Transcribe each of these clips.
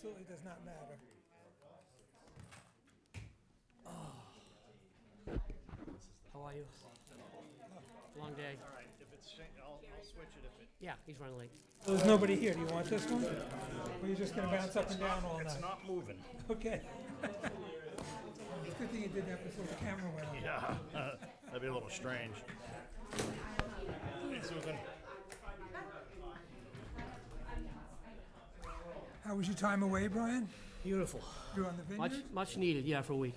absolutely does not matter. How are you? Long day. All right, if it's, I'll switch it if it. Yeah, he's running late. There's nobody here. Do you want this one? Or you're just gonna bounce up and down all It's night? not moving. Okay. It's a good thing you did that before the camera went on. Yeah, that'd be a little strange. Hey, Susan. How was your time away, Brian? Beautiful. You were on the vineyard? Much needed, yeah, for a week.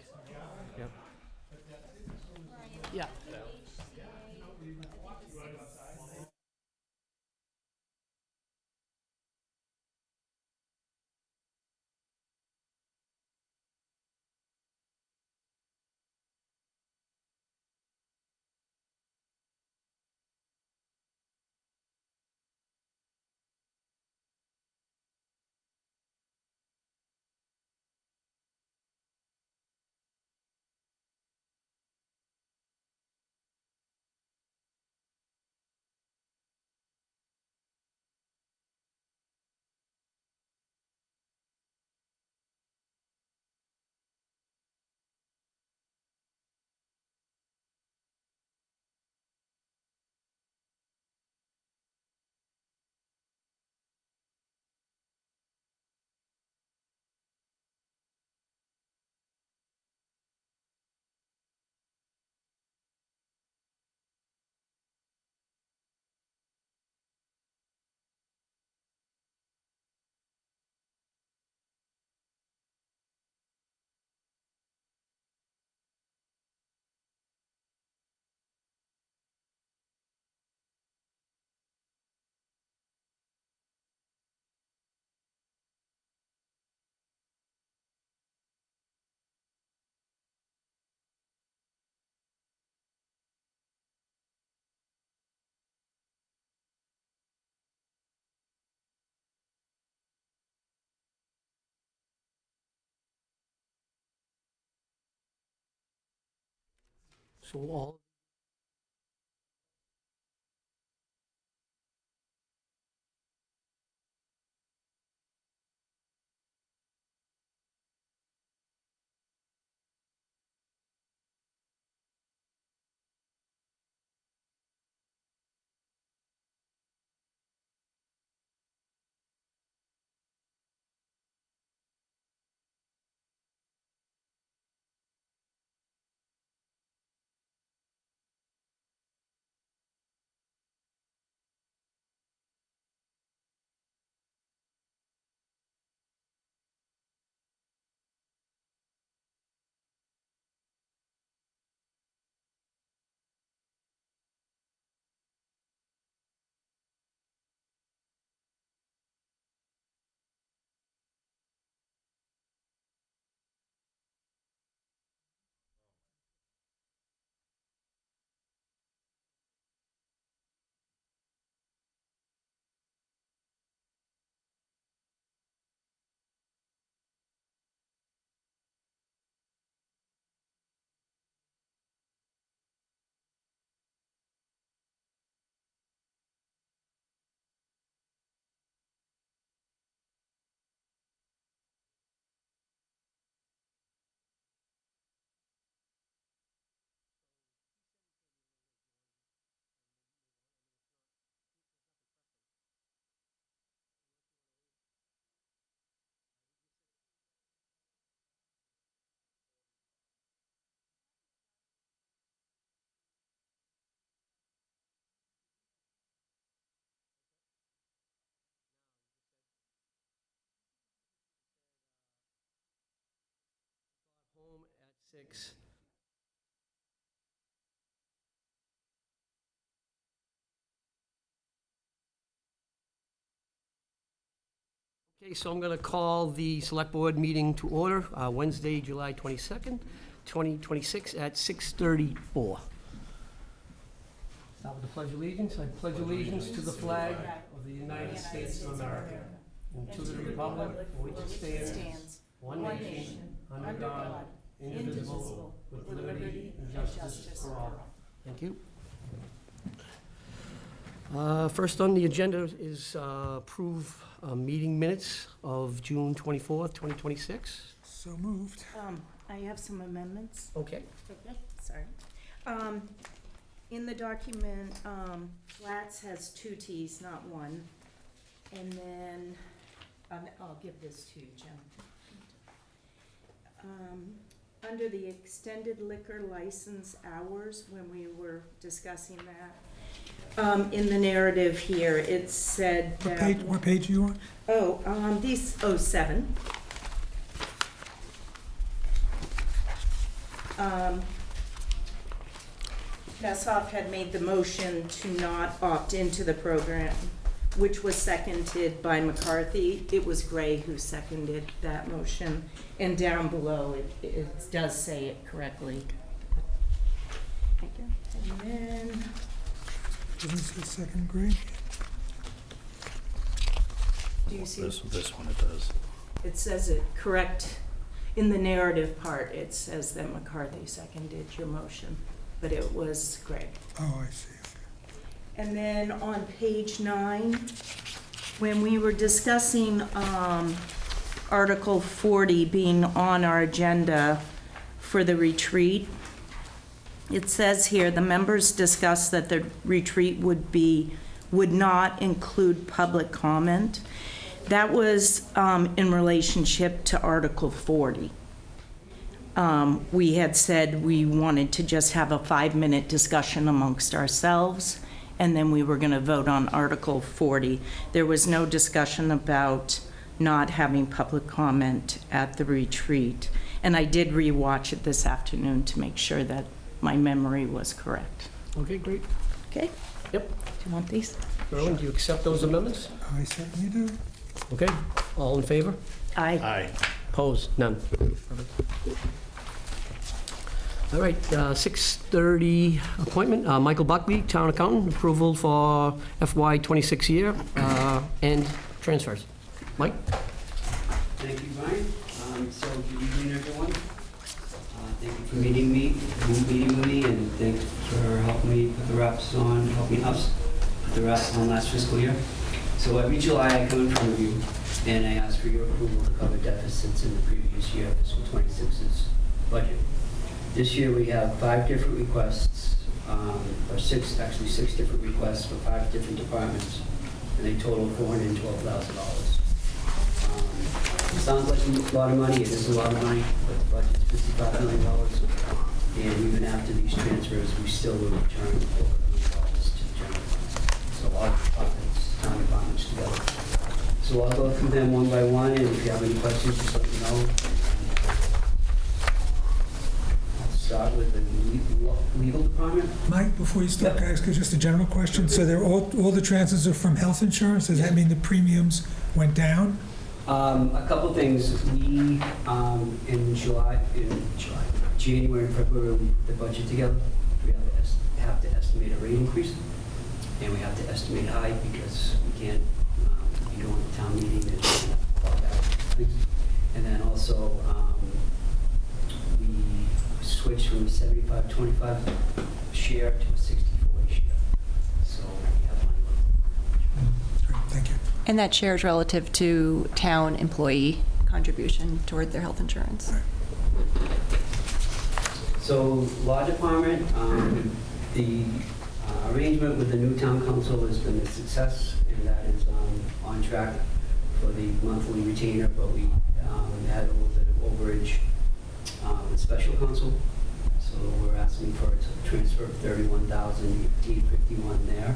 Yep. Yeah. So all. Home at 6. Okay, so I'm going to call the Select Board meeting to order, Wednesday, July 22nd, 2026 at 6:34. Start with the Pledge of Allegiance. I pledge allegiance to the flag of the United States of America and to the republic for which it stands, one nation, under God, indivisible, with liberty and justice for all. Thank you. First on the agenda is approve meeting minutes of June 24th, 2026. So moved. I have some amendments. Okay. Okay, sorry. In the document, Flats has 2 Ts, not 1. And then, I'll give this to you, Jen. Under the extended liquor license hours, when we were discussing that, in the narrative here, it said that. What page are you on? Oh, 7. Pessoff had made the motion to not opt into the program, which was seconded by McCarthy. It was Gray who seconded that motion, and down below it does say it correctly. And then, Who's the second grade? do you see? This one it does. It says it correct. In the narrative part, it says that McCarthy seconded your motion, but it was Greg. Oh, I see. And then on page 9, when we were discussing Article 40 being on our agenda for the retreat, it says here, the members discussed that the retreat would not include public comment. That was in relationship to Article 40. We had said we wanted to just have a 5-minute discussion amongst ourselves, and then we were going to vote on Article 40. There was no discussion about not having public comment at the retreat. And I did rewatch it this afternoon to make sure that my memory was correct. Okay, great. Okay? Yep. Do you want these? Erwin, do you accept those amendments? I certainly do. Okay, all in favor? Aye. Aye. Opposed? None. All right, 6:30 appointment, Michael Buckby, Town Accountant, approval for FY '26 year, and transfers. Mike? Thank you, Brian. So good evening, everyone. Thank you for meeting with me, and thanks for helping me put the reps on, helping us put the reps on last fiscal year. So every July I come in front of you and I ask for your approval to cover deficits in the previous year, fiscal '26's budget. This year we have 5 different requests, or 6 different requests for 5 different departments, and they total $412,000. Sounds like a lot of money. It is a lot of money, but the budget's $55 million. And even after these transfers, we still will return over $1 million to the general fund. So all departments, town departments together. So I'll go through them one by one, and if you have any questions, just let me know. I'll start with the legal department. Mike, before you start, can I ask you just a general question? So they're all the transfers are from health insurance? Does that mean the premiums went down? A couple things. We, in January and February, we put the budget together. We have to estimate a rate increase, and we have to estimate height because we can't be going to town meeting and all that things. And then also, we switched from a 75-25 share to a 60-40 share. So we have money. Great, thank you. And that share is relative to town employee contribution toward their health insurance. So, law department, the arrangement with the new town council has been a success, and that is on track for the monthly retainer, but we had a little bit of overage with special counsel. So we're asking for a transfer of $31,851 there.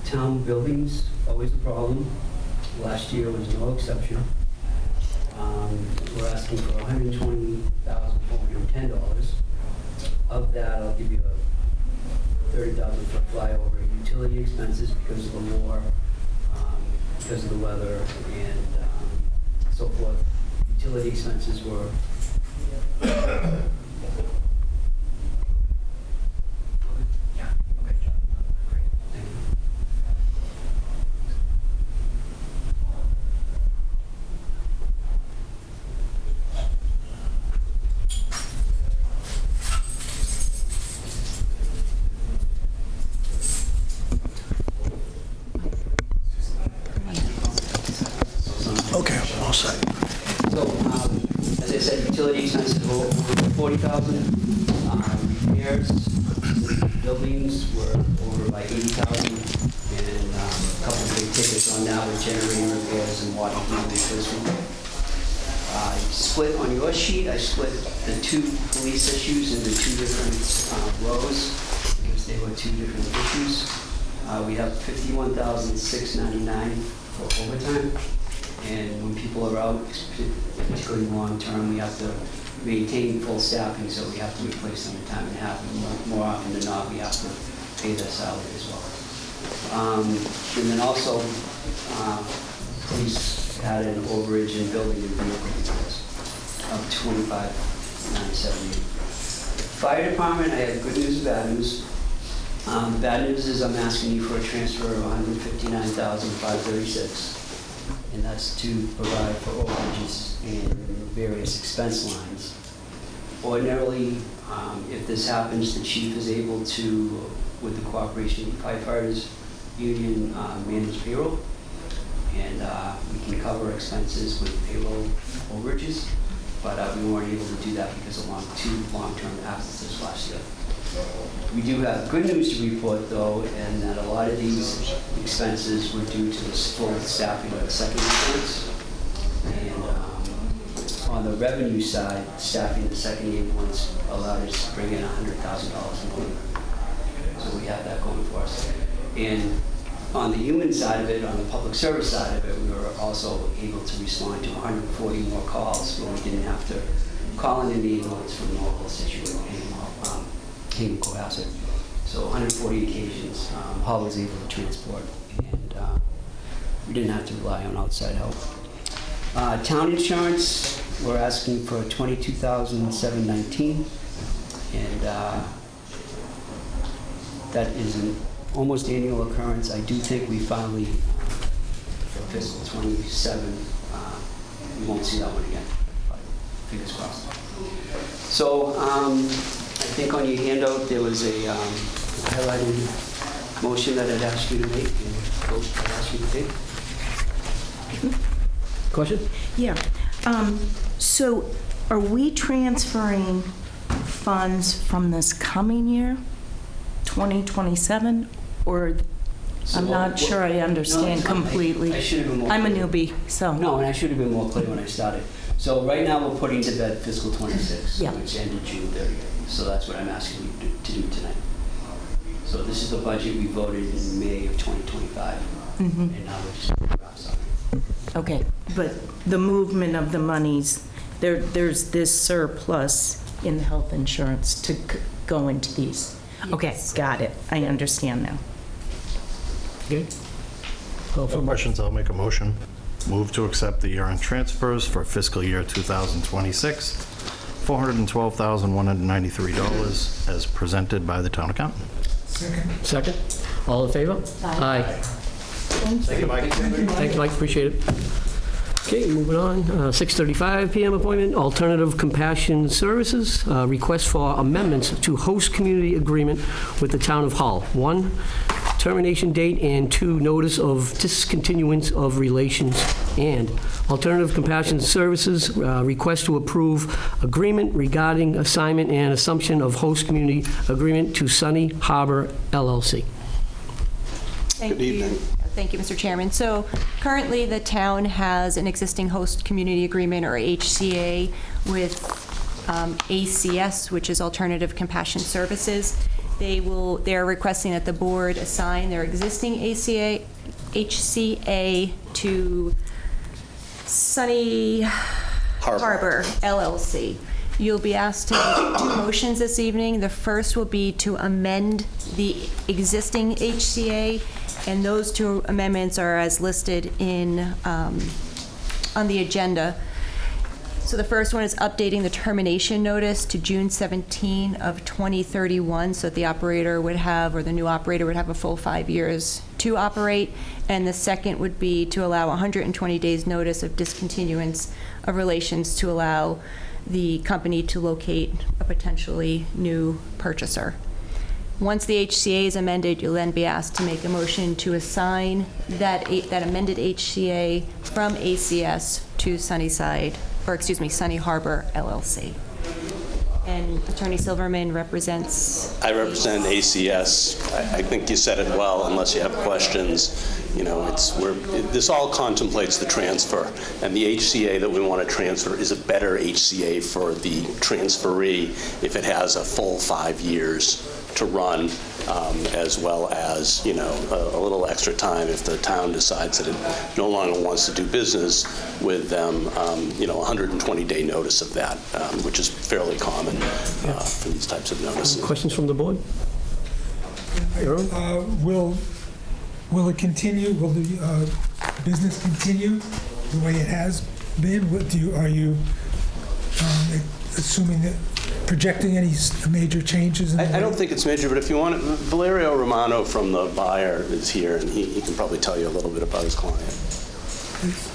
Town buildings, always a problem. Last year was no exception. We're asking for $120,410. Of that, I'll give you a $30,000 for flyover utility expenses because of the war, because of the weather, and so forth. Utility expenses were Okay, all set. So, as I said, utility expenses were over 40,000. Repairs, buildings were over by 80,000. And a couple of big tickets on that were generator repairs and water heating replacement. I split on your sheet, I split the two police issues into two different rows because they were two different issues. We have $51,699 for overtime. And when people are out, particularly long-term, we have to maintain full staffing, so we have to replace them time and a half. And more often than not, we have to pay their salary as well. And then also, police had an overage in building and vehicle repairs of $25,978. Fire department, I have good news and bad news. The bad news is I'm asking you for a transfer of $159,536. And that's to provide for overages and various expense lines. Ordinarily, if this happens, the chief is able to, with the cooperation of the firefighters union, manage payroll. And we can cover expenses with payroll overages, but we weren't able to do that because of two long-term absences last year. We do have good news to report, though, and that a lot of these expenses were due to the full staffing of the second ambulance. And on the revenue side, staffing the second ambulance allowed us to bring in $100,000 in labor. So we have that going for us. And on the human side of it, on the public service side of it, we were also able to respond to 140 more calls where we didn't have to call in an ambulance from Norfolk, Situate, Haven, Cohasset. So 140 occasions, Hull was able to transport, and we didn't have to rely on outside help. Town insurance, we're asking for $22,719, and that is an almost annual occurrence. I do think we finally, for fiscal 27, we won't see that one again, but fingers crossed. So I think on your handout there was a highlighted motion that I'd asked you to make and vote I'd asked you to take. Question? Yeah. So are we transferring funds from this coming year, 2027, or I'm not sure I understand completely. I should have been more I'm a clear. newbie, so. No, and I should have been more clear when I started. So right now we're putting to bed fiscal 26, Yeah. which ended June 30th. So that's what I'm asking you to do tonight. So this is the budget we voted in May of 2025, and now we're just wraps up. Okay, but the movement of the monies, there's this surplus in the health insurance to go into these. Okay, got it. I understand now. Good. No questions, I'll make a motion. Move to accept the year-end transfers for fiscal year 2026, $412,193 as presented by the town accountant. Second? All in favor? Aye. Thank you, Mike. Thank you, Mike, appreciate it. Okay, moving on, 6:35 PM appointment, Alternative Compassion Services, request for amendments to host community agreement with the town of Hull. 1, termination date, and 2, notice of discontinuance of relations. And Alternative Compassion Services, request to approve agreement regarding assignment and assumption of host community agreement to Sunny Harbor LLC. Thank you. Thank you, Mr. Chairman. So currently, the town has an existing host community agreement, or HCA, with ACS, which is Alternative Compassion Services. They're requesting that the board assign their existing HCA to Sunny Harbor LLC. You'll be asked to make 2 motions this evening. The first will be to amend the existing HCA, and those 2 amendments are as listed in on the agenda. So the first one is updating the termination notice to June 17 of 2031, so that the operator would have, or the new operator would have a full 5 years to operate. And the second would be to allow 120 days notice of discontinuance of relations to allow the company to locate a potentially new purchaser. Once the HCA is amended, you'll then be asked to make a motion to assign that amended HCA from ACS to Sunny Harbor LLC. And Attorney Silverman represents? I represent ACS. I think you said it well, unless you have questions. You know, this all contemplates the transfer, and the HCA that we want to transfer is a better HCA for the transferee if it has a full 5 years to run, as well as, you know, a little extra time if the town decides that it no longer wants to do business with them, you know, 120-day notice of that, which is fairly common for these types of notices. Questions from the board? Will it continue? Will the business continue the way it has been? Are you assuming that, projecting any major changes? I don't think it's major, but if you want, Valerio Romano from the buyer is here, and he can probably tell you a little bit about his client. Please.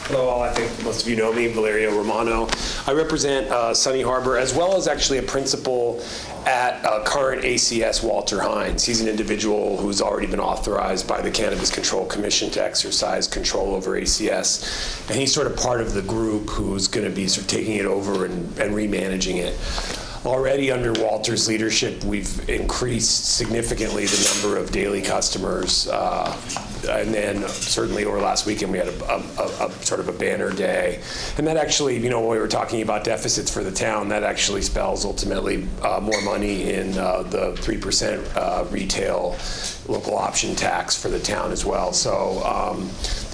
Hello all, I think most of you know me, Valerio Romano. I represent Sunny Harbor, as well as actually a principal at current ACS, Walter Hines. He's an individual who's already been authorized by the Cannabis Control Commission to exercise control over ACS, and he's sort of part of the group who's going to be sort of taking it over and remanaging it. Already under Walter's leadership, we've increased significantly the number of daily customers, and then certainly over last weekend we had a sort of a banner day, and that actually, you know, when we were talking about deficits for the town, that actually spells ultimately more money in the 3% retail local option tax for the town as well. So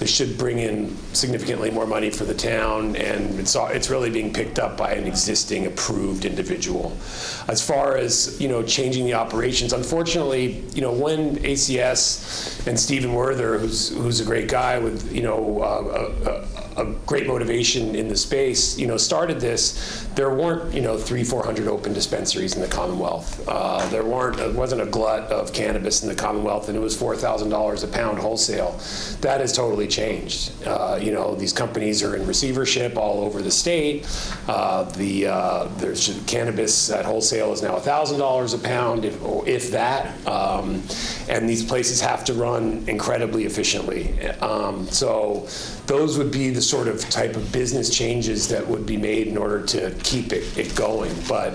this should bring in significantly more money for the town, and it's really being picked up by an existing approved individual. As far as, you know, changing the operations, unfortunately, you know, when ACS and Stephen Werther, who's a great guy with, you know, a great motivation in the space, you know, started this, there weren't, you know, 300-400 open dispensaries in the Commonwealth. There wasn't a glut of cannabis in the Commonwealth, and it was $4,000 a pound wholesale. That has totally changed. You know, these companies are in receivership all over the state. There's cannabis at wholesale is now $1,000 a pound, if that, and these places have to run incredibly efficiently. So those would be the sort of type of business changes that would be made in order to keep it going. But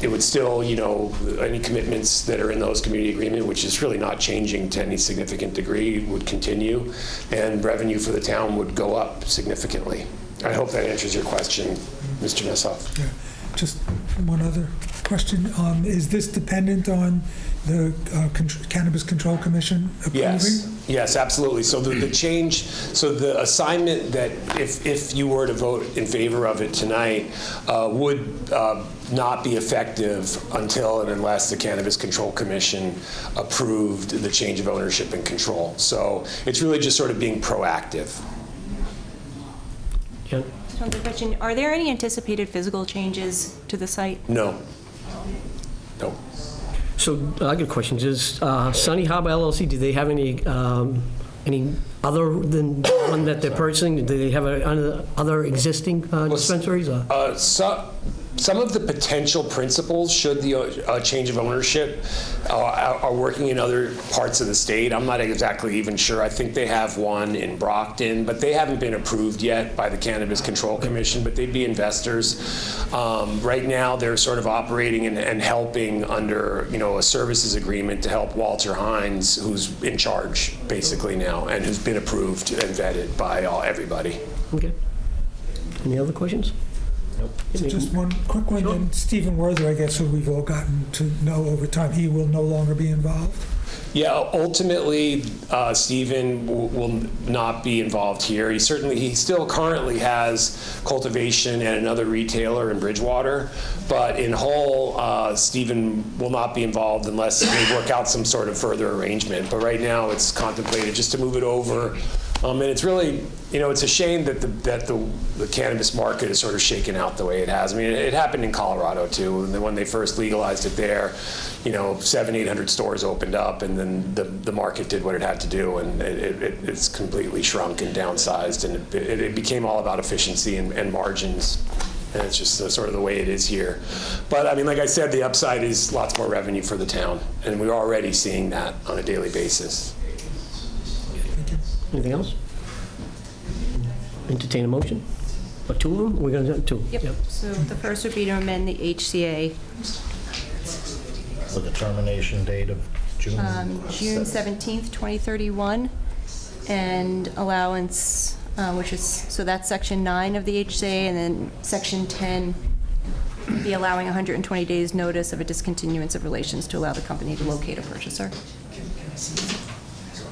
it would still, you know, any commitments that are in those community agreement, which is really not changing to any significant degree, would continue, and revenue for the town would go up significantly. I hope that answers your question, Mr. Messoff. Yeah. Just one other question. Is this dependent on the Cannabis Control Commission approving? Yes, absolutely. So the change, so the assignment that if you were to vote in favor of it tonight would not be effective until and unless the Cannabis Control Commission approved the change of ownership and control. So it's really just sort of being proactive. Jen? Just one quick question. Are there any anticipated physical changes to the site? No. No. So I got questions. Is Sunny Harbor LLC, do they have any other than the one that they're purchasing? Do they have other existing dispensaries? Some of the potential principals, should the change of ownership, are working in other parts of the state. I'm not exactly even sure. I think they have one in Brockton, but they haven't been approved yet by the Cannabis Control Commission, but they'd be investors. Right now, they're sort of operating and helping under, you know, a services agreement to help Walter Hines, who's in charge basically now, and who's been approved and vetted by everybody. Okay. Any other questions? So just one quick one. Sure. Then Stephen Werther, I guess, who we've all gotten to know over time, he will no longer be involved? Yeah, ultimately, Stephen will not be involved here. He still currently has cultivation at another retailer in Bridgewater, but in Hull, Stephen will not be involved unless they work out some sort of further arrangement. But right now, it's contemplated just to move it over. And it's really, you know, it's a shame that the cannabis market is sort of shaken out the way it has. I mean, it happened in Colorado too. And then when they first legalized it there, you know, 700-800 stores opened up, and then the market did what it had to do, and it's completely shrunk and downsized, and it became all about efficiency and margins. and it's just sort of the way it is here. But I mean, like I said, the upside is lots more revenue for the town, and we're already seeing that on a daily basis. Anything else? Entertain a motion? Or two of them? We're going to do two. Yep. So the first would be to amend the HCA, With the termination date of June? June 17th, 2031, and allowance, which is, so that's Section 9 of the HCA, and then Section 10, be allowing 120 days' notice of a discontinuance of relations to allow the company to locate a purchaser.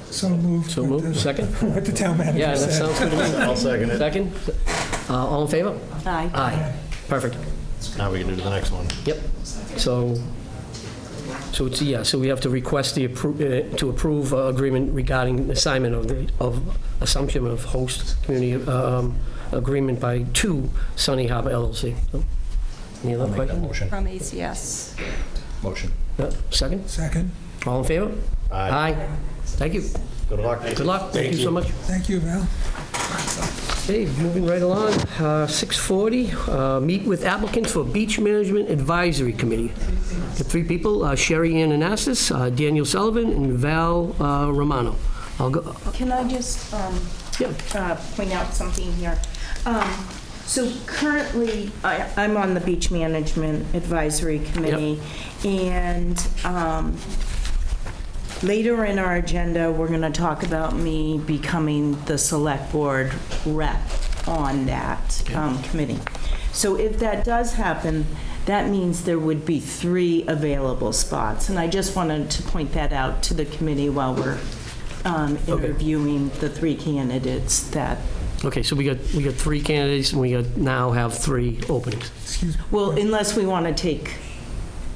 So moved. So moved. Second? What the town manager Yeah, that said. sounds good to me. I'll second it. Second? All in favor? Aye. Aye. Perfect. Now we can do the next one. Yep. So it's, yeah, so we have to request to approve agreement regarding assignment of assumption of host community agreement by Sunny Harbor LLC. So, any I'll other make that questions? motion. From ACS. Motion. Second? Second. All in favor? Aye. Thank you. Good luck. Good luck. Thank you so much. Thank you, Val. Okay, moving right along, 6:40, meet with applicants for Beach Management Advisory Committee. The three people, Sherry Ann Anastas, Daniel Sullivan, and Val Romano. I'll go, Can I just yeah, point out something here? So currently, I'm on the Beach Management Advisory Committee, and later in our agenda, we're going to talk about me becoming the Select Board rep on that committee. So if that does happen, that means there would be 3 available spots. And I just wanted to point that out to the committee while we're interviewing the 3 candidates that, okay, so we got 3 candidates, and we now have 3 openings. Excuse me. well, unless we want to take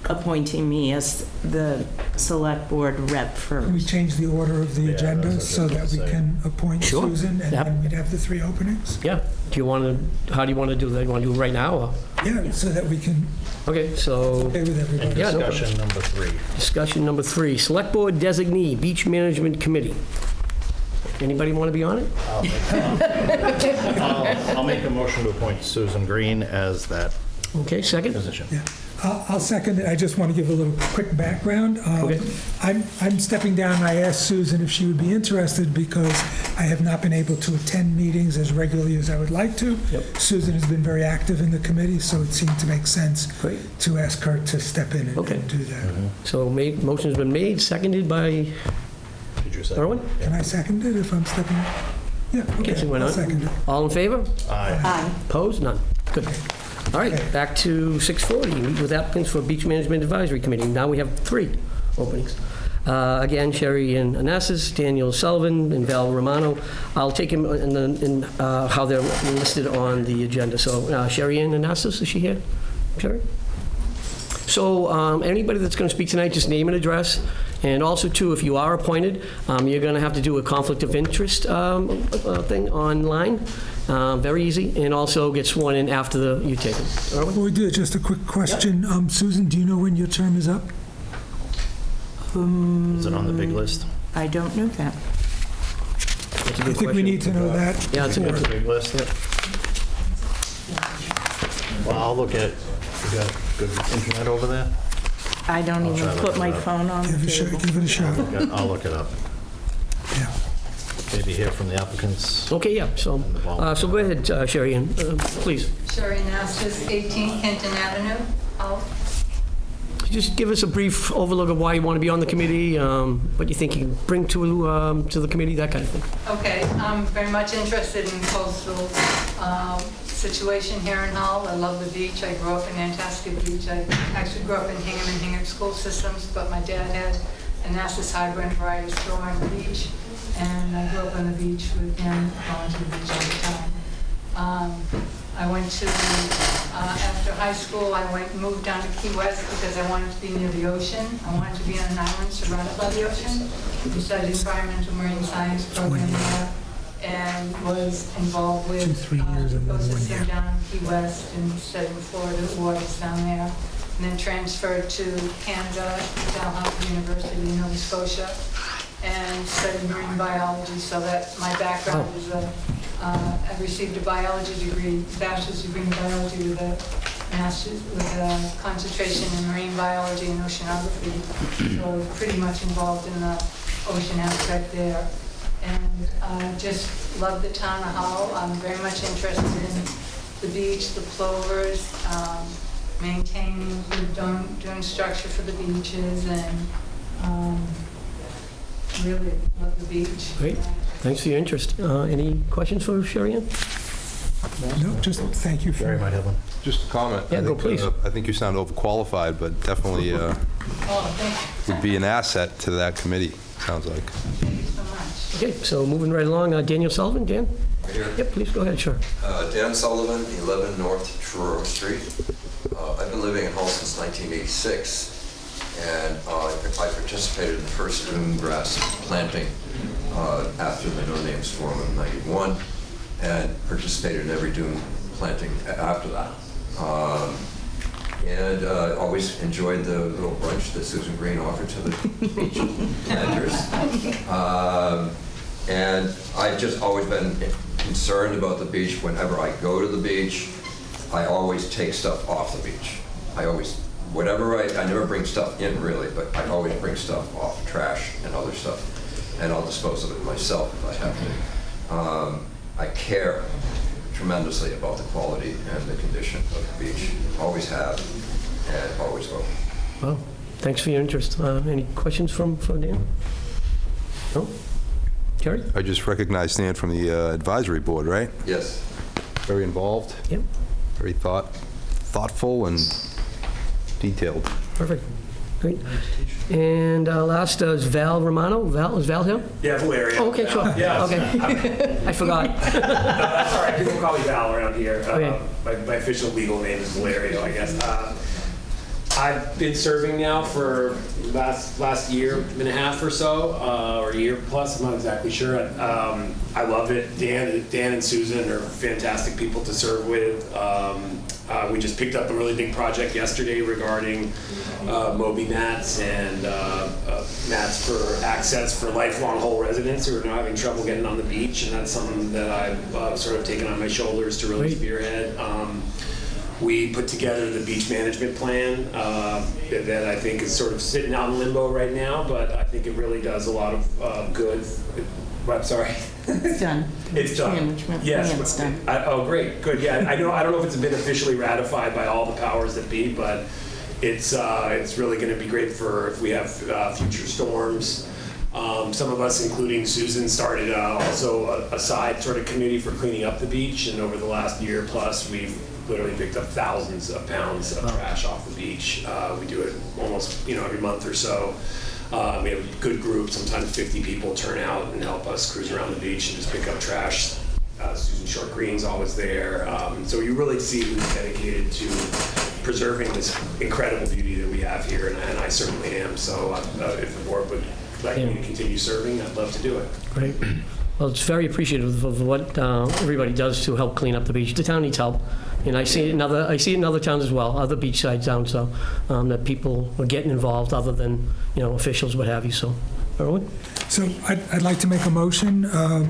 appointing me as the Select Board rep Can we first. change the order of the Yeah, agenda that's so what I that was we gonna can appoint Sure. Susan, and Yep. then we'd have the 3 openings? Yeah, do you want to, how do you want to do that? You want to do it right now, or? Yeah, so that we can, Okay, so, okay with everybody. Yeah, no problem. Discussion number 3. discussion number 3, Select Board Designee, Beach Management Committee. Anybody want to be on it? I'll make a motion to appoint Susan Green as that Okay, second? position. Yeah, I'll second it. I just want to give a little quick background. Okay. I'm stepping down. I asked Susan if she would be interested because I have not been able to attend meetings as regularly as I would like to. Yep. Susan has been very active in the committee, so it seemed to make sense Great. to ask her to step in and Okay. and do that. So motion's been made, seconded by Did you say? Erwin? Can I second it if I'm stepping? Yeah, Can't see okay, why I'll not. second it. All in favor? Aye. Aye. Opposed? None. Good. All right, Okay. back to 6:40, meet with applicants for Beach Management Advisory Committee. Now we have 3 openings. Again, Sherry Ann Anastas, Daniel Sullivan, and Val Romano. I'll take them in how they're listed on the agenda. So Sherry Ann Anastas, is she here? Sherry? So anybody that's going to speak tonight, just name and address. And also, too, if you are appointed, you're going to have to do a conflict of interest thing online. Very easy. And also get sworn in after you take it. Erwin? Before we do it, just a quick question. Susan, do you know when your term is up? Is it on the big list? I don't know that. That's a I good think we question. need to know that. Yeah, it's a good Big list? Well, I'll look at, you got good internet over there? I don't I'll even try to put look my it up. phone on Give the it a shot. table. Give it a shot. I'll look it up. Yeah. Maybe hear from the applicants. Okay, yeah, so go ahead, Sherry Ann, please. Sherry Anastas, 18 Kenton Avenue, Hull. Just give us a brief overlook of why you want to be on the committee, what you think you can bring to the committee, that kind of thing. Okay, I'm very much interested in coastal situation here in Hull. I love the beach. I grew up in Antasca Beach. I actually grew up in Hingham and Hingham school systems, but my dad had Anastas Harbor and Variety Store on the beach, and I grew up on the beach with him, going to the beach all the time. I went to, after high school, moved down to Key West because I wanted to be near the ocean. I wanted to be on an island surrounded by the ocean. I studied environmental marine science program there and was involved with 2-3 years and then 1 year. ecosystem down in Key West and studying Florida waters down there. And then transferred to Canada, Dalhousie University in Nova Scotia, and studied marine biology, so that my background is a I received a biology degree, bachelor's degree in biology with a concentration in marine biology and oceanography. So I was pretty much involved in the ocean aspect there. And just love the town of Hull. I'm very much interested in the beach, the plovers, maintaining, doing structure for the beaches, and really love the beach. Great. Thanks for your interest. Any questions for Sherry Ann? No, just thank you for. Very much, Evelyn. Just a comment. Yeah, I go think, please. I think you sound overqualified, but definitely Oh, thank you. would be an asset to that committee, sounds like. Thank you so much. Okay, so moving right along, Daniel Sullivan. Dan? Here. Yep, please go ahead, sure. Dan Sullivan, 11 North Truro Street. I've been living in Hull since 1986, and I participated in the first dune grass planting after the No Names Forum in '91, and participated in every dune planting after that. And always enjoyed the little brunch that Susan Green offered to the beach planters. And I've just always been concerned about the beach. Whenever I go to the beach, I always take stuff off the beach. I always, I never bring stuff in really, but I always bring stuff off, trash and other stuff, and I'll dispose of it myself if I have to. I care tremendously about the quality and the condition of the beach. Always have, and always will. Well, thanks for your interest. Any questions from Dan? No? Terry? I just recognized Dan from the advisory board, right? Yes. Very involved. Yep. Very thoughtful and detailed. Perfect. Great. And last is Val Romano. Is Val here? Yeah, Valeria. Oh, okay, sure. Yeah. Okay. I forgot. That's all right. People call me Val around here. Okay. My official legal name is Valerio, I guess. I've been serving now for last year and a half or so, or a year plus. I'm not exactly sure. I love it. Dan and Susan are fantastic people to serve with. We just picked up a really big project yesterday regarding Moby mats and mats for access for lifelong Hull residents who are now having trouble getting on the beach, and that's something that I've sort of taken on my shoulders to really spearhead. We put together the beach management plan that I think is sort of sitting out in limbo right now, but I think it really does a lot of good. I'm sorry. It's done. It's done. Management Yes. plan's done. Oh, great. Good. Yeah. I don't know if it's been officially ratified by all the powers that be, but it's really going to be great for if we have future storms. Some of us, including Susan, started also a side sort of committee for cleaning up the beach, and over the last year plus, we've literally picked up thousands of pounds of trash off the beach. We do it almost every month or so. We have a good group. Sometimes 50 people turn out and help us cruise around the beach and just pick up trash. Susan Short Green's always there. So you really see who's dedicated to preserving this incredible beauty that we have here, and I certainly am. So if the board would like me to continue serving, I'd love to do it. Great. Well, it's very appreciative of what everybody does to help clean up the beach. The town needs help, and I see it in other towns as well, other beach sides down, so that people are getting involved other than officials, what have you. So, Erwin? So I'd like to make a motion.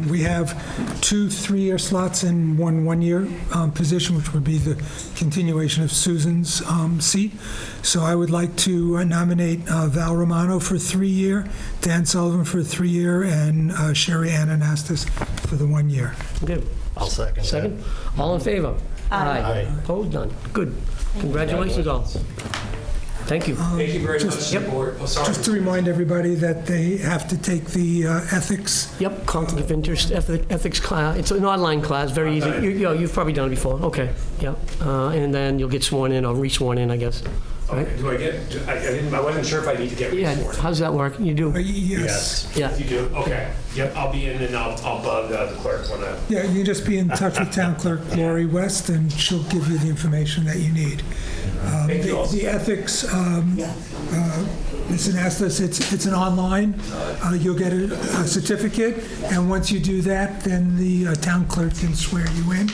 We have 2 3-year slots and 1 1-year position, which would be the continuation of Susan's seat. So I would like to nominate Val Romano for 3-year, Dan Sullivan for 3-year, and Sherry Ann Anastas for the 1 year. Okay. I'll second. Second? All in favor? Aye. Opposed? None. Good. Congratulations all. Thank you. Thank you very much, board. Oh, sorry. Just to remind everybody that they have to take the ethics. Yep, conflict of interest ethics class. It's an online class, very easy. You've probably done it before. Okay, yeah. And then you'll get sworn in or re-sworn in, I guess. Right? Okay. Do I get? I wasn't sure if I need to get Yeah. re-sworn. How's that work? You do? Yes. Yeah. You do? Okay. Yep, I'll be in and I'll bug the clerk when I... Yeah, you can just be in touch with Town Clerk Lori West, and she'll give you the information that you need. Thank you all. The ethics, Ms. Anastas, it's an online. You'll get a certificate, and once you do that, then the town clerk can swear you in.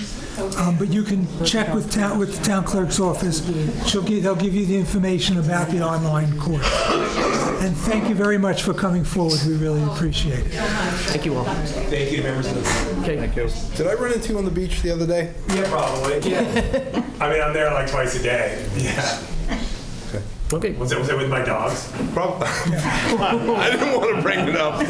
But you can check with the town clerk's office. They'll give you the information about the online course. And thank you very much for coming forward. We really appreciate it. Thank you all. Thank you, members of the board. Okay. Thank you. Did I run into you on the beach the other day? Yeah, probably. Yeah. I mean, I'm there like twice a day. Yeah. Okay. Was it with my dogs? Probably. I didn't want to bring it up.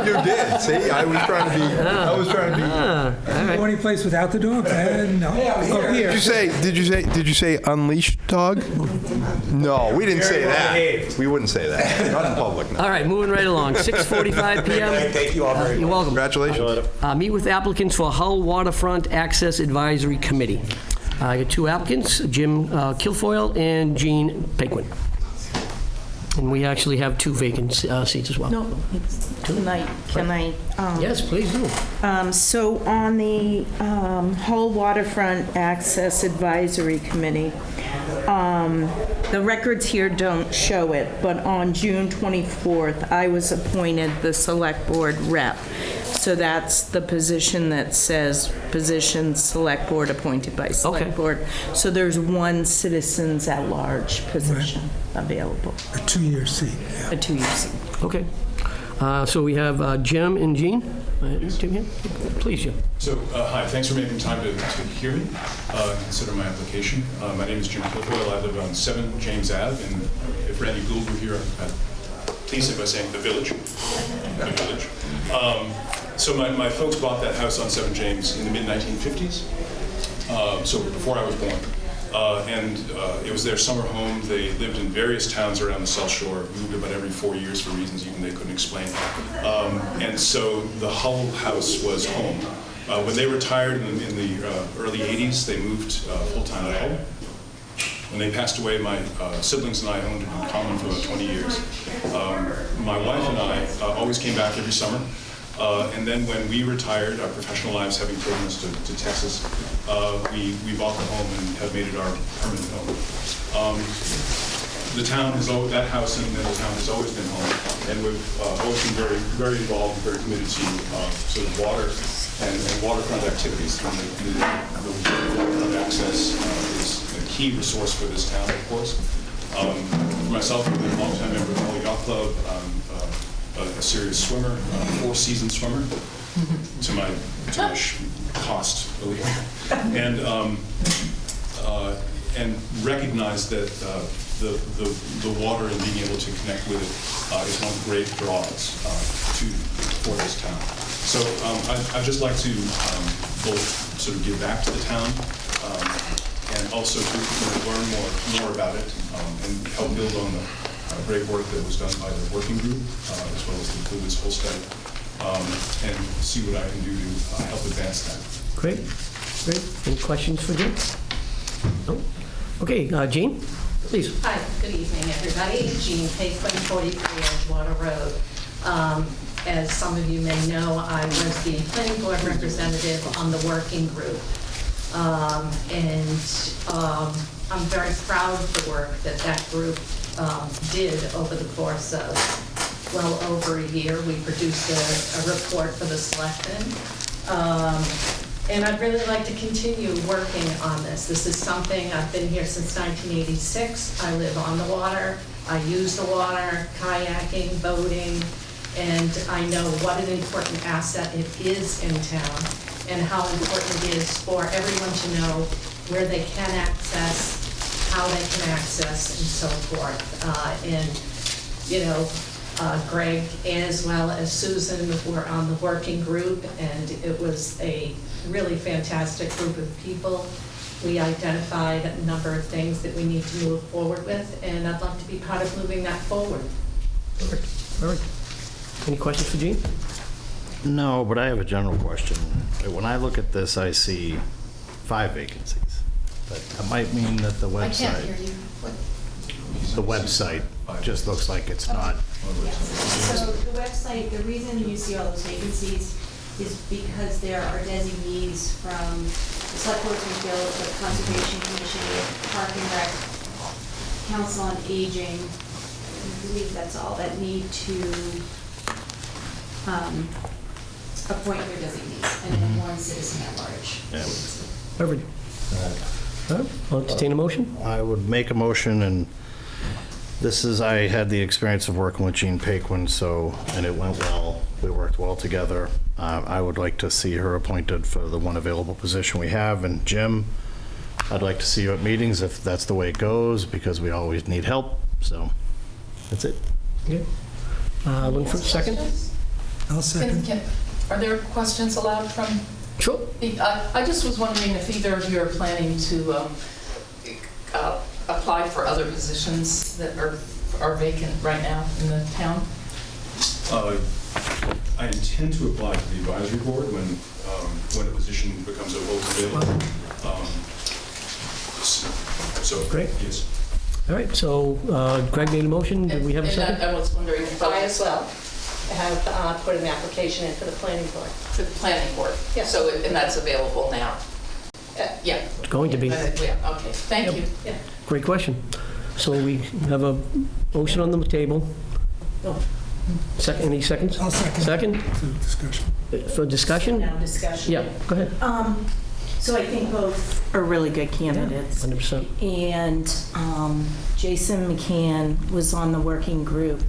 You did. See, I was trying to be. All right. Go any place without the dogs? No. Oh, here. Did you say unleashed dog? No, we didn't say Very well that. behaved. We wouldn't say that. Not in public. No. All right, moving right along. 6:45 p.m. Thank you all very much. You're welcome. Congratulations. Meet with applicants for Hull Waterfront Access Advisory Committee. I got two applicants, Jim Kilfoyle and Jean Paquin. And we actually have two vacant seats as well. No, can I? Yes, please do. So on the Hull Waterfront Access Advisory Committee, the records here don't show it, but on June 24th, I was appointed the Select Board rep. So that's the position that says position Select Board appointed by Select Okay. Board. So there's one citizens at large position available, A 2-year seat. a 2-year seat. Okay. So we have Jim and Jean. Jim here? Please, Jim. So, hi, thanks for making time to hear me, consider my application. My name is Jim Kilfoyle. I live on 7 James Ave, and if Randy Gould were here, I'd please it by saying the village. The village. So my folks bought that house on 7 James in the mid-1950s, so before I was born. And it was their summer home. They lived in various towns around the South Shore, moved about every 4 years for reasons even they couldn't explain. And so the Hull house was home. When they retired in the early 80s, they moved full-time to Hull. When they passed away, my siblings and I owned it in common for about 20 years. My wife and I always came back every summer. And then when we retired, our professional lives having taken us to Texas, we bought the home and have made it our permanent home. The town has always, that house in the town has always been home, and we've always been very, very involved and very committed to sort of water and waterfront activities. And the waterfront access is a key resource for this town, of course. For myself, I've been a long-time member of the Hull Yacht Club. A serious swimmer, 4-season swimmer, to my cost, believe me, and recognize that the water and being able to connect with it is one of the great draws for this town. So I'd just like to both sort of give back to the town and also to learn more about it and help build on the great work that was done by the working group, as well as the Lewis whole study, and see what I can do to help advance that. Great. Any questions for Jim? No? Okay, Jean, please. Hi, good evening, everybody. Jean Paquin, 43 Edgewater Road. As some of you may know, I was the planning board representative on the working group. I'm very proud of the work that group did over the course of well over a year. We produced a report for the selectmen. And I'd really like to continue working on this. This is something, I've been here since 1986. I live on the water. I use the water, kayaking, boating, and I know what an important asset it is in town and how important it is for everyone to know where they can access, how they can access, and so forth. Greg as well as Susan were on the working group, and it was a really fantastic group of people. We identified a number of things that we need to move forward with, and I'd love to be part of moving that forward. Perfect. All right. Any questions for Jean? No, but I have a general question. When I look at this, I see 5 vacancies. But that might mean that the website... I can't hear you. What? The website just looks like it's not... So the website, the reason you see all those vacancies is because there are designees from the Select Board of Guild, the Conservation Commission, Park and Rec, Council on Aging, I believe that's all, that need to appoint their designees, and then one citizen at large. Perfect. I'll entertain a motion. I would make a motion and I had the experience of working with Jean Paquin, and it went well. We worked well together. I would like to see her appointed for the one available position we have. And Jim, I'd like to see you at meetings if that's the way it goes, because we always need help. So that's it. Okay. Looking for a second? I'll second. Are there questions allowed from? Sure. I just was wondering if either of you are planning to apply for other positions that are vacant right now in the town? I intend to apply to the advisory board when a position becomes available. So Great. Yes. All right, so Greg made a motion. Do we have a second? I was wondering if I as well have put an application in for the planning board. For the planning board? Yes. So, and that's available now? Yeah. It's going to be. Yeah, okay, thank you. Yeah. Great question. So we have a motion on the table. Second, any seconds? I'll second. Second? For discussion. For discussion? Now discussion. Yeah, go ahead. So I think both are really good candidates. 100%. And Jason McCann was on the working group,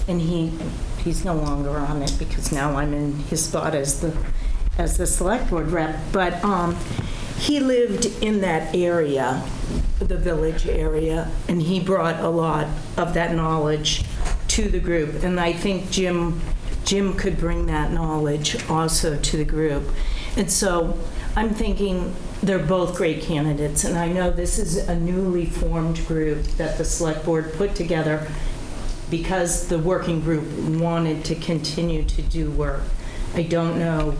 and he's no longer on it because now I'm in his spot as the select board rep. But he lived in that area, the village area, and he brought a lot of that knowledge to the group. And I think Jim could bring that knowledge also to the group. And so I'm thinking they're both great candidates, and I know this is a newly formed group that the select board put together because the working group wanted to continue to do work. I don't know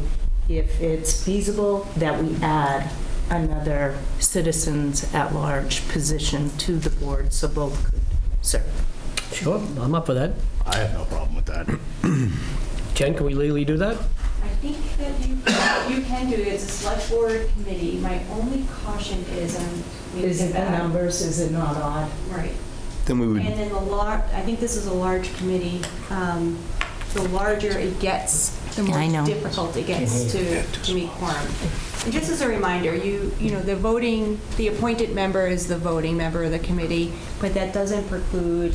if it's feasible that we add another citizens at-large position to the board so both could serve. Sure, I'm up for that. I have no problem with that. Jen, can we legally do that? I think that you can do it. It's a select board committee. My only caution is, Is it the numbers, is it not odd? Right. Then we would, And then I think this is a large committee. The larger it gets, the I know. more difficult it gets to meet quorum. And just as a reminder, you know, the appointed member is the voting member of the committee, but that doesn't preclude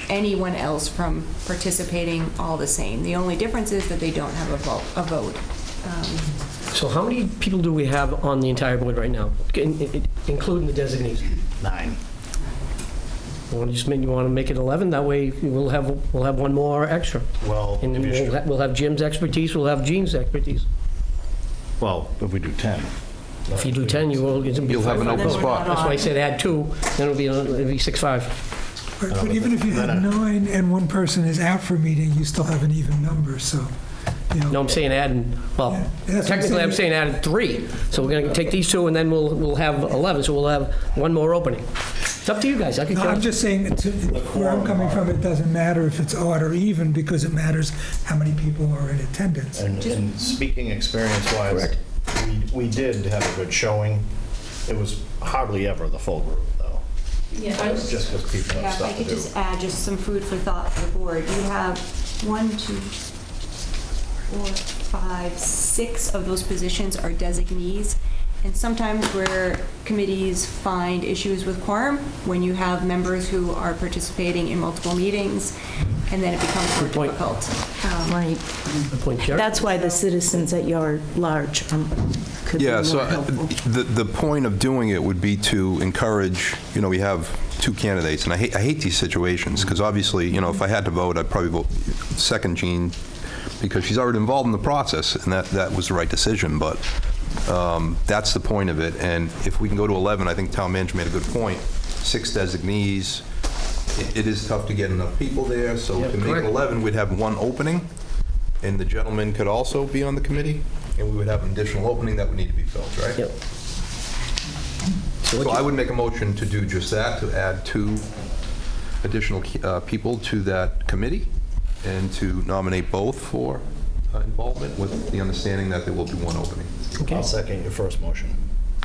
anyone else from participating all the same. The only difference is that they don't have a vote. So how many people do we have on the entire board right now, including the designees? 9. You want to make it 11? That way we'll have one more extra. Well, And then we'll have Jim's expertise, we'll have Jean's expertise. well, if we do 10. If you do 10, you'll have an open spot. That's why I said add 2, then it'll be 6-5. Right, but even if you have 9 and one person is out for a meeting, you still have an even number, so, you know. No, I'm saying adding, well, Yeah, that's what I'm technically I'm saying saying. adding 3. So we're going to take these 2 and then we'll have 11, so we'll have one more opening. It's up to you guys. I could No, I'm just saying, where I'm coming from, it doesn't matter if it's odd or even, because it matters how many people are in attendance. And speaking experience-wise, we did have a good showing. It was hardly ever the full group, though. Yeah, Just because people Yeah, have if I stuff to could do. just add just some food for thought for the board. You have 1, 2, 4, 5, 6 of those positions are designees. And sometimes where committees find issues with quorum, when you have members who are participating in multiple meetings, and then it becomes more Good point. difficult. Right. Good point, Jerry. That's why the citizens at large could be yeah, more so helpful. the point of doing it would be to encourage, you know, we have 2 candidates, and I hate these situations, because obviously, you know, if I had to vote, I'd probably vote second Jean, because she's already involved in the process, and that was the right decision, but that's the point of it. And if we can go to 11, I think town manager made a good point. 6 designees, it is tough to get enough people there, so Yep, to make correct. 11, we'd have 1 opening, and the gentleman could also be on the committee, and we would have an additional opening that would need to be filled, right? Yep. So I would make a motion to do just that, to add 2 additional people to that committee, and to nominate both for involvement, with the understanding that there will be 1 opening. Okay. I'll second your first motion.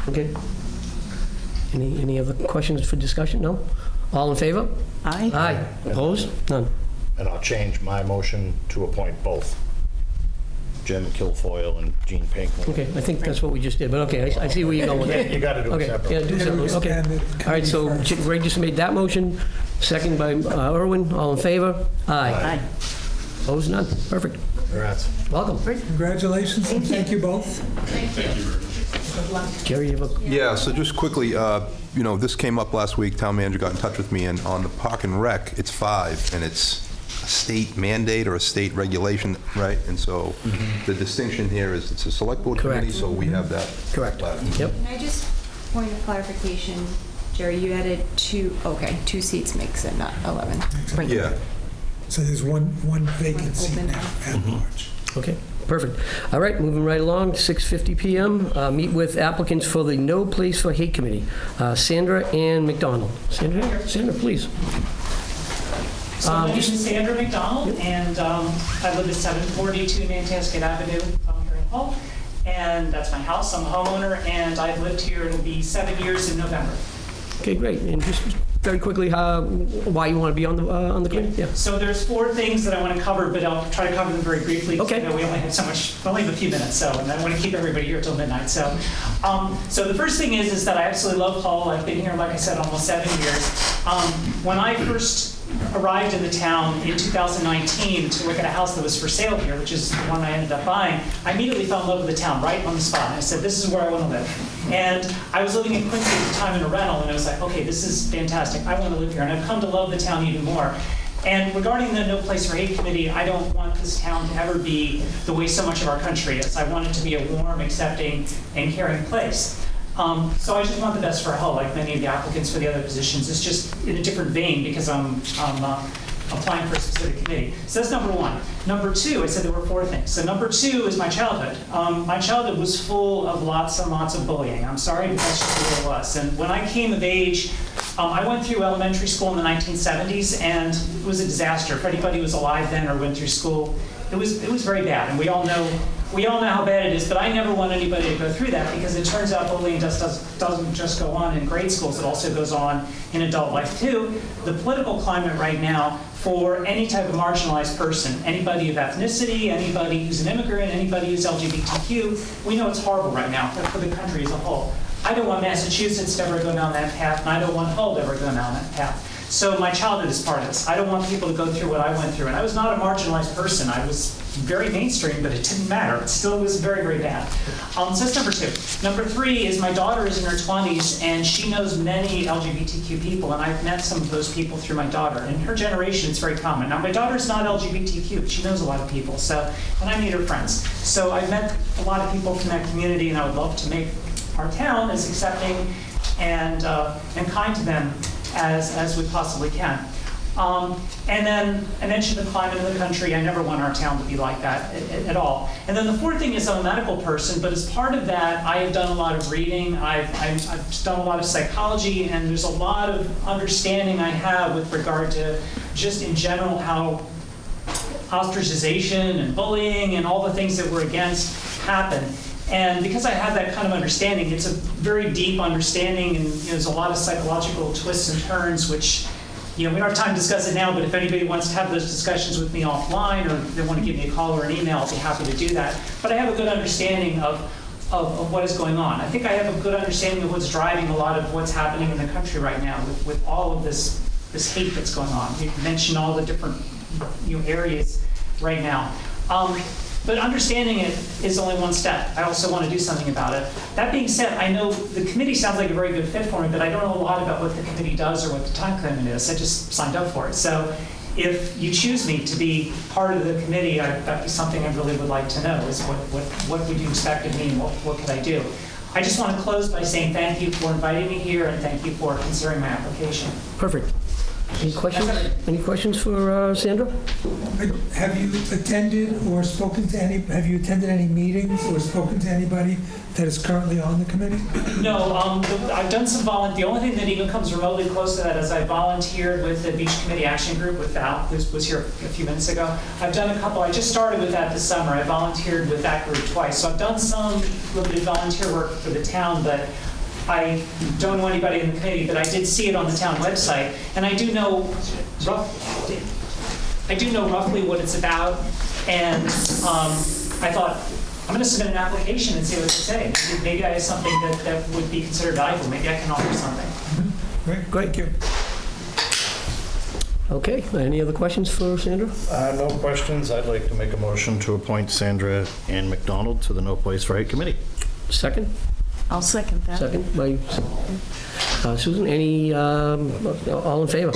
Okay. Any other questions for discussion? No? All in favor? Aye. Aye. Opposed? None. And I'll change my motion to appoint both Jim Kilfoyle and Jean Pinkman. Okay, I think that's what we just did, but okay, I see where you're going with that. You gotta do it Okay, separately. yeah, do Yeah, we separately, okay. expanded All right, so Greg just made that motion. Second by Irwin. All in favor? Aye. Opposed, none. Perfect. Congrats. Welcome. Congratulations, and thank you both. Thank you very much. Jerry, you have a... Yeah, so just quickly, you know, this came up last week, town manager got in touch with me, and on the Park and Rec, it's 5, and it's a state mandate or a state regulation, right? And so the distinction here is it's a select board Correct. committee, so we have that. Correct. left. Yep. Can I just, point of clarification, Jerry, you added 2 seats makes it not 11. Right. Yeah. So there's one vacant seat Open. now at large. Okay, perfect. All right, moving right along, 6:50 PM. Meet with applicants for the No Place for Hate Committee. Sandra Ann McDonald. Sandra, please. So my name is Sandra McDonald, and I live at 742 Nantasket Avenue, here in Hull, and that's my house. I'm a homeowner, and I've lived here, it'll be 7 years in November. Okay, great. And just very quickly, why you want to be on the committee? Yeah. So there's 4 things that I want to cover, but I'll try to cover them very briefly. Okay. I know we only have a few minutes, so, and I want to keep everybody here till midnight. So, so the first thing is that I absolutely love Hull. I've been here, like I said, almost 7 years. When I first arrived in the town in 2019 to look at a house that was for sale here, which is the one I ended up buying, I immediately fell in love with the town right on the spot. And I said, this is where I want to live. And I was living in Quincy at the time in a rental, and I was like, okay, this is fantastic. I want to live here. And I've come to love the town even more. And regarding the No Place for Hate Committee, I don't want this town to ever be the way so much of our country is. I want it to be a warm, accepting, and caring place. So I just want the best for Hull, like many of the applicants for the other positions. It's just in a different vein because I'm applying for a specific committee. So that's number 1. Number 2, I said there were 4 things. So number 2 is my childhood. My childhood was full of lots and lots of bullying. I'm sorry, but that's just the way it was. And when I came of age, I went through elementary school in the 1970s, and it was a disaster. If anybody was alive then or went through school, it was very bad. And we all know how bad it is, but I never want anybody to go through that because it turns out bullying doesn't just go on in grade schools, it also goes on in adult life too. The political climate right now for any type of marginalized person, anybody of ethnicity, anybody who's an immigrant, anybody who's LGBTQ, we know it's horrible right now for the country as a whole. I don't want Massachusetts to ever go down that path, and I don't want Hull to ever go down that path. So my childhood is part of this. I don't want people to go through what I went through. And I was not a marginalized person. I was very mainstream, but it didn't matter. It still was very, very bad. So that's number 2. Number 3 is my daughter is in her 20s, and she knows many LGBTQ people, and I've met some of those people through my daughter. In her generation, it's very common. Now, my daughter's not LGBTQ, but she knows a lot of people, and I meet her friends. So I've met a lot of people from that community, and I would love to make our town as accepting and kind to them as we possibly can. And then I mentioned the climate of the country. I never want our town to be like that at all. And then the 4th thing is I'm a medical person, but as part of that, I have done a lot of reading. I've done a lot of psychology, and there's a lot of understanding I have with regard to just in general how ostracization and bullying and all the things that we're against happen. And because I have that kind of understanding, it's a very deep understanding, and there's a lot of psychological twists and turns, which we don't have time to discuss it now, but if anybody wants to have those discussions with me offline, or they want to give me a call or an email, I'll be happy to do that. But I have a good understanding of what is going on. I think I have a good understanding of what's driving a lot of what's happening in the country right now with all of this hate that's going on. You mentioned all the different areas right now. But understanding it is only one step. I also want to do something about it. That being said, I know the committee sounds like a very good fit for me, but I don't know a lot about what the committee does or what the time commitment is. I just signed up for it. So if you choose me to be part of the committee, that'd be something I really would like to know, is what would you expect of me and what could I do? I just want to close by saying thank you for inviting me here, and thank you for considering my application. Perfect. Any questions? Any questions for Sandra? Have you attended or spoken to have you attended any meetings or spoken to anybody that is currently on the committee? No, I've done some volunteer. The only thing that even comes remotely close to that is I volunteered with the Beach Committee Action Group with Val, who was here a few minutes ago. I've done a couple. I just started with that this summer. I volunteered with that group twice. So I've done some limited volunteer work for the town, but I don't know anybody in the committee, but I did see it on the town website, and I do know roughly what it's about, and I thought, I'm going to submit an application and see what they say. Maybe I have something that would be considered valuable. Maybe I can offer something. Great, thank you. Okay, any other questions for Sandra? No questions. I'd like to make a motion to appoint Sandra Ann McDonald to the No Place for Hate Committee. Second? I'll second that. Second by Susan. Any, all in favor?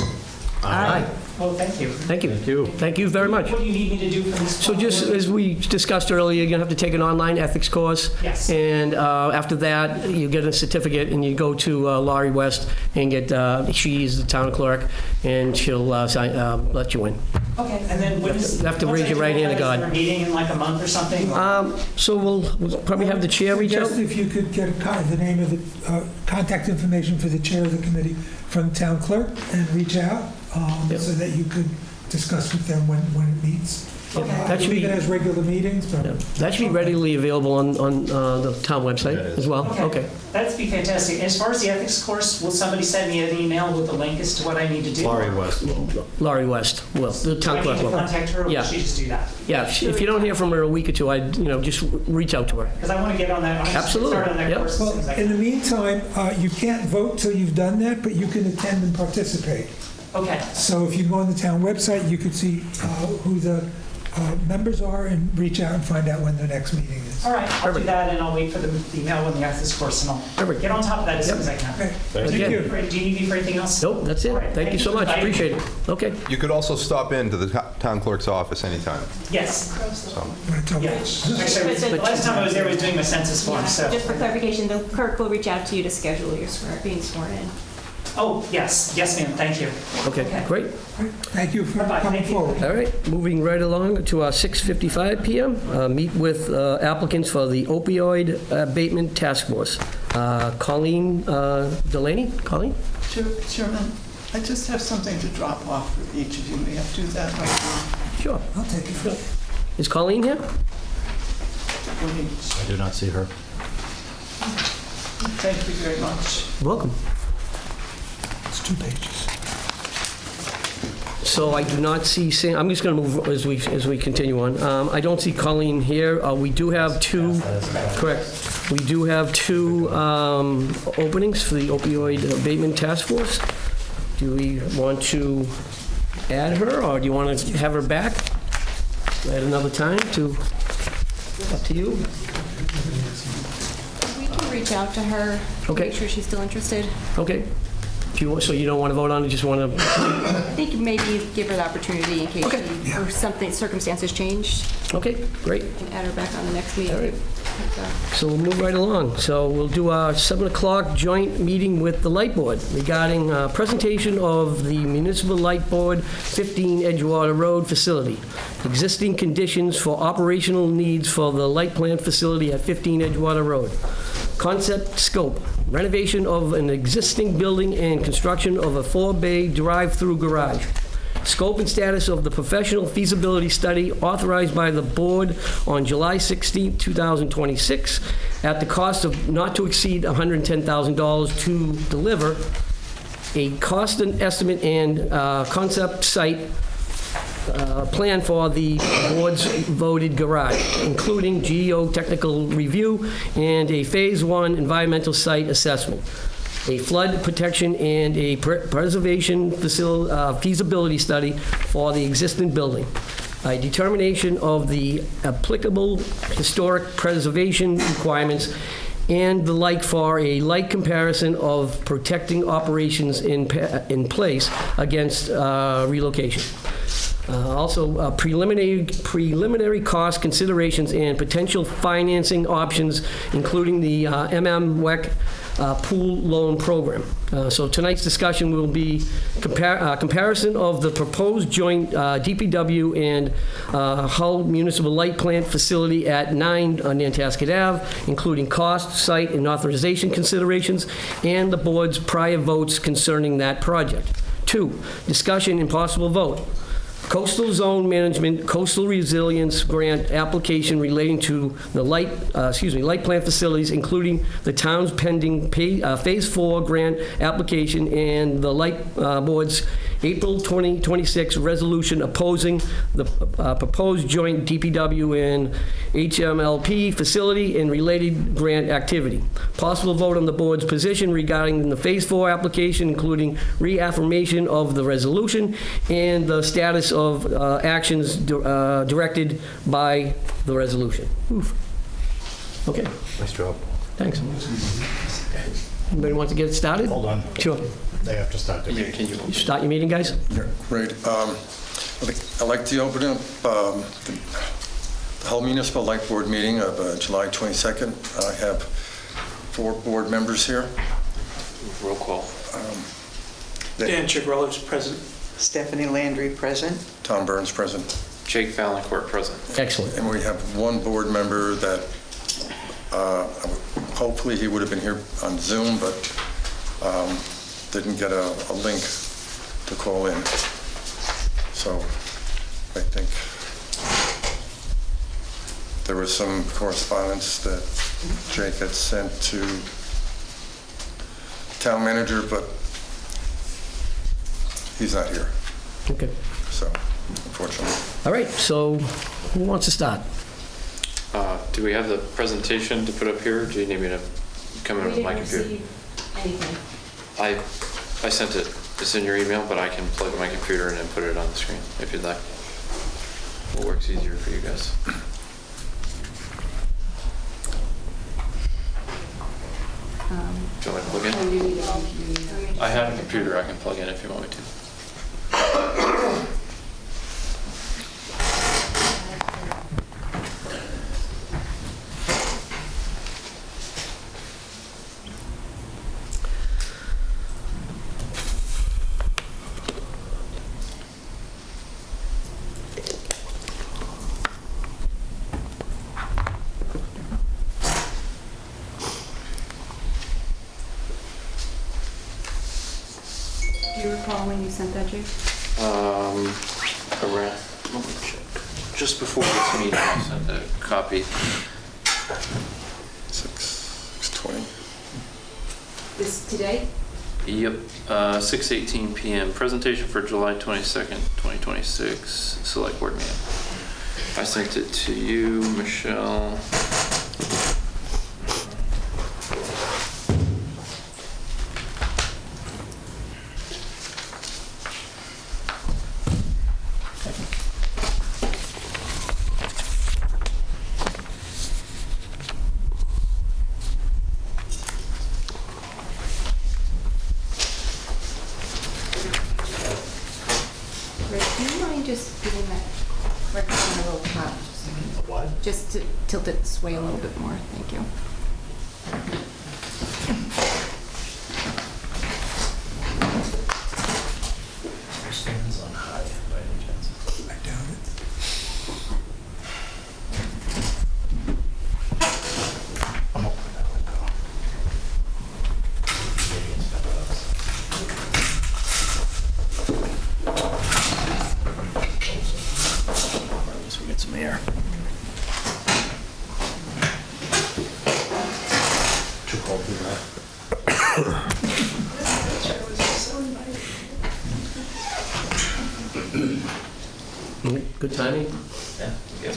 Aye. Well, thank you. Thank you. Thank you. Thank you very much. What do you need me to do for this? So just as we discussed earlier, you're going to have to take an online ethics course. Yes. And after that, you get a certificate and you go to Laurie West and get, she's the town clerk, and she'll let you in. Okay, and then what is? You have to raise your right hand to God. Is there a meeting in like a month or something? So we'll probably have the chair reach out. Suggest if you could get the name of the contact information for the chair of the committee from the town clerk and reach out so that you could discuss with them when it meets. That should I believe be, it has regular meetings, but that should be readily available on the town website as well. Okay. That'd be fantastic. As far as the ethics course, will somebody send me an email with the link as to what I need to do? Laurie West. Laurie West will, the town clerk Do I will. need to contact her, or Yeah. will she just do that? Yeah, if you don't hear from her a week or two, just reach out to her. Because I want to get on that. I want to Absolutely. start on that Yep. course as well, soon as I in the can. meantime, you can't vote till you've done that, but you can attend and participate. Okay. So if you go on the town website, you could see who the members are and reach out and find out when the next meeting is. All right, I'll do that, and I'll wait for the email when the ethics course, and I'll get on top of that as soon as I can. Okay. Thank Thank you. you. Do you need me for anything else? Nope, that's it. All right, Thank you so much. Appreciate it. Okay. You could also stop into the town clerk's office anytime. Yes. Want to tell me? Yeah. Actually, the last time I was there, I was doing my census form, so. Just for clarification, the clerk will reach out to you to schedule your being sworn in. Oh, yes, yes, ma'am, thank you. Okay, great. Thank you for Bye-bye. coming Thank you. forward. All right, moving right along to our 6:55 PM. Meet with applicants for the opioid abatement task force. Colleen Delaney? Colleen? Chairman, I just have something to drop off for each of you. May I do that right now? Sure. I'll take it. Is Colleen here? Please. I do not see her. Thank you very much. Welcome. It's 2 pages. So I do not see, I'm just going to move as we continue on. I don't see Colleen here. We do have two, correct. We do have two openings for the opioid abatement task force. Do we want to add her, or do you want to have her back at another time up to you? We can reach out to her, Okay. make sure she's still interested. Okay. So you don't want to vote on it, just want to, I think maybe give her the opportunity in case she, or something, circumstances changed. okay, great. And add her back on the next meeting. All right. So we'll move right along. So we'll do our 7 o'clock joint meeting with the Light Board regarding presentation of the Municipal Light Board 15 Edgewater Road facility. Existing conditions for operational needs for the light plant facility at 15 Edgewater Road. Concept scope, renovation of an existing building and construction of a 4-bay drive-through garage. Scope and status of the professional feasibility study authorized by the board on July 16, 2026, at the cost of not to exceed $110,000 to deliver a cost and estimate and concept site plan for the board's voted garage, including geotechnical review and a Phase 1 environmental site assessment, a flood protection and a preservation feasibility study for the existing building, a determination of the applicable historic preservation requirements, and the like for a like comparison of protecting operations in place against relocation. Also, preliminary cost considerations and potential financing options, including the MMWEC pool loan program. So tonight's discussion will be comparison of the proposed joint DPW and Hull Municipal Light Plant facility at 9 Nantasket Ave, including cost, site, and authorization considerations, and the board's prior votes concerning that project. 2, discussion and possible vote. Coastal Zone Management Coastal Resilience Grant application relating to the light plant facilities, including the town's pending Phase 4 grant application and the light board's April 2026 resolution opposing the proposed joint DPW and HMLP facility and related grant activity. Possible vote on the board's position regarding the Phase 4 application, including reaffirmation of the resolution and the status of actions directed by the resolution. Oof. Okay. Nice job. Thanks. Anybody want to get started? Hold on. Sure. They have to start the meeting. You start your meeting, guys? Yeah, great. I'd like to open up the Hull Municipal Light Board meeting of July 22nd. I have 4 board members here. Roll call. Dan Chigarello, present. Stephanie Landry, present. Tom Burns, present. Jake Valancourt, present. Excellent. And we have 1 board member that hopefully he would have been here on Zoom, but didn't get a link to call in. So I think there was some correspondence that Jake had sent to town manager, but he's not here. Okay. So, unfortunately. All right, so who wants to start? Do we have the presentation to put up here, or do you need me to come in with my computer? Anything. I sent it. It's in your email, but I can plug my computer and then put it on the screen if you'd like. What works easier for you guys? Do you want me to plug in? I have a computer I can plug in if you want me to. Do you recall when you sent that, Jake? Around, let me check. Just before this meeting, I sent a copy. 6:20. This today? Yep, 6:18 PM. Presentation for July 22nd, 2026, Select Board meeting. I sent it to you, Michelle. Do you mind just giving that microphone a little tap? What? Just to tilt it this way a little bit more, thank you. Stands on high by any chance? I doubt it. I'm hoping that would go. Maybe it's better us. At least we get some air. Too cold to do that. Good timing? Yeah, good.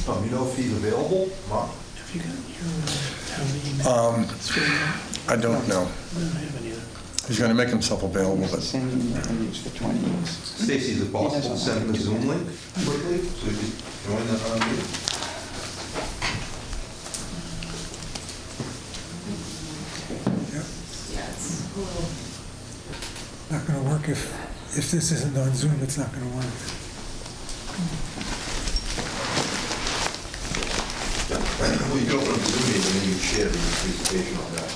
You know if he's available? Mark? Have you got your town meeting? I don't know. I don't have any other. He's going to make himself available, but Stacy, is it possible to send him a Zoom link quickly so he can join the meeting? Yeah, it's a little... Not going to work if this isn't on Zoom, it's not going to work. Well, you don't want to Zoom meeting and then you share the presentation on that.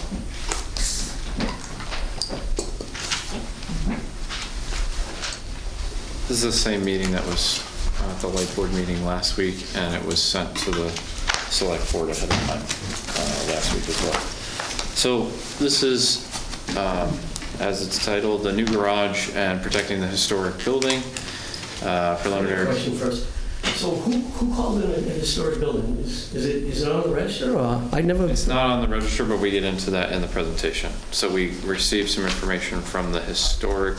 This is the same meeting that was at the Light Board meeting last week, and it was sent to the Select Board ahead of time last week as well. So this is as it's titled, The New Garage and Protecting the Historic Building. Preliminary. Question first. So who called it a historic building? Is it on the register? Or It's not on the register, but we get into that in the presentation. So we received some information from the historic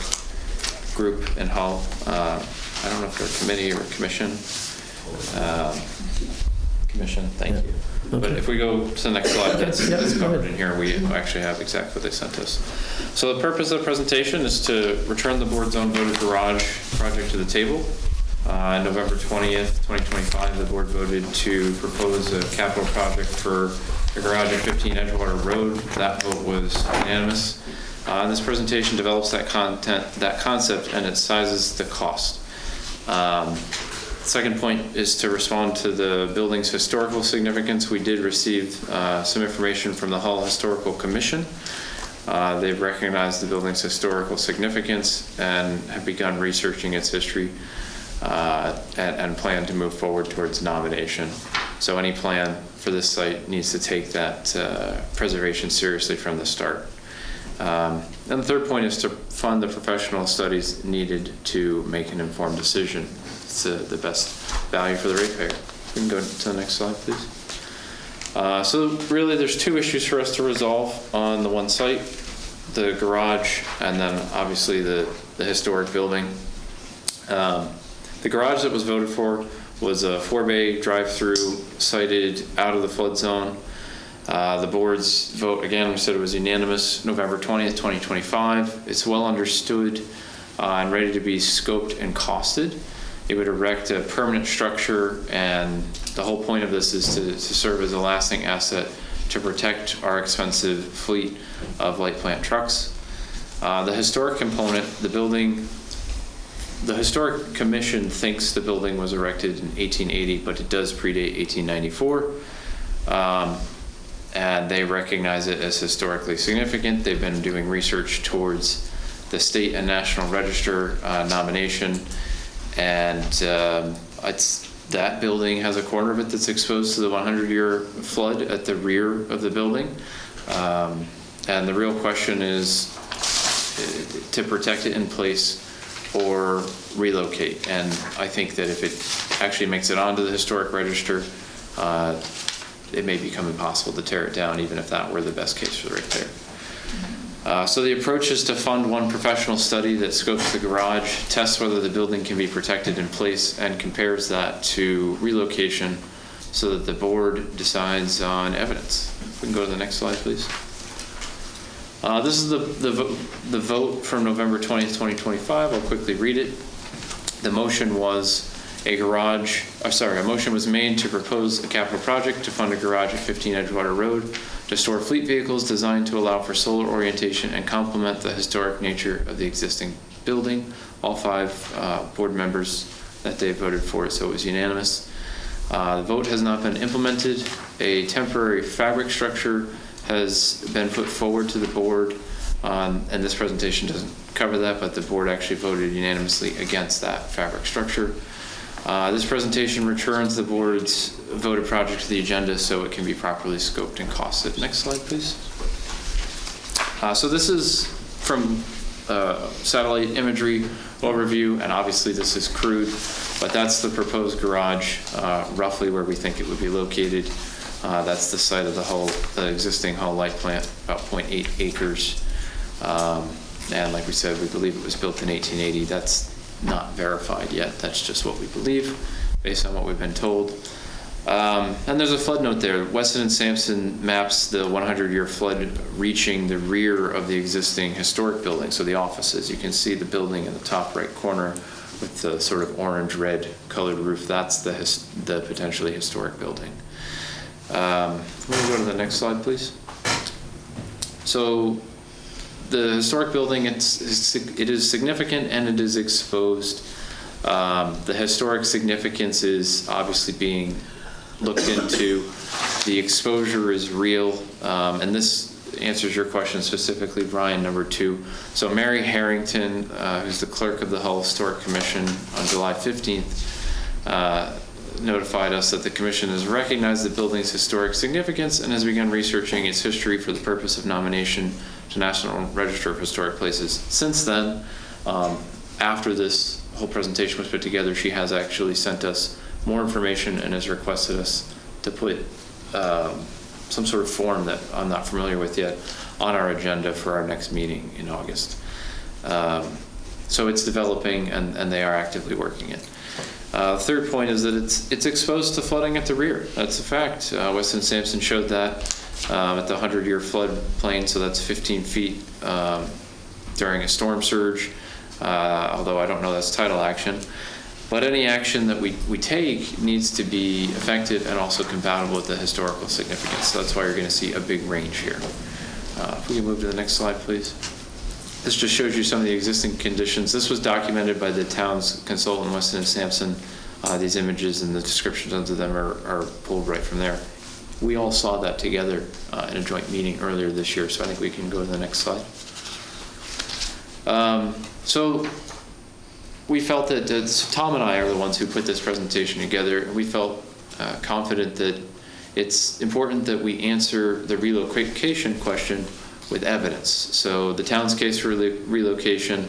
group in Hull. I don't know if they're a committee or a commission. Commission, thank you. Okay. But if we go to the next slide, that's covered in here. We actually have exactly what they sent us. So the purpose of the presentation is to return the board's own voted garage project to the table. On November 20th, 2025, the board voted to propose a capital project for a garage at 15 Edgewater Road. That vote was unanimous. And this presentation develops that concept, and it sizes the cost. Second point is to respond to the building's historical significance. We did receive some information from the Hull Historical Commission. They've recognized the building's historical significance and have begun researching its history and plan to move forward towards nomination. So any plan for this site needs to take that preservation seriously from the start. And the third point is to fund the professional studies needed to make an informed decision. It's the best value for the ratepayer. We can go to the next slide, please. So really there's two issues for us to resolve on the one site, the garage and then obviously the historic building. The garage that was voted for was a 4-bay drive-through sited out of the flood zone. The board's vote, again, we said it was unanimous, November 20th, 2025. It's well understood and ready to be scoped and costed. It would erect a permanent structure, and the whole point of this is to serve as a lasting asset to protect our expensive fleet of light plant trucks. The historic component, the Historic Commission thinks the building was erected in 1880, but it does predate 1894. And they recognize it as historically significant. They've been doing research towards the state and national register nomination. And that building has a corner of it that's exposed to the 100-year flood at the rear of the building. And the real question is to protect it in place or relocate. And I think that if it actually makes it onto the historic register, it may become impossible to tear it down, even if that were the best case for the ratepayer. So the approach is to fund one professional study that scopes the garage, tests whether the building can be protected in place, and compares that to relocation so that the board decides on evidence. If we can go to the next slide, please. This is the vote from November 20th, 2025. I'll quickly read it. The motion was a motion was made to propose a capital project to fund a garage at 15 Edgewater Road to store fleet vehicles designed to allow for solar orientation and complement the historic nature of the existing building. All 5 board members that day voted for it, so it was unanimous. The vote has not been implemented. A temporary fabric structure has been put forward to the board, and this presentation doesn't cover that, but the board actually voted unanimously against that fabric structure. This presentation returns the board's voted project to the agenda so it can be properly scoped and costed. Next slide, please. So this is from satellite imagery overview, and obviously this is crude, but that's the proposed garage, roughly where we think it would be located. That's the site of the existing Hull light plant, about 0.8 acres. And like we said, we believe it was built in 1880. That's not verified yet. That's just what we believe based on what we've been told. And there's a flood note there. Weston and Sampson maps the 100-year flood reaching the rear of the existing historic building, so the offices. You can see the building in the top right corner with the sort of orange-red colored roof. That's the potentially historic building. We'll go to the next slide, please. So the historic building, it is significant and it is exposed. The historic significance is obviously being looked into. The exposure is real, and this answers your question specifically, Brian, number 2. So Mary Harrington, who's the clerk of the Hull Historic Commission, on July 15th, notified us that the commission has recognized the building's historic significance and has begun researching its history for the purpose of nomination to National Register of Historic Places. Since then, after this whole presentation was put together, she has actually sent us more information and has requested us to put some sort of form that I'm not familiar with yet on our agenda for our next meeting in August. So it's developing, and they are actively working it. Third point is that it's exposed to flooding at the rear. That's a fact. Weston Sampson showed that at the 100-year floodplain, so that's 15 feet during a storm surge, although I don't know that's tidal action. But any action that we take needs to be effective and also compatible with the historical significance. So that's why you're going to see a big range here. If we can move to the next slide, please. This just shows you some of the existing conditions. This was documented by the town's consultant, Weston and Sampson. These images and the descriptions of them are pulled right from there. We all saw that together in a joint meeting earlier this year, so I think we can go to the next slide. So we felt that Tom and I are the ones who put this presentation together, and we felt confident that it's important that we answer the relocation question with evidence. So the town's case for relocation,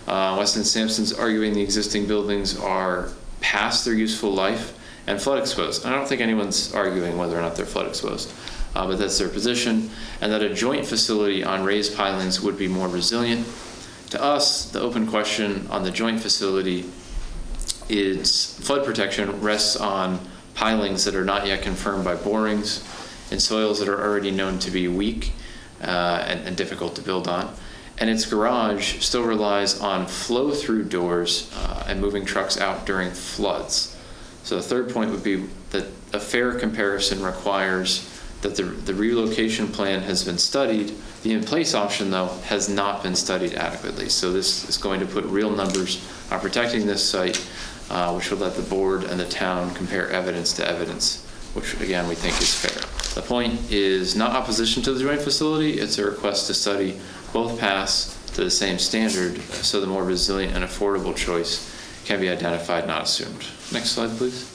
Weston Sampson's arguing the existing buildings are past their useful life and flood exposed. I don't think anyone's arguing whether or not they're flood exposed, but that's their position, and that a joint facility on raised pilings would be more resilient. To us, the open question on the joint facility is flood protection rests on pilings that are not yet confirmed by borings in soils that are already known to be weak and difficult to build on. And its garage still relies on flow-through doors and moving trucks out during floods. So the third point would be that a fair comparison requires that the relocation plan has been studied. The in-place option, though, has not been studied adequately. So this is going to put real numbers on protecting this site, which will let the board and the town compare evidence to evidence, which, again, we think is fair. The point is not opposition to the joint facility. It's a request to study both paths to the same standard so the more resilient and affordable choice can be identified, not assumed. Next slide, please.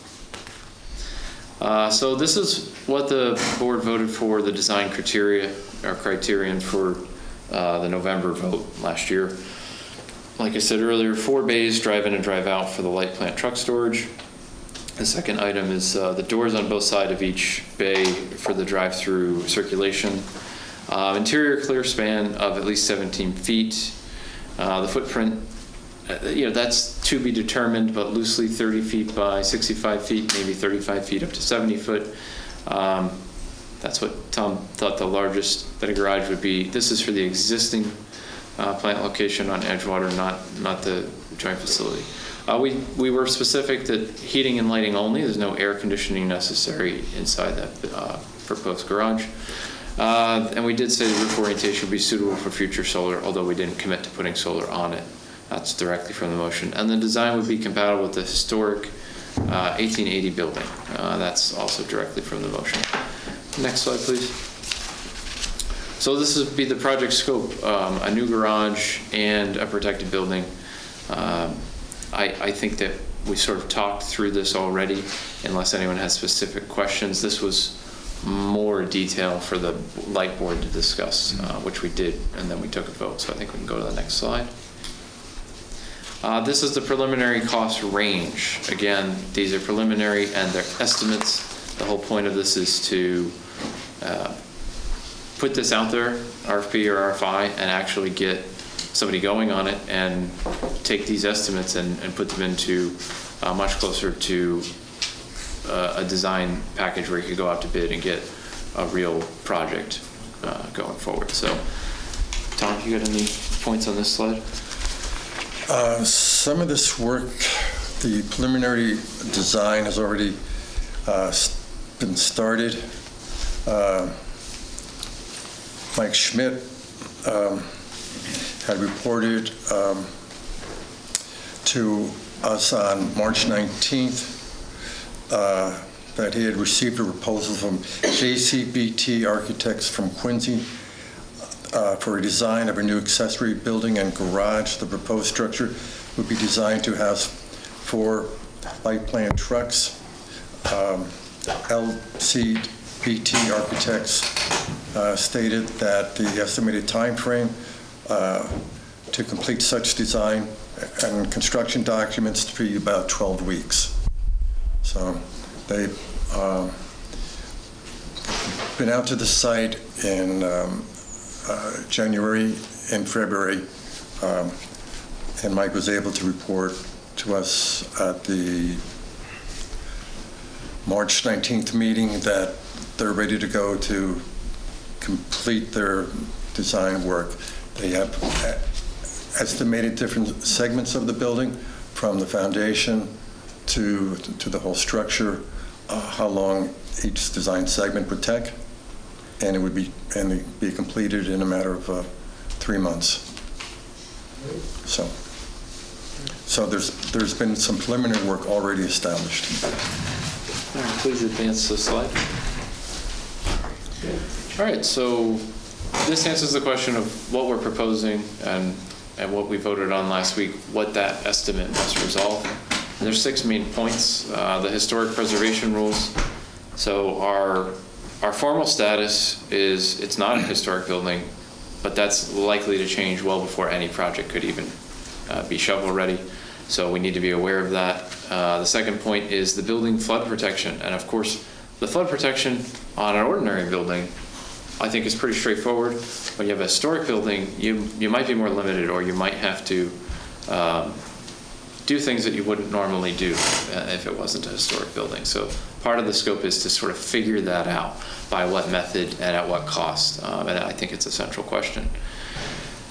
So this is what the board voted for, the design criteria or criterion for the November vote last year. Like I said earlier, 4 bays, drive in and drive out for the light plant truck storage. The second item is the doors on both sides of each bay for the drive-through circulation. Interior clear span of at least 17 feet. The footprint, that's to be determined, but loosely 30 feet by 65 feet, maybe 35 feet up to 70 foot. That's what Tom thought the largest that a garage would be. This is for the existing plant location on Edgewater, not the joint facility. We were specific that heating and lighting only. There's no air conditioning necessary inside that proposed garage. And we did say the roof orientation would be suitable for future solar, although we didn't commit to putting solar on it. That's directly from the motion. And the design would be compatible with the historic 1880 building. That's also directly from the motion. Next slide, please. So this would be the project scope, a new garage and a protected building. I think that we sort of talked through this already, unless anyone has specific questions. This was more detail for the light board to discuss, which we did, and then we took a vote. So I think we can go to the next slide. This is the preliminary cost range. Again, these are preliminary and they're estimates. The whole point of this is to put this out there, RFP or RFI, and actually get somebody going on it and take these estimates and put them into much closer to a design package where you could go out to bid and get a real project going forward. So, Tom, you got any points on this slide? Some of this work, the preliminary design has already been started. Mike Schmidt had reported to us on March 19th that he had received a proposal from JCBT Architects from Quincy for a design of a new accessory building and garage. The proposed structure would be designed to house 4 light plant trucks. LCBT Architects stated that the estimated timeframe to complete such design and construction documents to be about 12 weeks. So they've been out to the site in January and February, and Mike was able to report to us at the March 19th meeting that they're ready to go to complete their design work. They have estimated different segments of the building, from the foundation to the whole structure, how long each design segment would take, and it would be completed in a matter of 3 months. So there's been some preliminary work already established. All right, please advance the slide. All right, so this answers the question of what we're proposing and what we voted on last week, what that estimate must resolve. And there's 6 main points. The historic preservation rules. So our formal status is it's not a historic building, but that's likely to change well before any project could even be shovel ready. So we need to be aware of that. The second point is the building flood protection. And of course, the flood protection on an ordinary building, I think, is pretty straightforward. When you have a historic building, you might be more limited, or you might have to do things that you wouldn't normally do if it wasn't a historic building. So part of the scope is to sort of figure that out, by what method and at what cost. And I think it's a central question.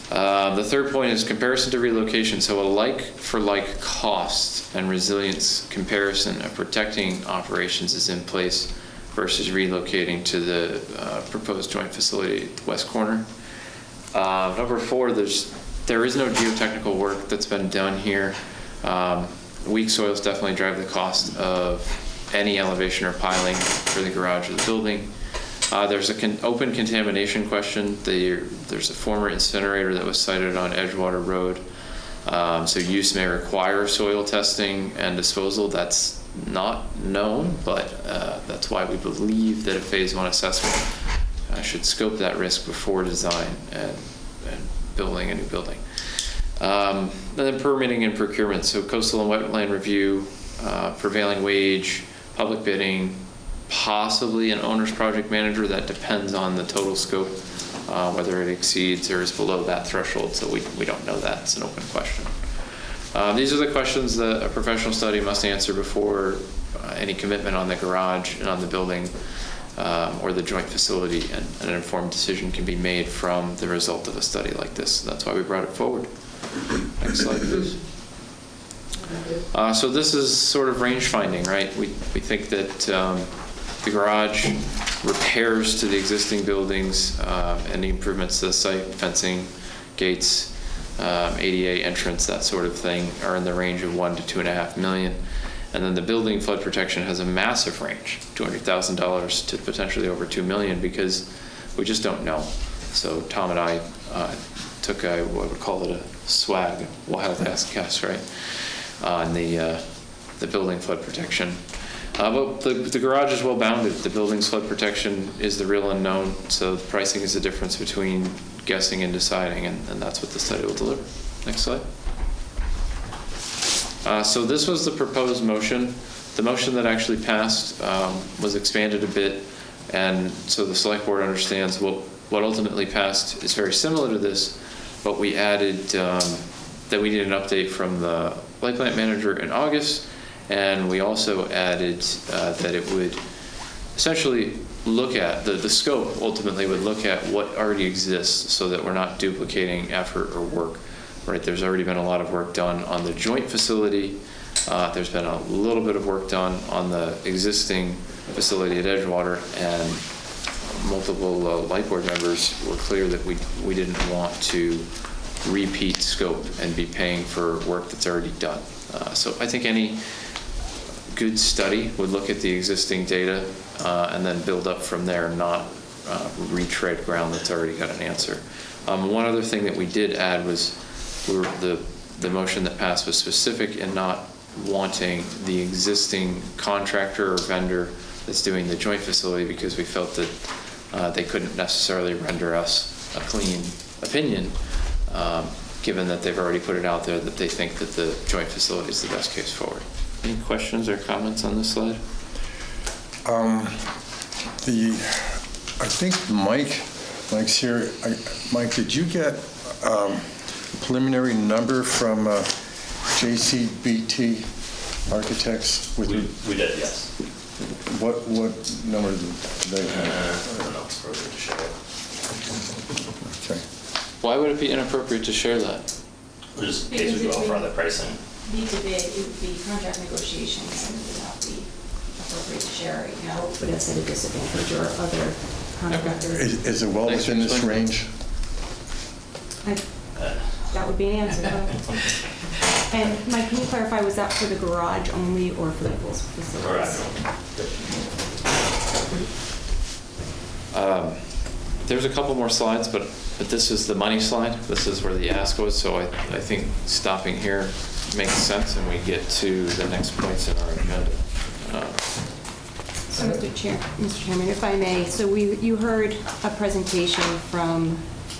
The third point is comparison to relocation. So a like-for-like cost and resilience comparison of protecting operations is in place versus relocating to the proposed joint facility at the west corner. Number 4, there is no geotechnical work that's been done here. Weak soils definitely drive the cost of any elevation or piling for the garage or the building. There's an open contamination question. There's a former incinerator that was sited on Edgewater Road. So use may require soil testing and disposal. That's not known, but that's why we believe that a phase 1 assessment should scope that risk before design and building a new building. And then permitting and procurement. So coastal and wetland review, prevailing wage, public bidding, possibly an owner's project manager. That depends on the total scope, whether it exceeds or is below that threshold. So we don't know that. It's an open question. These are the questions that a professional study must answer before any commitment on the garage and on the building or the joint facility, and an informed decision can be made from the result of a study like this. That's why we brought it forward. Next slide, please. So this is sort of range finding, right? We think that the garage repairs to the existing buildings, any improvements to the site, fencing, gates, ADA entrance, that sort of thing, are in the range of $1 to $2.5 million. And then the building flood protection has a massive range, $200,000 to potentially over $2 million, because we just don't know. So Tom and I took what would call it a swag, wild ass guess, right, on the building flood protection. But the garage is well bounded. The building's flood protection is the real unknown, so the pricing is the difference between guessing and deciding, and that's what the study will deliver. Next slide. So this was the proposed motion. The motion that actually passed was expanded a bit, and so the select board understands what ultimately passed is very similar to this, but we added that we need an update from the light plant manager in August, and we also added that it would essentially look at, the scope ultimately would look at what already exists, so that we're not duplicating effort or work. Right, there's already been a lot of work done on the joint facility. There's been a little bit of work done on the existing facility at Edgewater, and multiple light board members were clear that we didn't want to repeat scope and be paying for work that's already done. So I think any good study would look at the existing data and then build up from there, not retread ground that's already got an answer. One other thing that we did add was the motion that passed was specific in not wanting the existing contractor or vendor that's doing the joint facility, because we felt that they couldn't necessarily render us a clean opinion, given that they've already put it out there that they think that the joint facility is the best case forward. Any questions or comments on this slide? I think Mike's here. Mike, did you get a preliminary number from JCBT Architects? We did, yes. What number did they have? I don't know, it's appropriate to share it. Okay. Why would it be inappropriate to share that? Just in case we go over the pricing. Need to bid, it would be contract negotiations, and it would not be appropriate to share right now, but it's at a disadvantage or other contractors. Is it well within this range? That would be an answer. And Mike, can you clarify, was that for the garage only or for the full facility? There's a couple more slides, but this is the money slide. This is where the ask was, so I think stopping here makes sense, and we get to the next points in our agenda. So, Mr. Chairman, if I may, so you heard a presentation from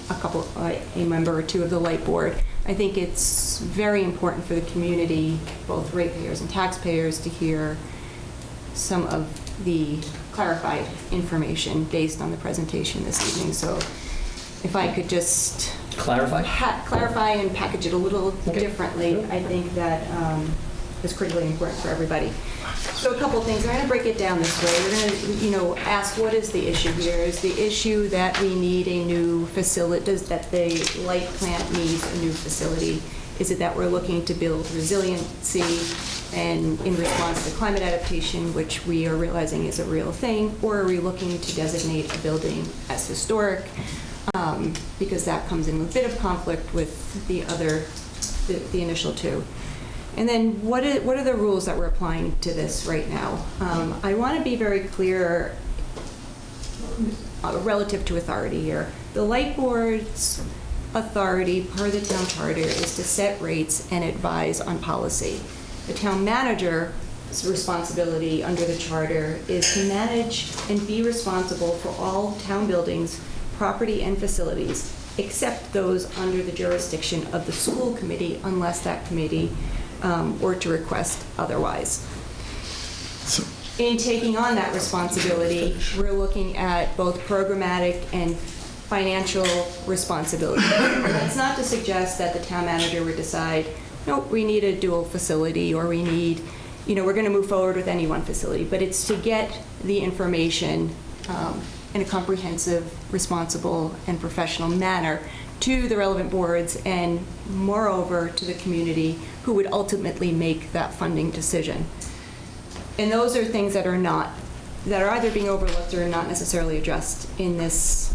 a member or two of the Light Board. I think it's very important for the community, both ratepayers and taxpayers, to hear some of the clarified information based on the presentation this evening. So if I could just clarify and package it a little differently, I think that is critically important for everybody. So a couple things. I'm going to break it down this way. We're going to, ask what is the issue here. Is the issue that we need a new facility? That the light plant needs a new facility? Is it that we're looking to build resiliency and in response to climate adaptation, which we are realizing is a real thing, or are we looking to designate a building as historic? Because that comes in with a bit of conflict with the initial two. And then what are the rules that we're applying to this right now? I want to be very clear relative to authority here. The Light Board's authority per the town charter is to set rates and advise on policy. The town manager's responsibility under the charter is to manage and be responsible for all town buildings, property, and facilities, except those under the jurisdiction of the school committee, unless that committee or to request otherwise. In taking on that responsibility, we're looking at both programmatic and financial responsibility. That's not to suggest that the town manager would decide, nope, we need a dual facility, or we need, we're going to move forward with any one facility, but it's to get the information in a comprehensive, responsible, and professional manner to the relevant boards, and moreover to the community who would ultimately make that funding decision. And those are things that are either being overlooked or not necessarily addressed in this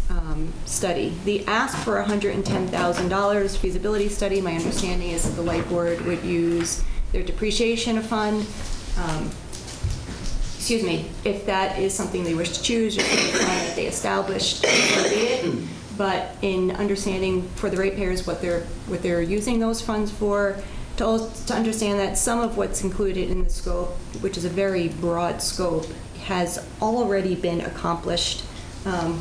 study. The ask for $110,000 feasibility study, my understanding is that the Light Board would use their depreciation fund. If that is something they wish to choose, or the fund that they established, but in understanding for the ratepayers what they're using those funds for, to understand that some of what's included in the scope, which is a very broad scope, has already been accomplished.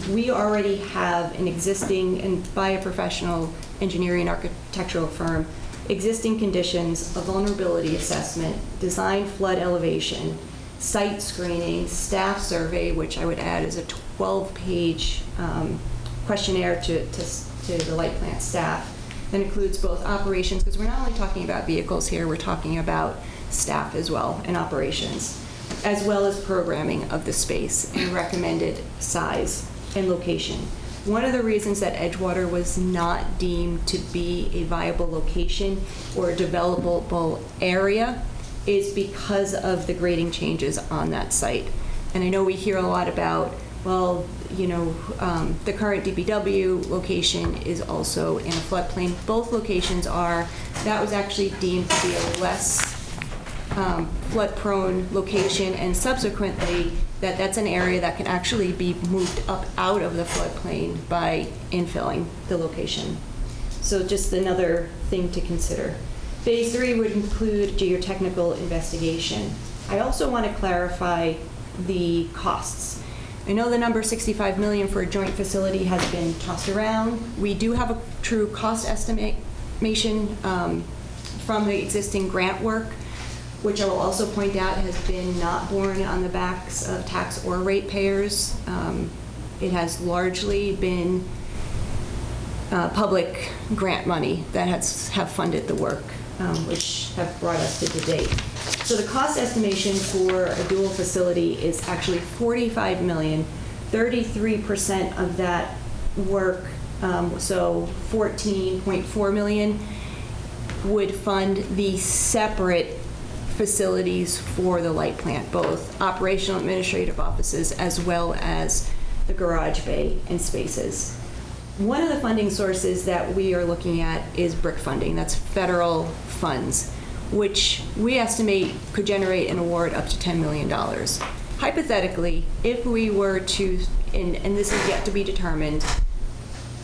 We already have an existing, and by a professional engineering architectural firm, existing conditions, a vulnerability assessment, design flood elevation, site screening, staff survey, which I would add is a 12-page questionnaire to the light plant staff that includes both operations, because we're not only talking about vehicles here, we're talking about staff as well and operations, as well as programming of the space and recommended size and location. One of the reasons that Edgewater was not deemed to be a viable location or a developable area is because of the grading changes on that site. And I know we hear a lot about, well, the current DPW location is also in a floodplain. Both locations are. That was actually deemed to be a less flood-prone location, and subsequently that's an area that can actually be moved up out of the floodplain by infilling the location. So just another thing to consider. Phase 3 would include geotechnical investigation. I also want to clarify the costs. I know the number 65 million for a joint facility has been tossed around. We do have a true cost estimation from the existing grant work, which I will also point out has been not borne on the backs of tax or ratepayers. It has largely been public grant money that have funded the work, which have brought us to today. So the cost estimation for a dual facility is actually 45 million. 33% of that work, so 14.4 million, would fund the separate facilities for the light plant, both operational administrative offices as well as the garage bay and spaces. One of the funding sources that we are looking at is brick funding. That's federal funds, which we estimate could generate an award up to $10 million. Hypothetically, if we were to, and this is yet to be determined,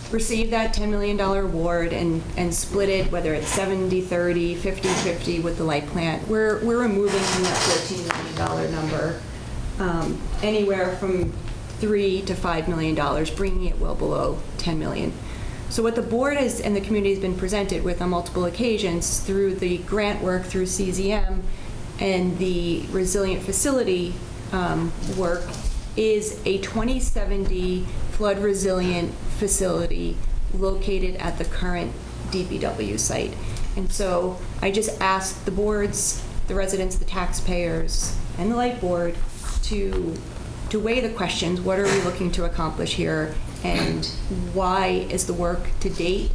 receive that $10 million award and split it, whether it's 70-30, 50-50 with the light plant, we're removing from that $14 million number anywhere from $3 to $5 million, bringing it well below 10 million. So what the board is and the community has been presented with on multiple occasions through the grant work through CZM and the resilient facility work is a 2070 flood resilient facility located at the current DPW site. And so I just asked the boards, the residents, the taxpayers, and the light board to weigh the questions. What are we looking to accomplish here? And why is the work to date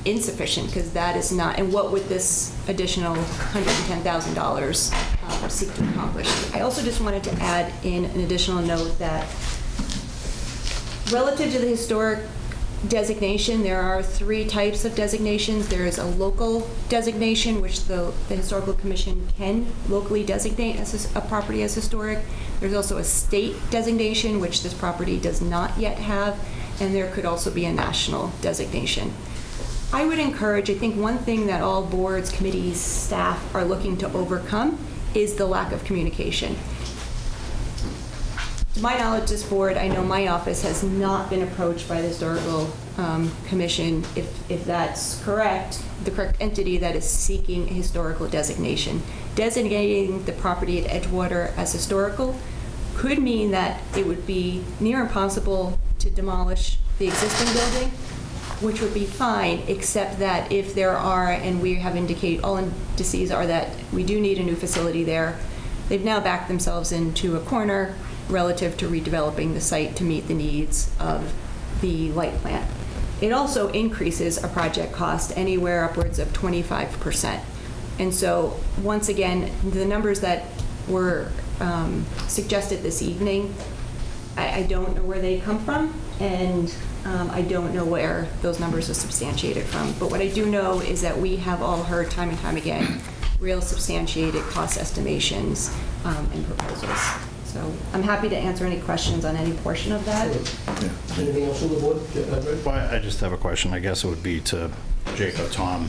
insufficient? Because that is not, and what would this additional $110,000 seek to accomplish? I also just wanted to add in an additional note that relative to the historic designation, there are 3 types of designations. There is a local designation, which the Historical Commission can locally designate as a property as historic. There's also a state designation, which this property does not yet have, and there could also be a national designation. I would encourage, I think one thing that all boards, committees, staff are looking to overcome is the lack of communication. To my knowledge, this board, I know my office has not been approached by the Historical Commission, if that's correct, the correct entity that is seeking a historical designation. Designating the property at Edgewater as historical could mean that it would be near impossible to demolish the existing building, which would be fine, except that if there are, and we have indicated, all indices are that we do need a new facility there, they've now backed themselves into a corner relative to redeveloping the site to meet the needs of the light plant. It also increases a project cost anywhere upwards of 25%. And so, once again, the numbers that were suggested this evening, I don't know where they come from, and I don't know where those numbers are substantiated from. But what I do know is that we have all heard time and time again real substantiated cost estimations and proposals. So I'm happy to answer any questions on any portion of that. Anything else from the board? Well, I just have a question. I guess it would be to Jake or Tom.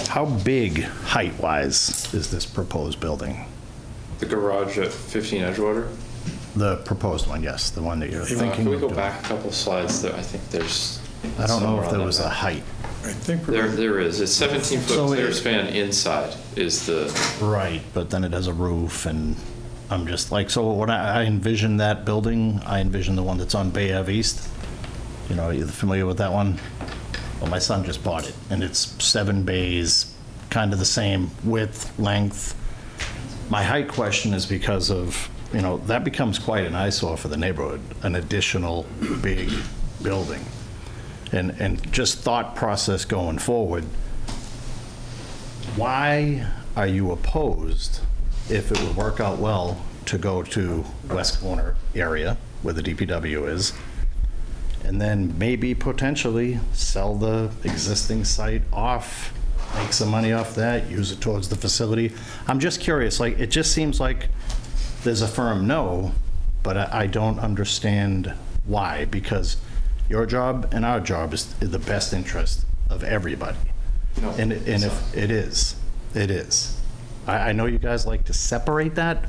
How big, height-wise, is this proposed building? The garage at 15 Edgewater? The proposed one, yes, the one that you're thinking. Can we go of back a couple slides? I think there's. I don't know if there was a height. I think there is. It's 17-foot So clear it- span inside is the. Right, but then it has a roof, and I'm just like, so when I envision that building, I envision the one that's on Bay Ave East. You know, are you familiar with that one? Well, my son just bought it, and it's 7 bays, kind of the same width, length. My height question is because of, you know, that becomes quite an eyesore for the neighborhood, an additional big building. And just thought process going forward, why are you opposed, if it would work out well, to go to West Corner area where the DPW is, and then maybe potentially sell the existing site off, make some money off that, use it towards the facility? I'm just curious, like, it just seems like there's a firm no, but I don't understand why, because your job and our job is the best interest of everybody. No, And if it is. I know you guys like to separate that,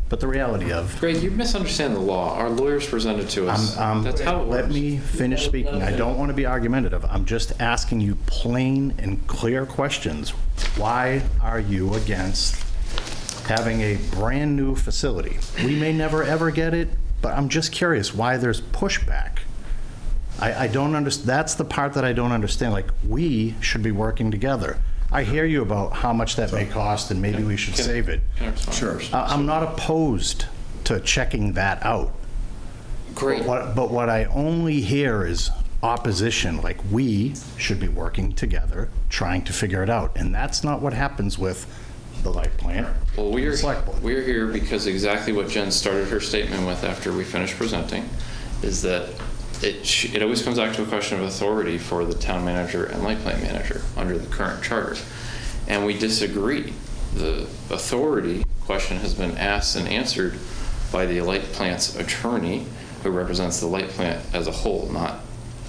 But the reality of... Greg, you misunderstand the law. Our lawyers presented to us. That's how it works. Let me finish speaking. I don't want to be argumentative. I'm just asking you plain and clear questions. Why are you against having a brand-new facility? We may never, ever get it, but I'm just curious why there's pushback. I don't understand. That's the part that I don't understand. Like, we should be working together. I hear you about how much that may cost and maybe we should save it. Sure. I'm not opposed to checking that out. Great. But what I only hear is opposition, like we should be working together, trying to figure it out. And that's not what happens with the light plant. Well, we're here because exactly what Jen started her statement with after we finished presenting is that it always comes back to a question of authority for the town manager and light plant manager under the current charter. And we disagree. The authority question has been asked and answered by the light plant's attorney, who represents the light plant as a whole, not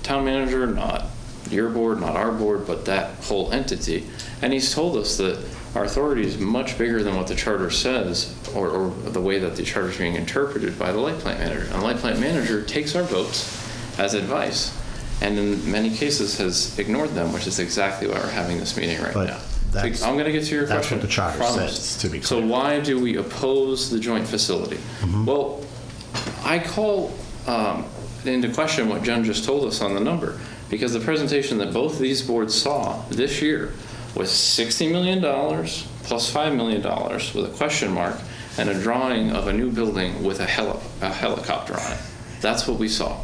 town manager, not your board, not our board, but that whole entity. And he's told us that our authority is much bigger than what the charter says, or the way that the charter is being interpreted by the light plant manager. And the light plant manager takes our votes as advice, and in many cases has ignored them, which is exactly why we're having this meeting right now. So I'm going to get to your question. That's what the charter says, to be clear. So why do we oppose the joint facility? Well, I call into question what Jen just told us on the number, because the presentation that both of these boards saw this year was $60 million plus $5 million with a question mark and a drawing of a new building with a helicopter on it. That's what we saw.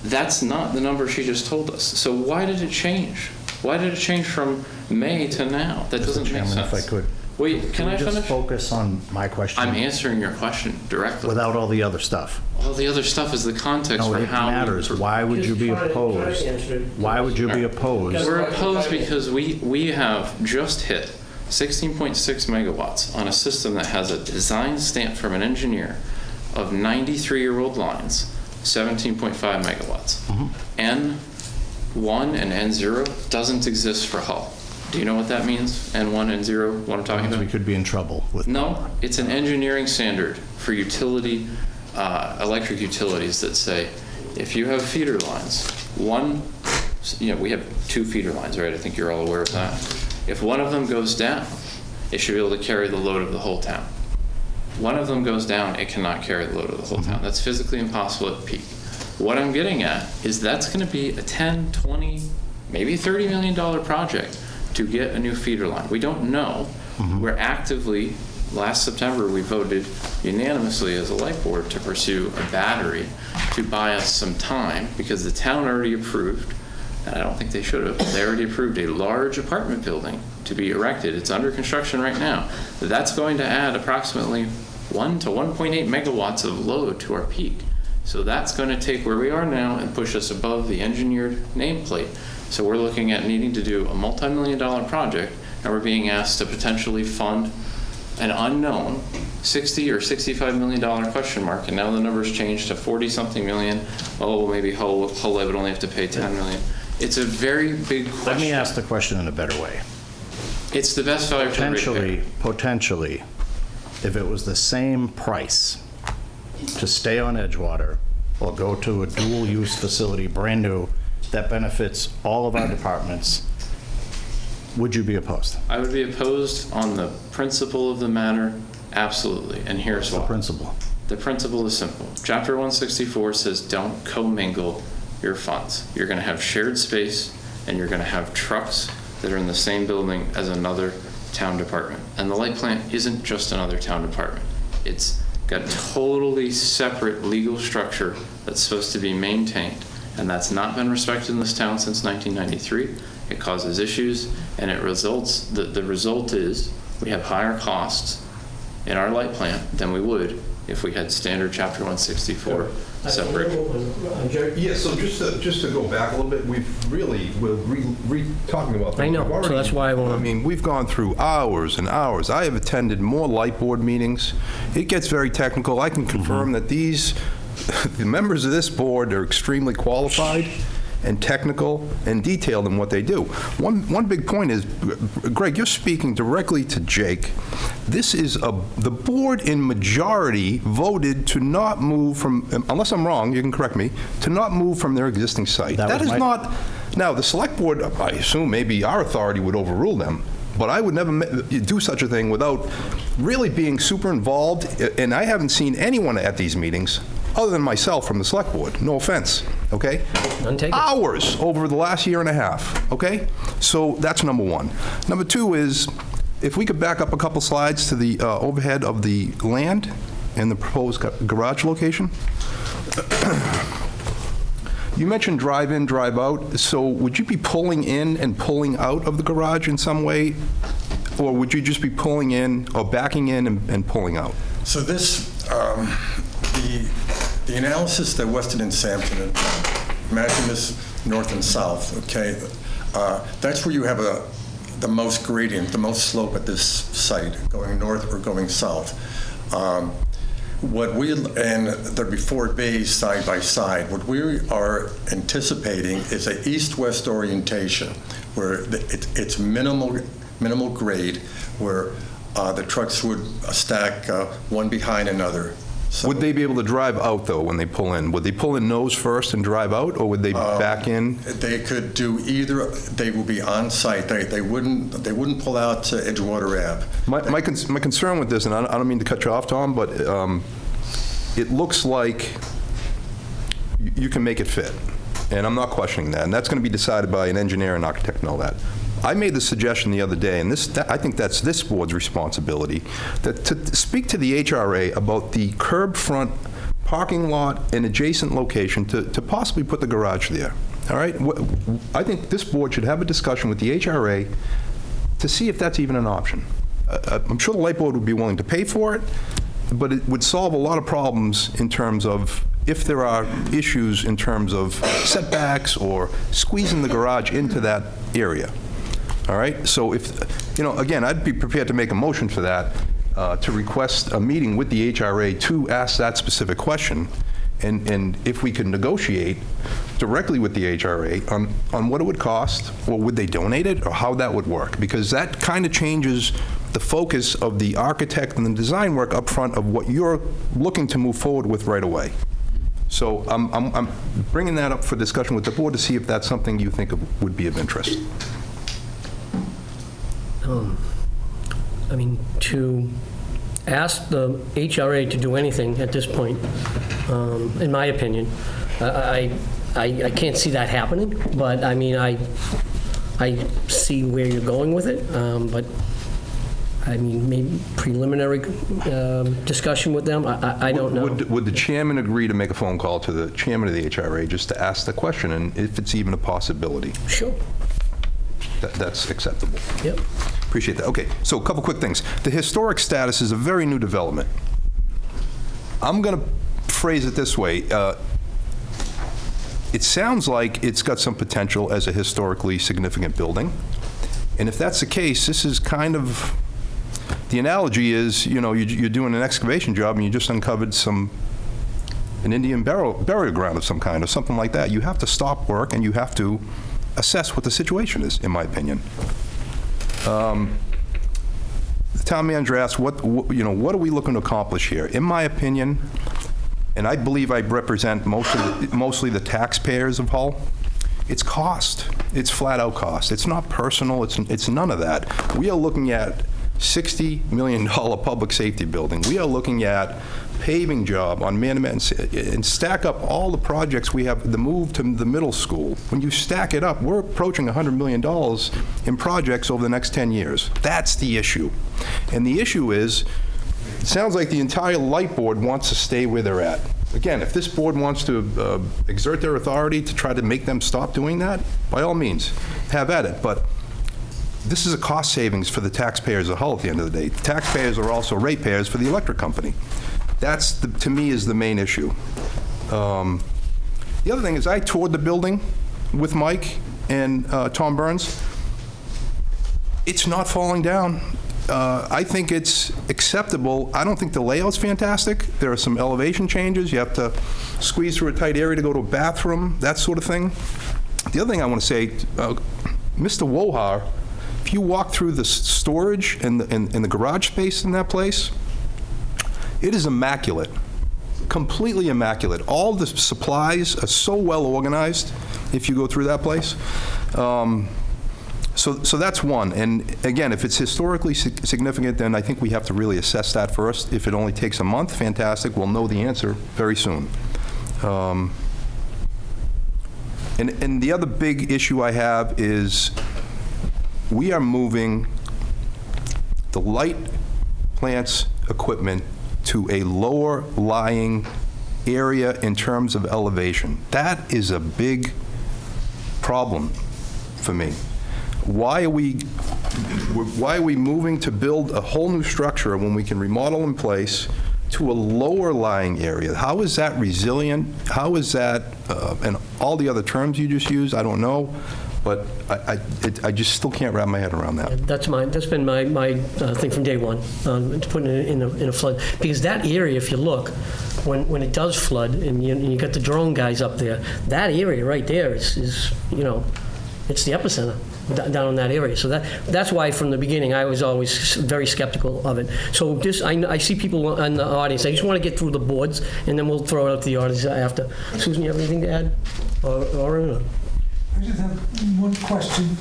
That's not the number she just told us. So why did it change? Why did it change from May to now? That doesn't make sense. If I could. Wait, can I finish? Just focus on my question? I'm answering your question directly. Without all the other stuff. All the other stuff is the context for how... No, it matters. Why would you be opposed? Why would you be opposed? We're opposed because we have just hit 16.6 megawatts on a system that has a design stamp from an engineer of 93-year-old lines, 17.5 megawatts. N1 and N0 doesn't exist for Hull. Do you know what that means? N1 and 0, what I'm talking about? We could be in trouble with that. No, it's an engineering standard for utility, electric utilities that say if you have feeder lines, we have 2 feeder lines, right? I think you're all aware of that. If one of them goes down, it should be able to carry the load of the whole town. One of them goes down, it cannot carry the load of the whole town. That's physically impossible at peak. What I'm getting at is that's going to be a 10, 20, maybe $30 million project to get a new feeder line. We don't know. We're actively, last September, we voted unanimously as a light board to pursue a battery to buy us some time because the town already approved, and I don't think they should have, they already approved a large apartment building to be erected. It's under construction right now. That's going to add approximately 1 to 1.8 megawatts of load to our peak. So that's going to take where we are now and push us above the engineered nameplate. So we're looking at needing to do a multi-million-dollar project, and we're being asked to potentially fund an unknown $60 or $65 million question mark, and now the number's changed to 40-something million. Oh, maybe Hull would only have to pay 10 million. It's a very big question. Let me ask the question in a better way. It's the best value for the ratepayer. Potentially, if it was the same price to stay on Edgewater or go to a dual-use facility, brand new, that benefits all of our departments, would you be opposed? I would be opposed on the principle of the matter, absolutely, and here's why. What's the principle? The principle is simple. Chapter 164 says don't commingle your funds. You're going to have shared space, and you're going to have trucks that are in the same building as another town department. And the light plant isn't just another town department. It's got a totally separate legal structure that's supposed to be maintained. And that's not been respected in this town since 1993. It causes issues, and it results, the result is we have higher costs in our light plant than we would if we had standard Chapter 164 separate. Yeah, so just to go back a little bit, we're talking about that. I know, so that's why I want to... I mean, we've gone through hours and hours. I have attended more light board meetings. It gets very technical. I can confirm that the members of this board are extremely qualified, and technical and detailed in what they do. One big point is, Greg, you're speaking directly to Jake. This is the board in majority voted to not move from, unless I'm wrong, you can correct me, to not move from their existing site. That is not, now the select board, I assume maybe our authority would overrule them, but I would never do such a thing without really being super involved, and I haven't seen anyone at these meetings other than myself from the select board, no offense, okay? Hours over the last year and a half, okay? So that's number one. Number two is, if we could back up a couple slides to the overhead of the land and the proposed garage location. You mentioned drive in, drive out, so would you be pulling in and pulling out of the garage in some way? Or would you just be pulling in or backing in and pulling out? So this, the analysis that Weston and Sampson had done, imagine this north and south, okay? That's where you have the most gradient, the most slope at this site, going north or going south. And there'd be 4 bays side by side. What we are anticipating is an east-west orientation where it's minimal grade, where the trucks would stack one behind another. So would they be able to drive out, though, when they pull in? Would they pull in nose first and drive out, or would they back in? They could do either. They will be on site. They wouldn't pull out to Edgewater Ave. My concern with this, and I don't mean to cut you off, Tom, but it looks like you can make it fit, and I'm not questioning that, and that's going to be decided by an engineer and architect and all that. I made the suggestion the other day, and I think that's this board's responsibility, that to speak to the HRA about the curb front parking lot and adjacent location to possibly put the garage there. All right? I think this board should have a discussion with the HRA to see if that's even an option. I'm sure the light board would be willing to pay for it, but it would solve a lot of problems in terms of if there are issues in terms of setbacks or squeezing the garage into that area. All right, so if, again, I'd be prepared to make a motion for that, to request a meeting with the HRA to ask that specific question, and if we can negotiate directly with the HRA on what it would cost, or would they donate it, or how that would work, because that kind of changes the focus of the architect and the design work up front of what you're looking to move forward with right away. So I'm bringing that up for discussion with the board to see if that's something you think would be of interest. I mean, to ask the HRA to do anything at this point, in my opinion, I can't see that happening, but I mean, I see where you're going with it, but I mean, maybe preliminary discussion with them, I don't know. Would the chairman agree to make a phone call to the chairman of the HRA just to ask the question, and if it's even a possibility? Sure. That's acceptable. Yep. Appreciate that. Okay, so a couple quick things. The historic status is a very new development. I'm going to phrase it this way. It sounds like it's got some potential as a historically significant building. And if that's the case, this is kind of, the analogy is, you're doing an excavation job and you just uncovered an Indian burial ground of some kind or something like that. You have to stop work and you have to assess what the situation is, in my opinion. The town manager asked, what are we looking to accomplish here? In my opinion, and I believe I represent mostly the taxpayers of Hull, it's cost. It's flat out cost. It's not personal. It's none of that. We are looking at $60 million public safety building. We are looking at paving job on Manomet and stack up all the projects we have, the move to the middle school. When you stack it up, we're approaching $100 million in projects over the next 10 years. That's the issue. And the issue is, it sounds like the entire light board wants to stay where they're at. Again, if this board wants to exert their authority to try to make them stop doing that, by all means, have at it. But this is a cost savings for the taxpayers of Hull at the end of the day. The taxpayers are also ratepayers for the electric company. That's, to me, is the main issue. The other thing is I toured the building with Mike and Tom Burns. It's not falling down. I think it's acceptable. I don't think the layout's fantastic. There are some elevation changes. You have to squeeze through a tight area to go to a bathroom, that sort of thing. The other thing I want to say, Mr. Wohar, if you walk through the storage and the garage space in that place, it is immaculate, completely immaculate. All the supplies are so well organized if you go through that place. So that's one. And again, if it's historically significant, then I think we have to really assess that first. If it only takes a month, fantastic. We'll know the answer very soon. And the other big issue I have is we are moving the light plants equipment to a lower lying area in terms of elevation. That is a big problem for me. Why are we moving to build a whole new structure when we can remodel in place to a lower lying area? How is that resilient? How is that, and all the other terms you just used, I don't know, but I just still can't wrap my head around that. That's been my thing from day one, to put it in a flood. Because that area, if you look, when it does flood, and you got the drone guys up there, that area right there is you know, it's the epicenter down in that area. So that's why from the beginning I was always very skeptical of it. So just I see people in the audience. I just want to get through the boards, and then we'll throw it up to the audience after. Susan, you have anything to add? Or I just have one question.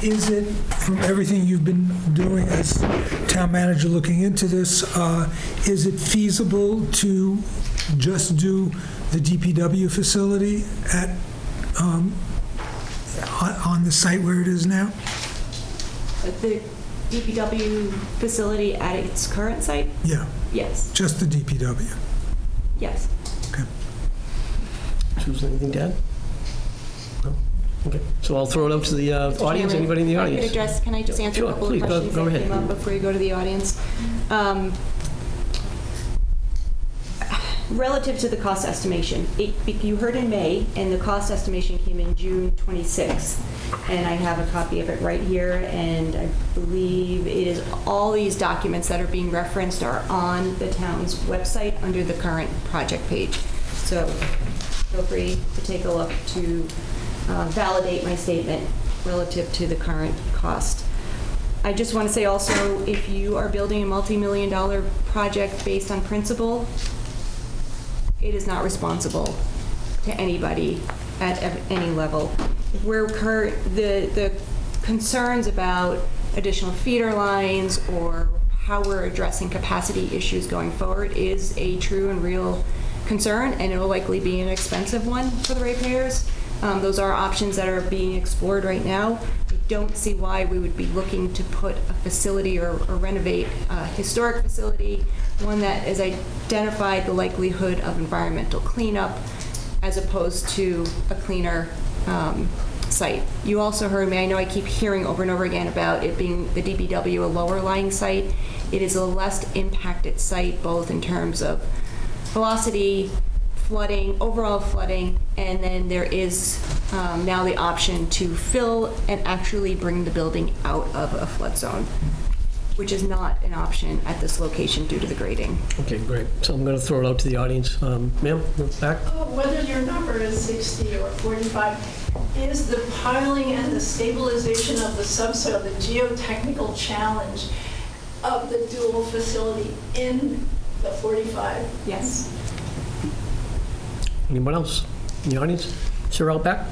Is it, from everything you've been doing as town manager looking into this, is it feasible to just do the DPW facility at on the site where it is now? The DPW facility at its current site? Yeah. Yes. Just the DPW? Yes. Okay. Susan, anything to add? No? Okay. So I'll throw it up to the audience. Chairman, Anybody in the audience? Can I just answer Sure, a couple please, of questions go that ahead. came up before you go to the audience? Relative to the cost estimation, you heard in May, and the cost estimation came in June 26th, and I have a copy of it right here, and I believe it is all these documents that are being referenced are on the town's website under the current project page. So feel free to take a look to validate my statement relative to the current cost. I just want to say also, if you are building a multi-million-dollar project based on principle, it is not responsible to anybody at any level. The concerns about additional feeder lines or how we're addressing capacity issues going forward is a true and real concern, and it will likely be an expensive one for the ratepayers. Those are options that are being explored right now. I don't see why we would be looking to put a facility or renovate a historic facility, one that has identified the likelihood of environmental cleanup as opposed to a cleaner site. You also heard me, I know I keep hearing over and over again about it being the DPW, a lower lying site. It is a less impacted site, both in terms of velocity, flooding, overall flooding, and then there is now the option to fill and actually bring the building out of a flood zone, which is not an option at this location due to the grading. Okay, great. So I'm going to throw it out to the audience. Ma'am, back. Whether your number is 60 or 45, is the piling and the stabilization of the subsoil, the geotechnical challenge of the dual facility in the 45? Yes. Anyone else in the audience? Sir, out back.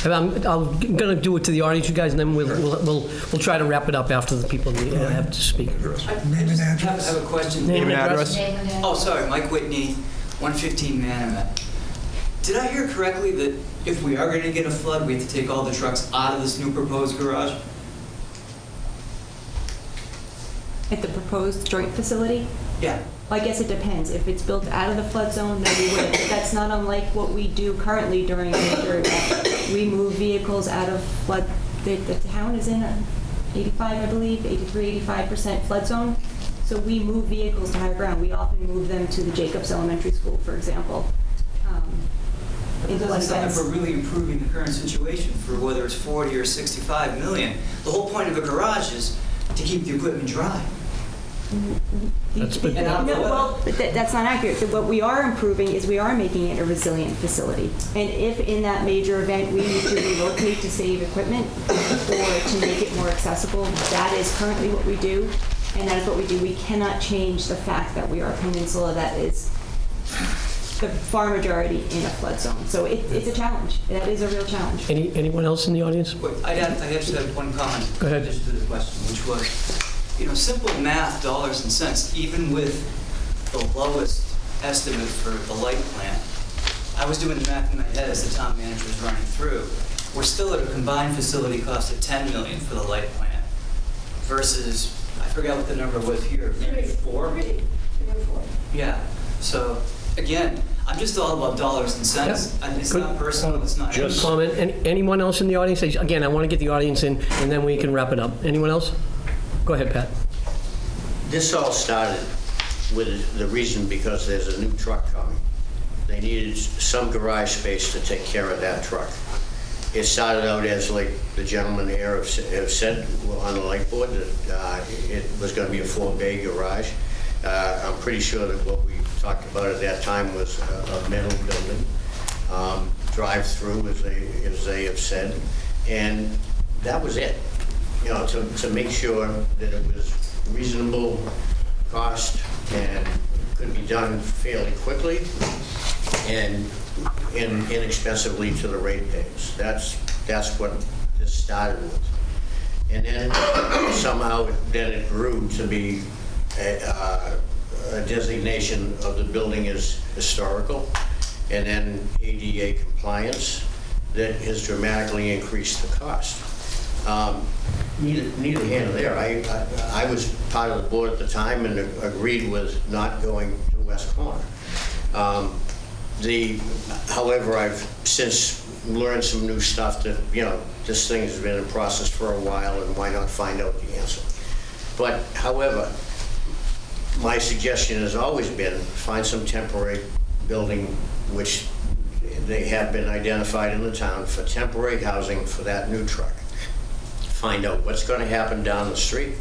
I'm going to do it to the audience, you guys, and then we'll try to wrap it up after the people have to speak. Name and address. I have a question. Name and address. Oh, sorry, Mike Whitney, 115 Manamet. Did I hear correctly that if we are going to get a flood, we have to take all the trucks out of this new proposed garage? At the proposed joint facility? Yeah. Well, I guess it depends. If it's built out of the flood zone, then we would. But that's not unlike what we do currently during winter. We move vehicles out of flood. The town is in 85, I believe, 83, 85% flood zone. So we move vehicles to higher ground. We often move them to the Jacobs Elementary School, for example. But that doesn't sound like we're really improving the current situation for whether it's 40 or 65 million. The whole point of a garage is to keep the equipment dry. That's been- No, well, that's not accurate. What we are improving is we are making it a resilient facility. And if in that major event we need to relocate to save equipment or to make it more accessible, that is currently what we do, and that is what we do. We cannot change the fact that we are a peninsula that is the far majority in a flood zone. So it's a challenge. That is a real challenge. Anyone else in the audience? I just had one comment. Go ahead. In addition to the question, which was, simple math, dollars and cents, even with the lowest estimate for the light plant, I was doing the math in my head as the town manager was running through. We're still at a combined facility cost of $10 million for the light plant versus, I forgot what the number was here, maybe 4? 3 or 4. Yeah. So again, I'm just all about dollars and cents. Yep. And it's not personal. It's not. Just comment. Anyone else in the audience? Again, I want to get the audience in, and then we can wrap it up. Anyone else? Go ahead, Pat. This all started with the reason because there's a new truck coming. They needed some garage space to take care of that truck. It started out as, like the gentleman here have said on the light board, that it was going to be a 4-bay garage. I'm pretty sure that what we talked about at that time was a metal building, drive-through, as they have said, and that was it. To make sure that it was reasonable cost and could be done fairly quickly and inexpensively to the ratepayers. That's what this started with. And then somehow it grew to be a designation of the building as historical, and then ADA compliance that has dramatically increased the cost. Neither here nor there. I was part of the board at the time and agreed with not going to West Corner. However, I've since learned some new stuff that, this thing has been in process for a while, and why not find out the answer? But, however, my suggestion has always been find some temporary building, which they have been identified in the town for temporary housing for that new truck. Find out what's going to happen down the street.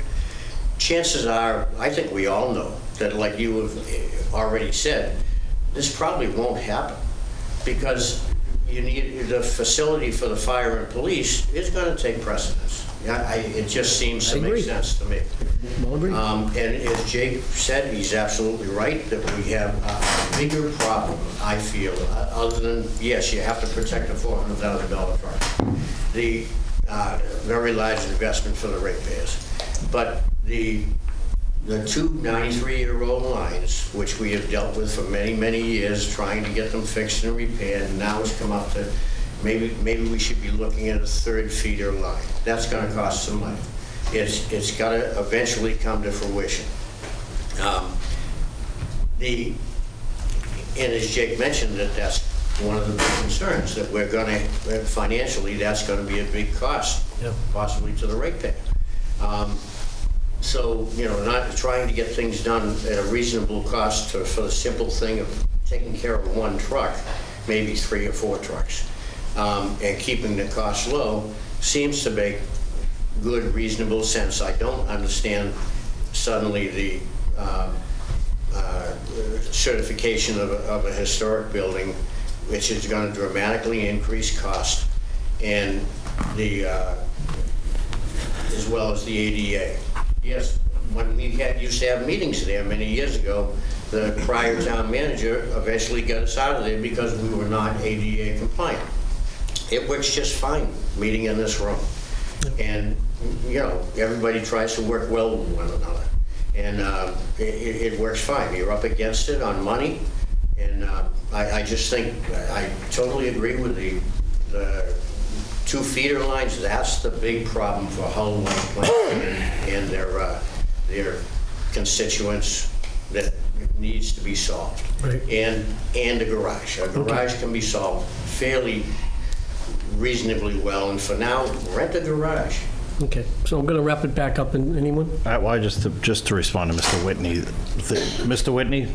Chances are, I think we all know that, like you have already said, this probably won't happen because you need the facility for the fire and police is going to take precedence. It just seems to make sense to me. And as Jake said, he's absolutely right that we have a bigger problem, I feel, other than, yes, you have to protect a $400,000 truck. The very large investment for the ratepayers. But the two 93-year-old lines, which we have dealt with for many, many years, trying to get them fixed and repaired, and now it's come up to maybe we should be looking at a 3rd feeder line. That's going to cost some money. It's got to eventually come to fruition. And as Jake mentioned, that's one of the big concerns, that we're going to, financially, that's going to be a big cost, possibly to the ratepayer. So, not trying to get things done at a reasonable cost for the simple thing of taking care of one truck, maybe 3 or 4 trucks, and keeping the cost low seems to make good, reasonable sense. I don't understand suddenly the certification of a historic building, which is going to dramatically increase cost, and as well as the ADA. Yes, when we used to have meetings there many years ago, the prior town manager eventually got us out of there because we were not ADA compliant. It works just fine, meeting in this room. And, everybody tries to work well with one another. And it works fine. You're up against it on money. And I just think, I totally agree with the 2 feeder lines. That's the big problem for Hull Light Plant and their constituents that needs to be solved. Right. And a garage. A garage can be solved fairly reasonably well, and for now, rent a garage. Okay, so I'm going to wrap it back up. And anyone? Well, just to respond to Mr. Whitney. Mr. Whitney,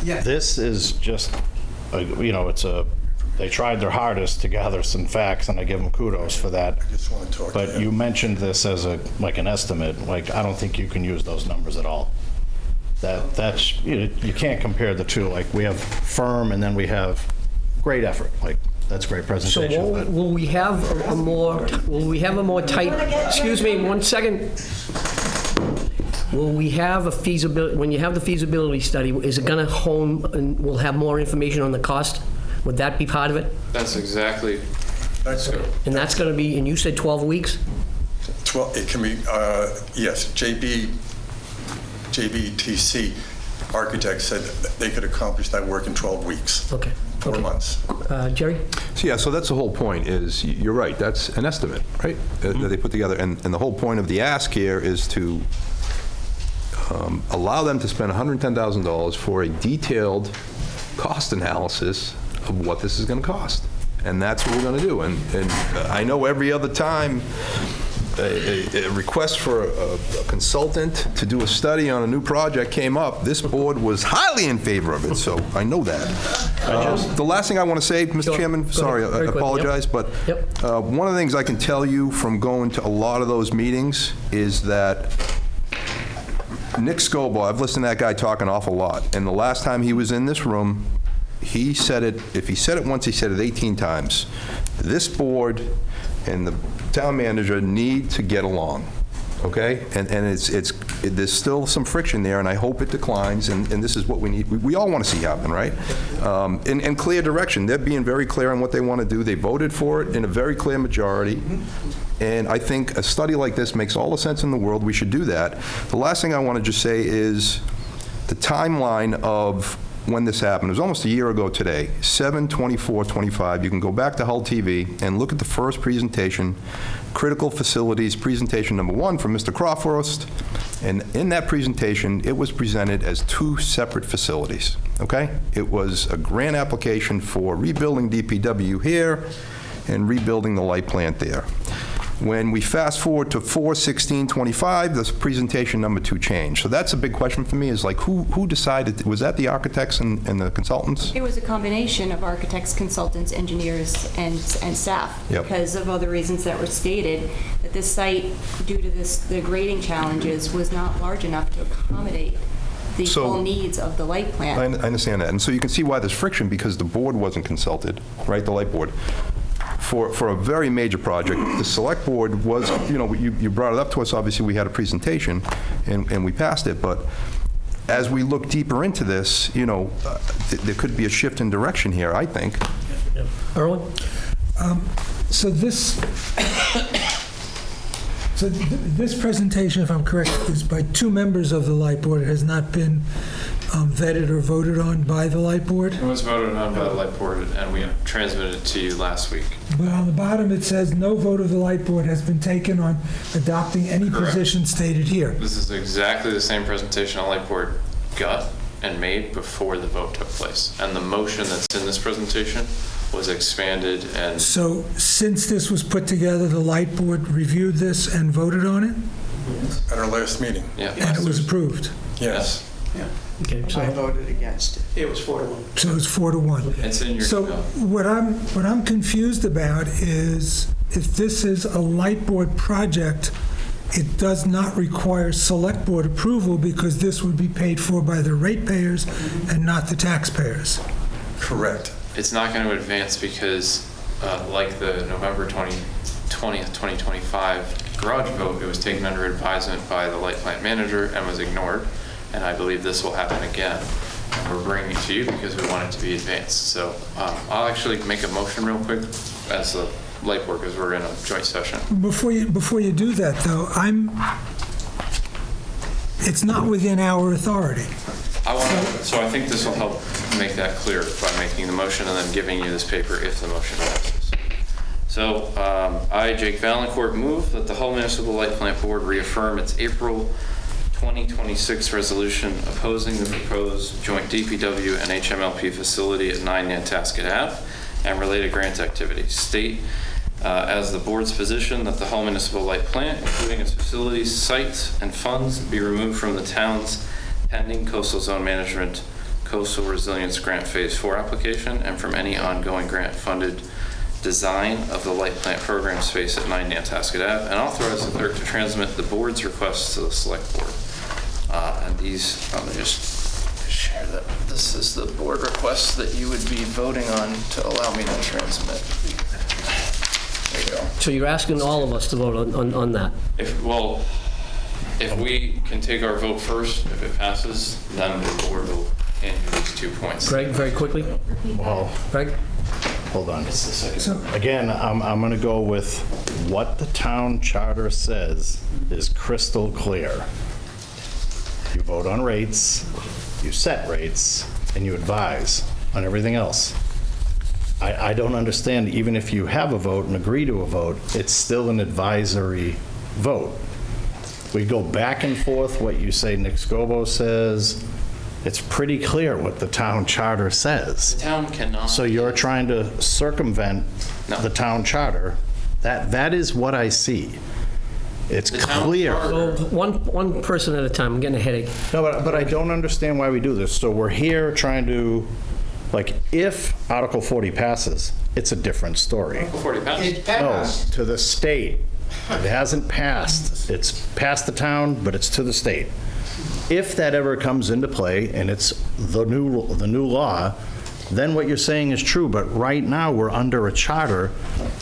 Yeah. this is just, it's a they tried their hardest to gather some facts, and I give them kudos for that. I just want to talk to But him. you mentioned this as like an estimate. Like, I don't think you can use those numbers at all. That's, you can't compare the two. Like, we have firm, and then we have great effort. Like, that's great So presentation. but- will we have a more tight, excuse me, 1 second. Will we have a feasibility, when you have the feasibility study, is it going to hone, and we'll have more information on the cost? Would that be part of it? That's exactly. That's good. And that's going to be, and you said 12 weeks? 12, it can be, yes, JBTC architects said that they could accomplish that work in 12 weeks. Okay. 4 months. Jerry? So that's the whole point, is, you're right, that's an estimate, right, that they put together. And the whole point of the ask here is to allow them to spend $110,000 for a detailed cost analysis of what this is going to cost. And that's what we're going to do. And I know every other time a request for a consultant to do a study on a new project came up, this board was highly in favor of it, so I know that. The last thing I want to say, Mr. Chairman, sorry, I apologize, but one of the things I can tell you from going to a lot of those meetings is that Nick Scobo, I've listened to that guy talk an awful lot, and the last time he was in this room, he said it, if he said it once, he said it 18 times. This board and the town manager need to get along, okay? And there's still some friction there, and I hope it declines, and this is what we need. We all want to see happen, right? And clear direction. They're being very clear on what they want to do. They voted for it in a very clear majority. And I think a study like this makes all the sense in the world. We should do that. The last thing I want to just say is the timeline of when this happened. It was almost a year ago today, 7/24/25. You can go back to Hull TV and look at the first presentation, Critical Facilities Presentation number 1 from Mr. Crawford. And in that presentation, it was presented as 2 separate facilities, okay? It was a grant application for rebuilding DPW here and rebuilding the light plant there. When we fast forward to 4/16/25, the presentation number 2 changed. So that's a big question for me, is like, who decided? Was that the architects and the consultants? It was a combination of architects, consultants, engineers, and staff. Yep. Because of other reasons that were stated, that this site, due to the grading challenges, was not large enough to accommodate the full needs of the light plant. I understand that. And so you can see why there's friction, because the board wasn't consulted, right, the light board. For a very major project, the select board was, you brought it up to us, obviously we had a presentation, and we passed it, but as we look deeper into this, there could be a shift in direction here, I think. Erwin? So this presentation, if I'm correct, is by 2 members of the light board. It has not been vetted or voted on by the light board. It was voted on by the light board, and we transmitted it to you last week. But on the bottom, it says, no vote of the light board has been taken on adopting any Correct. position stated here. This is exactly the same presentation the light board got and made before the vote took place. And the motion that's in this presentation was expanded and... So since this was put together, the light board reviewed this and voted on it? At our last meeting. Yeah. And it was approved? Yes. Okay, so I voted against it. It was 4-1. So it's 4-1. It's in your So email. what I'm confused about is, if this is a light board project, it does not require select board approval, because this would be paid for by the ratepayers and not the taxpayers. Correct. It's not going to advance because, like the November 20th, 2025 garage vote, it was taken under advisement by the light plant manager and was ignored. And I believe this will happen again. And we're bringing it to you because we want it to be advanced. So I'll actually make a motion real quick as the light board, because we're in a joint session. Before you do that, though, it's not within our authority. So I think this will help make that clear by making the motion and then giving you this paper if the motion passes. So I, Jake Valancourt, move that the Hull Municipal Light Plant Board reaffirm its April 2026 resolution opposing the proposed joint DPW and HMLP facility at 9 Nantasket Ave and related grant activities. State as the board's position that the Hull Municipal Light Plant, including its facilities, sites, and funds, be removed from the town's pending coastal zone management Coastal Resilience Grant Phase 4 application and from any ongoing grant-funded design of the light plant program space at 9 Nantasket Ave, and authorize the clerk to transmit the board's requests to the select board. And these, let me just share that. This is the board request that you would be voting on to allow me to transmit. There you go. So you're asking all of us to vote on that? If we can take our vote first, if it passes, then the board will hand you these 2 points. Greg, very quickly. Well, Greg? hold on. Again, I'm going to go with what the town charter says is crystal clear. You vote on rates, you set rates, and you advise on everything else. I don't understand, even if you have a vote and agree to a vote, it's still an advisory vote. We go back and forth, what you say Nick Scobo says. It's pretty clear what the town charter says. The town cannot. So you're trying to circumvent the town charter. That is what I see. It's clear. So one person at a time. I'm getting a headache. No, but I don't understand why we do this. So we're here trying to, like, if Article 40 passes, it's a different story. Article 40 passed. No, to the state. It hasn't passed. It's passed the town, but it's to the state. If that ever comes into play and it's the new law, then what you're saying is true. But right now, we're under a charter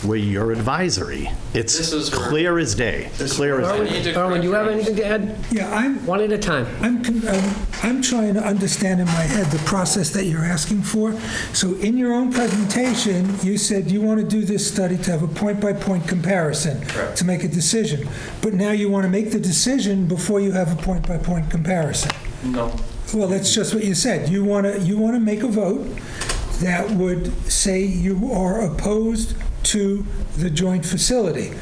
where you're advisory. It's clear as day. Clear as day. Erwin, do you have anything to add? Yeah, one at a time. I'm trying to understand in my head the process that you're asking for. So in your own presentation, you said you want to do this study to have a point-by-point comparison to make a decision. But now you want to make the decision before you have a point-by-point comparison. No. Well, that's just what you said. You want to make a vote that would say you are opposed to the joint facility.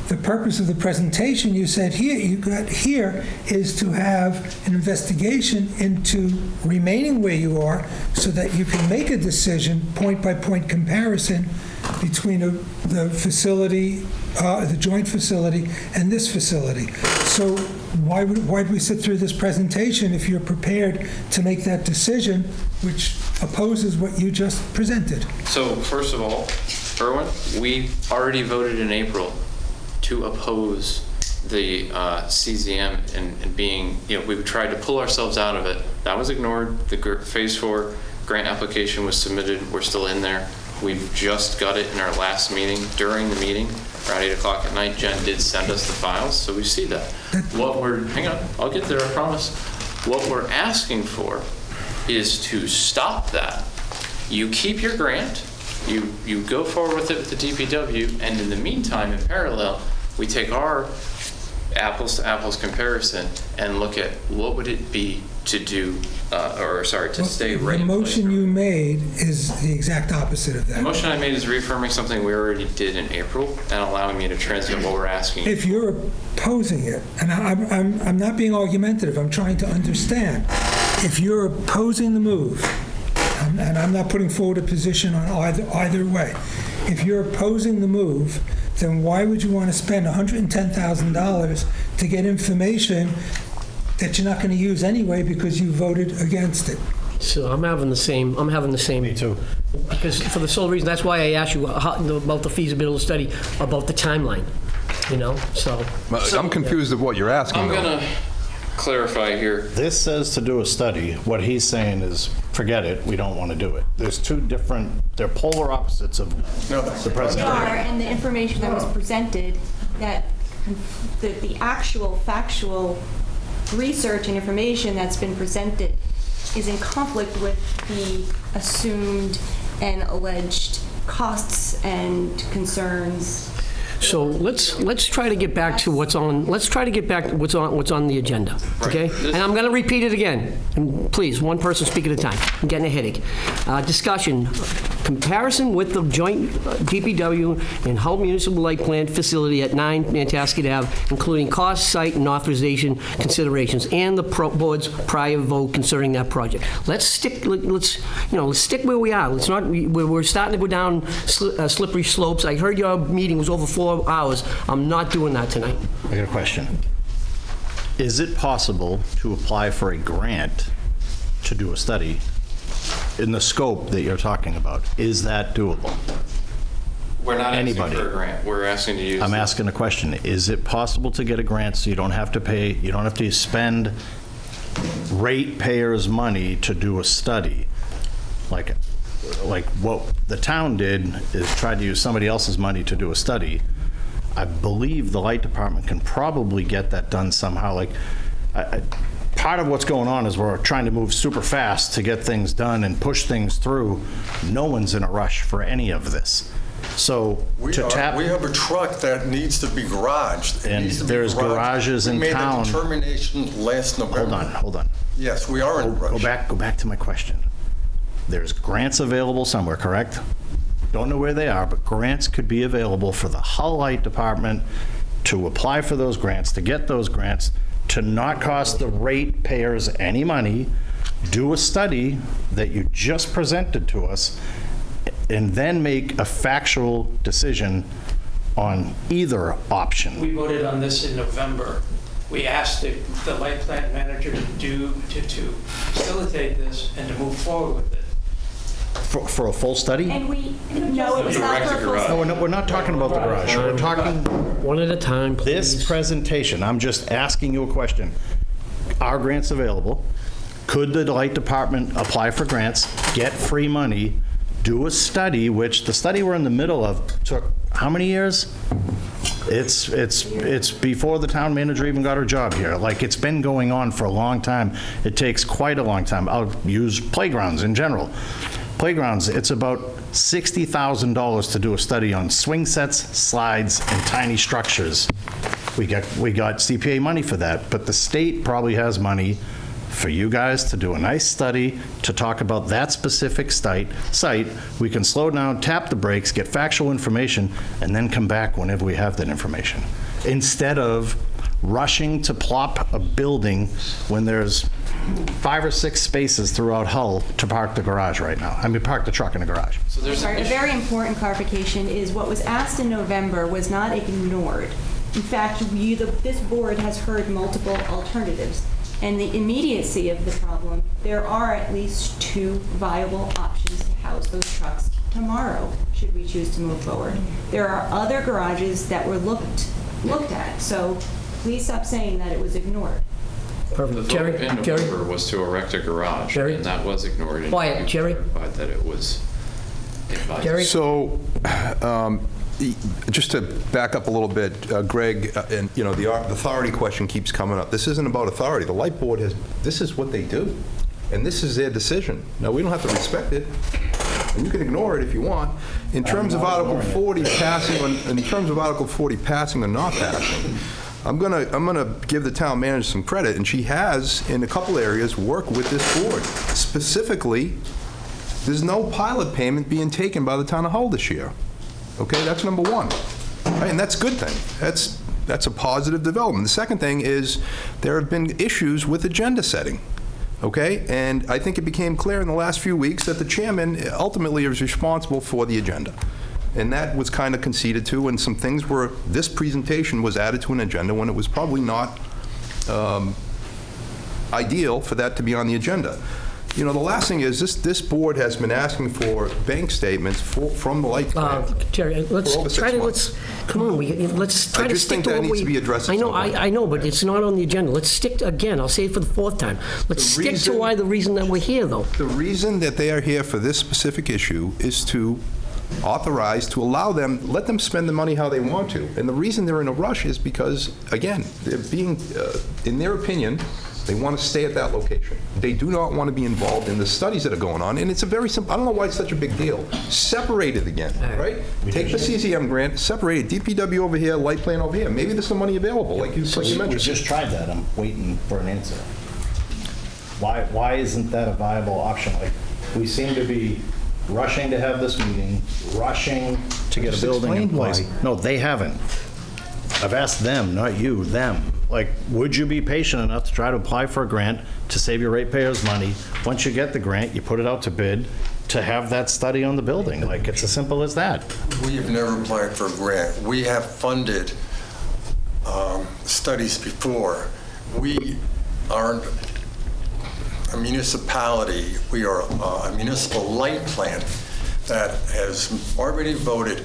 The purpose of the presentation you said here is to have an investigation into remaining where you are so that you can make a decision, point-by-point comparison between the facility, the joint facility, and this facility. So why would we sit through this presentation if you're prepared to make that decision, which opposes what you just presented? So first of all, Erwin, we already voted in April to oppose the CZM and being, we tried to pull ourselves out of it. That was ignored. The Phase 4 grant application was submitted. We're still in there. We've just got it in our last meeting. During the meeting, around 8 o'clock at night, Jen did send us the files, so we see that. Hang on, I'll get there, I promise. What we're asking for is to stop that. You keep your grant, you go forward with it with the DPW, and in the meantime, in parallel, we take our apples to apples comparison and look at what would it be to do, to stay right. The motion you made is the exact opposite of that. The motion I made is reaffirming something we already did in April and allowing me to transmit what we're asking. If you're opposing it, and I'm not being argumentative, I'm trying to understand. If you're opposing the move, and I'm not putting forward a position on either way, if you're opposing the move, then why would you want to spend $110,000 to get information that you're not going to use anyway because you voted against it? So I'm having the same. Me too. Because for the sole reason, that's why I asked you about the feasibility study, about the timeline. So. I'm confused of what you're asking. I'm going to clarify here. This says to do a study. What he's saying is, forget it, we don't want to do it. There's two different, they're polar opposites of the president. And the information that was presented, that the actual factual research and information that's been presented is in conflict with the assumed and alleged costs and concerns. So let's try to get back to what's on. Let's try to get back to what's on the agenda. Okay, and I'm going to repeat it again. And please, one person speak at a time. I'm getting a headache. Discussion: comparison with the joint DPW and Hull Municipal Light Plant facility at 9 Nantasket Ave, including cost, site, and authorization considerations, and the board's prior vote concerning that project. Let's stick where we are. Let's not. We're starting to go down slippery slopes. I heard your meeting was over 4 hours. I'm not doing that tonight. I got a question. Is it possible to apply for a grant to do a study in the scope that you're talking about, is that doable? We're not asking Anybody. for a grant. We're asking to use. I'm asking a question. Is it possible to get a grant so you don't have to pay, you don't have to spend ratepayers' money to do a study? Like what the town did is tried to use somebody else's money to do a study. I believe the light department can probably get that done somehow. Like, part of what's going on is we're trying to move super fast to get things done and push things through. No one's in a rush for any of this. So We to tap, have a truck that needs to be garaged. It and needs to be there's garaged. garages in We town. made a determination last November. Hold on. Yes, we are in a rush. Go back to my question. There's grants available somewhere, correct? Don't know where they are, but grants could be available for the Hull Light Department to apply for those grants, to get those grants, to not cost the ratepayers any money, do a study that you just presented to us, and then make a factual decision on either option. We voted on this in November. We asked the light plant manager to facilitate this and to move forward with it. For a full study? And no, it was not for a full No, we're not talking about the garage. We're talking one at a time, please. This presentation, I'm just asking you a question. Are grants available? Could the light department apply for grants, get free money, do a study, which the study we're in the middle of took how many years? It's before the town manager even got her job here. Like, it's been going on for a long time. It takes quite a long time. I'll use playgrounds in general. Playgrounds, it's about $60,000 to do a study on swing sets, slides, and tiny structures. We got CPA money for that, but the state probably has money for you guys to do a nice study to talk about that specific site. We can slow down, tap the brakes, get factual information, and then come back whenever we have that information. Instead of rushing to plop a building when there's 5 or 6 spaces throughout Hull to park the garage right now. I mean, park the truck in the garage. So there's Sorry, a very important clarification is what was asked in November was not ignored. In fact, this board has heard multiple alternatives. And the immediacy of the problem, there are at least 2 viable options to house those trucks tomorrow, should we choose to move forward. There are other garages that were looked at, so please stop saying that it was ignored. Perfect. The vote in November was to erect a garage, and that was ignored. And Quiet, you Jerry. clarified that it was advised. Jerry? So, just to back up a little bit, Greg, and the authority question keeps coming up. This isn't about authority. The light board this is what they do, and this is their decision. Now, we don't have to respect it, and you can ignore it if you want. In terms of Article 40 passing, or not passing, I'm gonna give the town manager some credit, and she has, in a couple areas, worked with this board. Specifically, there's no pilot payment being taken by the town of Hull this year. Okay, that's number one. Right, and that's a good thing. That's a positive development. The second thing is there have been issues with agenda setting. Okay, and I think it became clear in the last few weeks that the chairman ultimately is responsible for the agenda. And that was kind of conceded to, and some things were, this presentation was added to an agenda when it was probably not ideal for that to be on the agenda. The last thing is this board has been asking for bank statements from the light plant. Jerry, let's try to, let's to what we. I just think that needs to be addressed. I know, but it's not on the agenda. Let's stick again. I'll say it for the 4th time. Let's stick to the reason that we're here, though. The reason that they are here for this specific issue is to authorize, to allow them, let them spend the money how they want to. And the reason they're in a rush is because, again, they're being, in their opinion, they want to stay at that location. They do not want to be involved in the studies that are going on, and it's a very simple, I don't know why it's such a big deal. Separate it again, right? Take the CCM grant, separate it, DPW over here, light plant over here. Maybe there's some money available, like you mentioned. We just tried that. I'm waiting for an answer. Why isn't that a viable option? Like, we seem to be rushing to have this meeting, rushing to get a building in place. No, they haven't. I've asked them, not you, them. Like, would you be patient enough to try to apply for a grant to save your ratepayers money? Once you get the grant, you put it out to bid to have that study on the building. Like, it's as simple as that. We have never applied for a grant. We have funded studies before. We aren't, a municipality, we are a municipal light plant that has already voted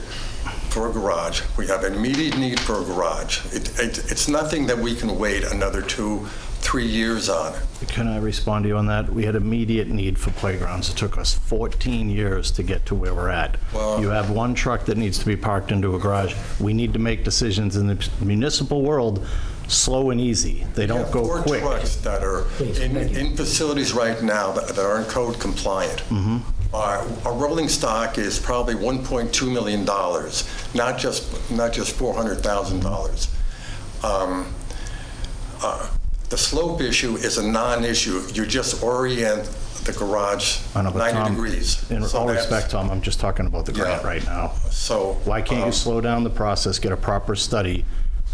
for a garage. We have an immediate need for a garage. It's nothing that we can wait another 2-3 years on. Can I respond to you on that? We had immediate need for playgrounds. It took us 14 years to get to where we're at. Well, you have one truck that needs to be parked into a garage. We need to make decisions in the municipal world slow and easy. They don't go quick. 4 trucks that are in facilities right now that aren't code compliant. Mm-hmm. Our rolling stock is probably $1.2 million, not just $400,000. The slope issue is a non-issue. You just orient the garage 90 degrees. In all respect, Tom, I'm just talking about the grant right now. So why can't you slow down the process, get a proper study?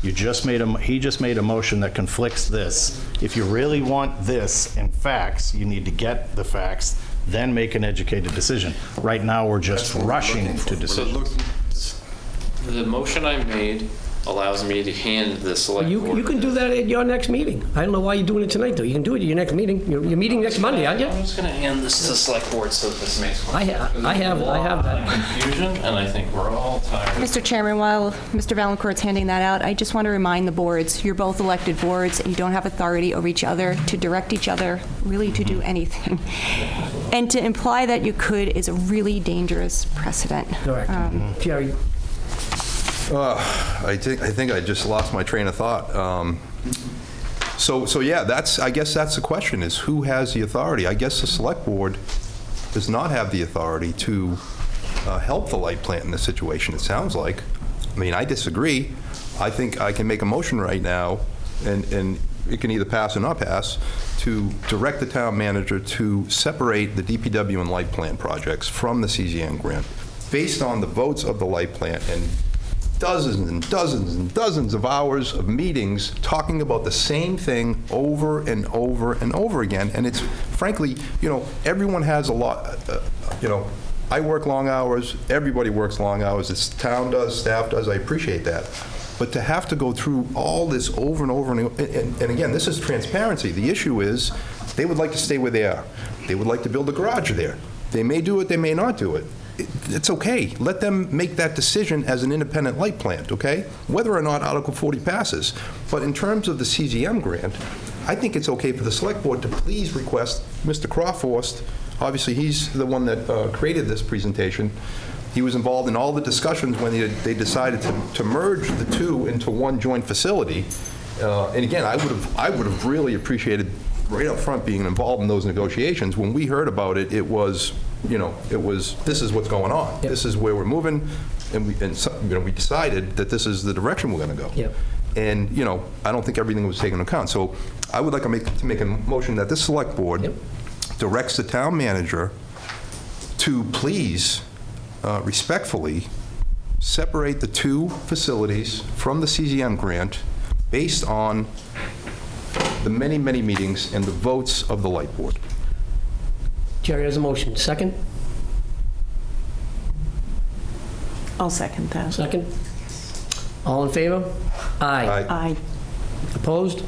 He just made a motion that conflicts this. If you really want this in facts, you need to get the facts, then make an educated decision. Right now, we're just rushing to decisions. The motion I made allows me to hand the select board. You can do that at your next meeting. I don't know why you're doing it tonight, though. You can do it at your next meeting. You're meeting next Monday, aren't you? I'm just going to hand this to the select board so that this makes more sense. I have that. Confusion, and I think we're all tired. Mr. Chairman, while Mr. Valancourt's handing that out, I just want to remind the boards, you're both elected boards, and you don't have authority over each other to direct each other, really to do anything. And to imply that you could is a really dangerous precedent. Correct. Jerry? I think I just lost my train of thought. So yeah, I guess that's the question, is who has the authority? I guess the select board does not have the authority to help the light plant in this situation, it sounds like. I mean, I disagree. I think I can make a motion right now, and it can either pass or not pass, to direct the town manager to separate the DPW and light plant projects from the CZN grant based on the votes of the light plant and dozens and dozens and dozens of hours of meetings talking about the same thing over and over and over again. And it's, frankly, everyone has a lot, I work long hours, everybody works long hours, this town does, staff does, I appreciate that. But to have to go through all this over and over, and again, this is transparency. The issue is they would like to stay where they are. They would like to build a garage there. They may do it, they may not do it. It's okay. Let them make that decision as an independent light plant, okay? Whether or not Article 40 passes. But in terms of the CZM grant, I think it's okay for the select board to please request Mr. Crawforst. Obviously, he's the one that created this presentation. He was involved in all the discussions when they decided to merge the two into one joint facility. And again, I would have really appreciated right up front being involved in those negotiations. When we heard about it, it was, this is what's going on. Yep. This is where we're moving, and we decided that this is the direction we're going to go. Yep. And I don't think everything was taken into account. So I would like to make a motion that this select board directs the town manager to please respectfully separate the two facilities from the CZM grant based on the many, many meetings and the votes of the light board. Jerry has a motion. Second? I'll second that. Second? All in favor? Aye. Aye. Opposed?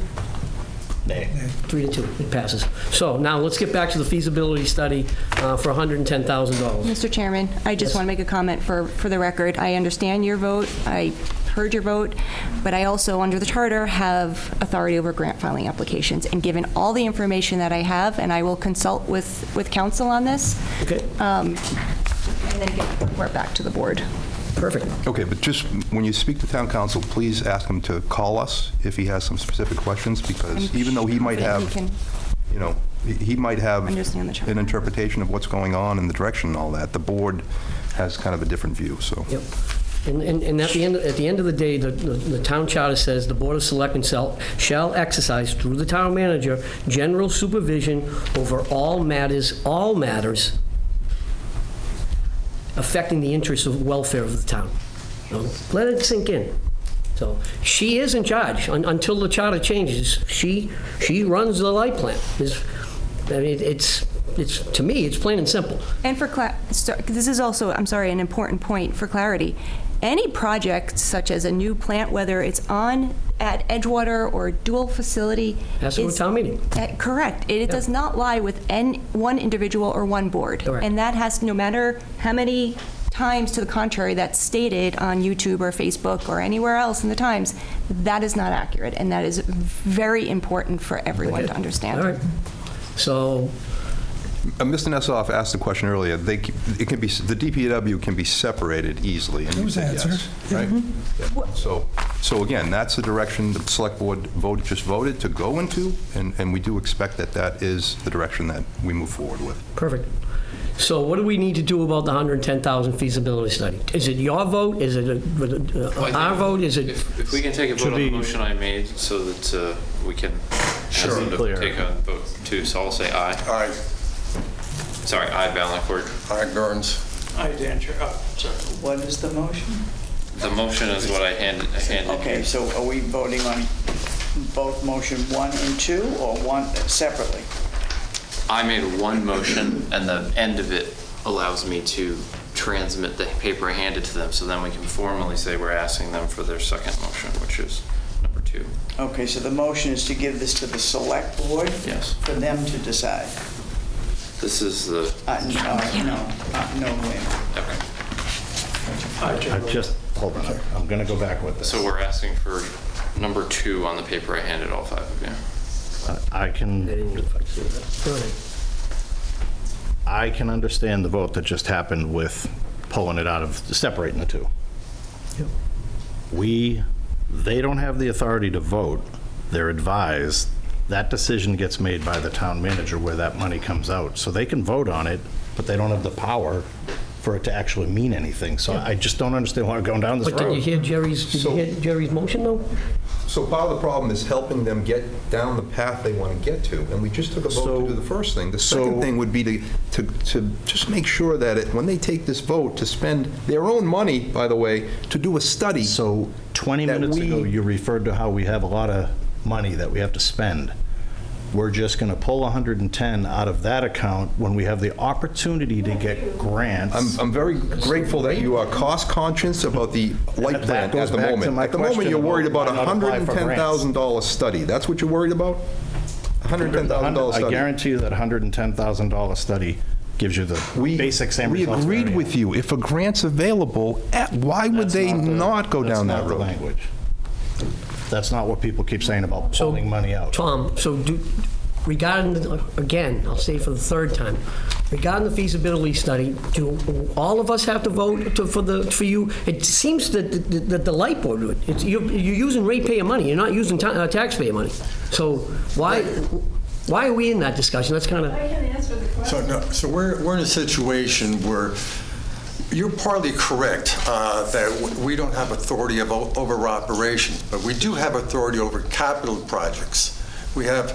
Nay. 3-2, it passes. So now let's get back to the feasibility study for $110,000. Mr. Chairman, I just want to make a comment for the record. I understand your vote. I heard your vote, but I also, under the charter, have authority over grant filing applications. And given all the information that I have, and I will consult with council on this, okay, and then get the report back to the board. Perfect. Okay, but just when you speak to town council, please ask him to call us if he has some specific questions, because even though he might have, he might have an interpretation of what's going on in the direction and all that, the board has kind of a different view, so. Yep. And at the end of the day, the town charter says the Board of Selectmen shall exercise, through the town manager, general supervision over all matters affecting the interests of welfare of the town. Let it sink in. So she is in charge until the charter changes. She runs the light plant. It's to me, it's plain and simple. And this is also, I'm sorry, an important point for clarity. any project such as a new plant, whether it's on at Edgewater or dual facility. Has to go to town meeting. Correct. It does not lie with one individual or one board. Correct. And that has, no matter how many times to the contrary that's stated on YouTube or Facebook or anywhere else in the Times, that is not accurate, and that is very important for everyone to understand. All right. So, Mr. Nessoff asked the question earlier. The DPW can be separated easily. And It was answered. Right? Yeah. So again, that's the direction the select board just voted to go into, and we do expect that is the direction that we move forward with. perfect. So what do we need to do about the 110,000 feasibility study? Is it your vote? Is it our vote? Is it? If we can take a vote on the motion I made so that we can ask them to take a vote too. So I'll say aye. Aye. Sorry, aye Valancourt. Aye Burns. Aye Dancher. Sorry. What is the motion? The motion is what I handed Okay, you. so are we voting on both motion 1 and 2, or one separately? I made one motion, and the end of it allows me to transmit the paper I handed to them, so then we can formally say we're asking them for their second motion, which is number 2. Okay, so the motion is to give this to the select board? Yes. For them to decide? This is the... No way. Okay. Hold on, I'm going to go back with this. So we're asking for number 2 on the paper I handed all 5 of you. I can understand the vote that just happened with pulling it out of, separating the two. Yep. They don't have the authority to vote. They're advised. That decision gets made by the town manager where that money comes out. So they can vote on it, but they don't have the power for it to actually mean anything. So I just don't understand why we're going down this road. But did you hear Jerry's motion, though? So part of the problem is helping them get down the path they want to get to, and we just took a vote to do the first thing. The second thing would be to just make sure that when they take this vote to spend their own money, by the way, to do a study. So 20 minutes ago, you referred to how we have a lot of money that we have to spend. We're just going to pull 110 out of that account when we have the opportunity to get grants. I'm very grateful that you are cost conscious about the light plant at the moment. At the moment, you're worried about a $110,000 study. That's what you're worried about? $110,000 study. I guarantee you that $110,000 study gives you the basic same results. We agreed with you. If a grant's available, why would they not go down that road? That's not the language. That's not what people keep saying about pulling money out. Tom, regarding, again, I'll say for the third time, regarding the feasibility study, do all of us have to vote for you? It seems that the light board would. You're using ratepayer money. You're not using taxpayer money. So why are we in that discussion? That's kind of. I can answer the question. So we're in a situation where you're partly correct that we don't have authority over operations, but we do have authority over capital projects. We have,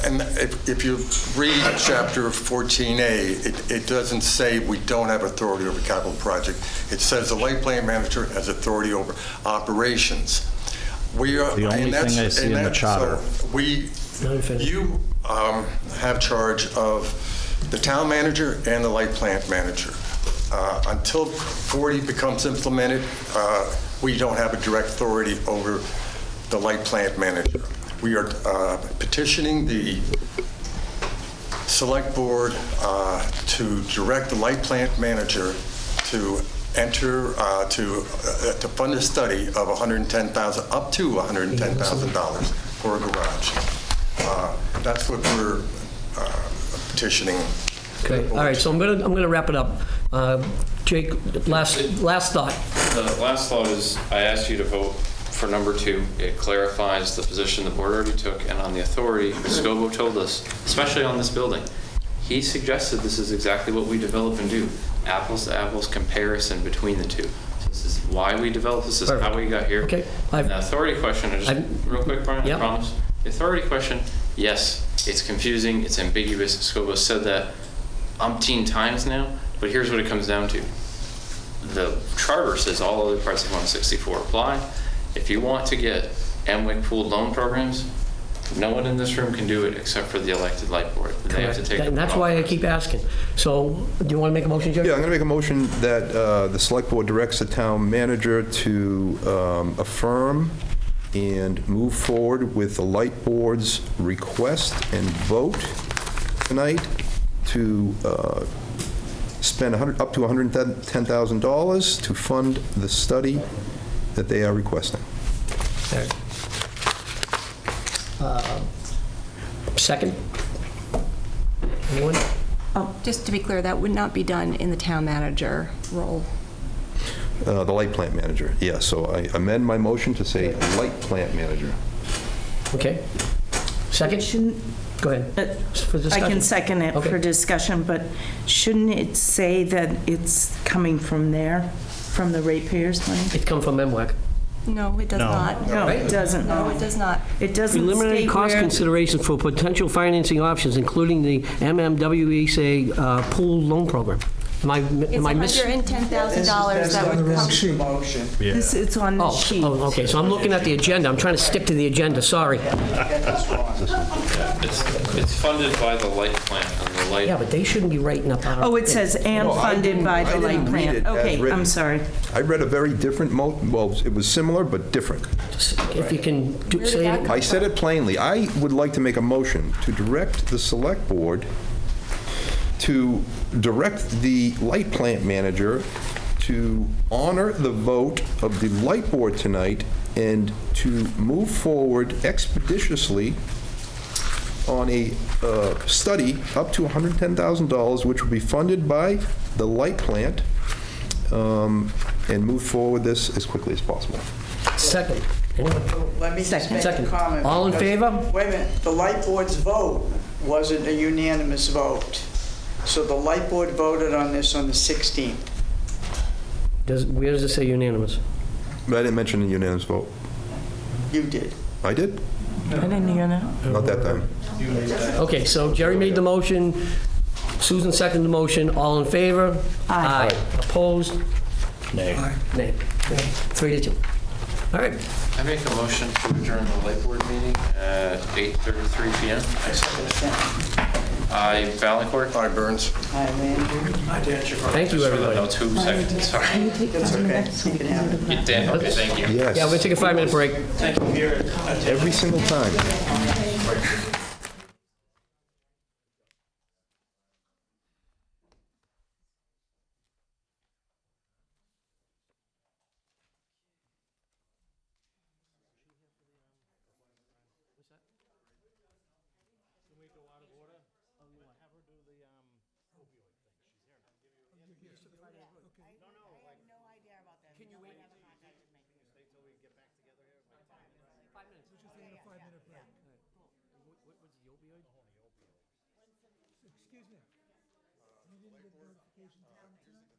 and if you read chapter 14A, it doesn't say we don't have authority over capital project. It says the light plant manager has authority over operations. We are the only thing I see in the charter. So you have charge of the town manager and the light plant manager. Until 40 becomes implemented, we don't have a direct authority over the light plant manager. We are petitioning the select board to direct the light plant manager to enter to fund a study of $110,000 up to $110,000 for a garage. That's what we're petitioning. Okay. All right. So I'm gonna wrap it up. Jake, last thought. The last thought is I asked you to vote for number 2. It clarifies the position the board already took, and on the authority, Scobo told us, especially on this building, he suggested this is exactly what we develop and do. Apples to apples comparison between the two. So this is why we developed this. This is how we got here. Okay. The authority question, real quick, Brian, I promise. The authority question, yes, it's confusing, it's ambiguous. Scobo said that umpteen times now, but here's what it comes down to. The charter says all other parts of 164 apply. If you want to get MWIC pooled loan programs, No one in this room can do it except for the elected light board. They have to take. And that's why I keep asking. So, do you want to make a motion, Jerry? Yeah, I'm going to make a motion that the Select Board directs the town manager to affirm and move forward with the Light Board's request and vote tonight to spend up to $110,000 to fund the study that they are requesting. Second? Anyone? Oh, just to be clear, that would not be done in the town manager role. The light plant manager, yeah, so I amend my motion to say light plant manager. Okay. Second? Go ahead. For I discussion. can second it for discussion, but shouldn't it say that it's coming from there, from the ratepayers' money? It come from MWAC. No, it does not. No, it doesn't. No, it does not. It doesn't Preliminary state cost where. considerations for potential financing options, including the MMWESA pool loan program. Am I missing? It's $110,000 that would come. Motion. It's on the sheet. Oh, okay, so I'm looking at the agenda. I'm trying to stick to the agenda, sorry. It's funded by the light plant and the light. Yeah, but they shouldn't be writing up our... Oh, it says, and No, I funded by the didn't light read plant. it as Okay, written. I'm sorry. I read a very different well, it was similar but different. If you can say it. I said it plainly. I would like to make a motion to direct the Select Board to direct the light plant manager to honor the vote of the light board tonight and to move forward expeditiously on a study up to $110,000, which will be funded by the light plant, and move forward this as quickly as possible. Second. Let me just make a Second. comment. All in because- favor? Wait a minute, the light board's vote wasn't a unanimous vote. So the light board voted on this on the 16th. Where does it say unanimous? But I didn't mention a unanimous vote. You did. I did? I didn't hear that. Not that time. Okay, so Jerry made the motion, Susan seconded the motion, all in favor? Aye. Opposed? Nay. Nay. 3-2. All right. I make a motion to adjourn the light board meeting at 8:33 PM. Aye, Valencourt. Aye, Burns. Hi, Landry. Thank you, everybody. Notes, who seconded, sorry. That's okay. You can have it. You did, okay, thank you. Yes. Yeah, we're going to take a 5-minute break. Thank you for your attention. Every single time. Excuse me. You didn't get notification to come tonight?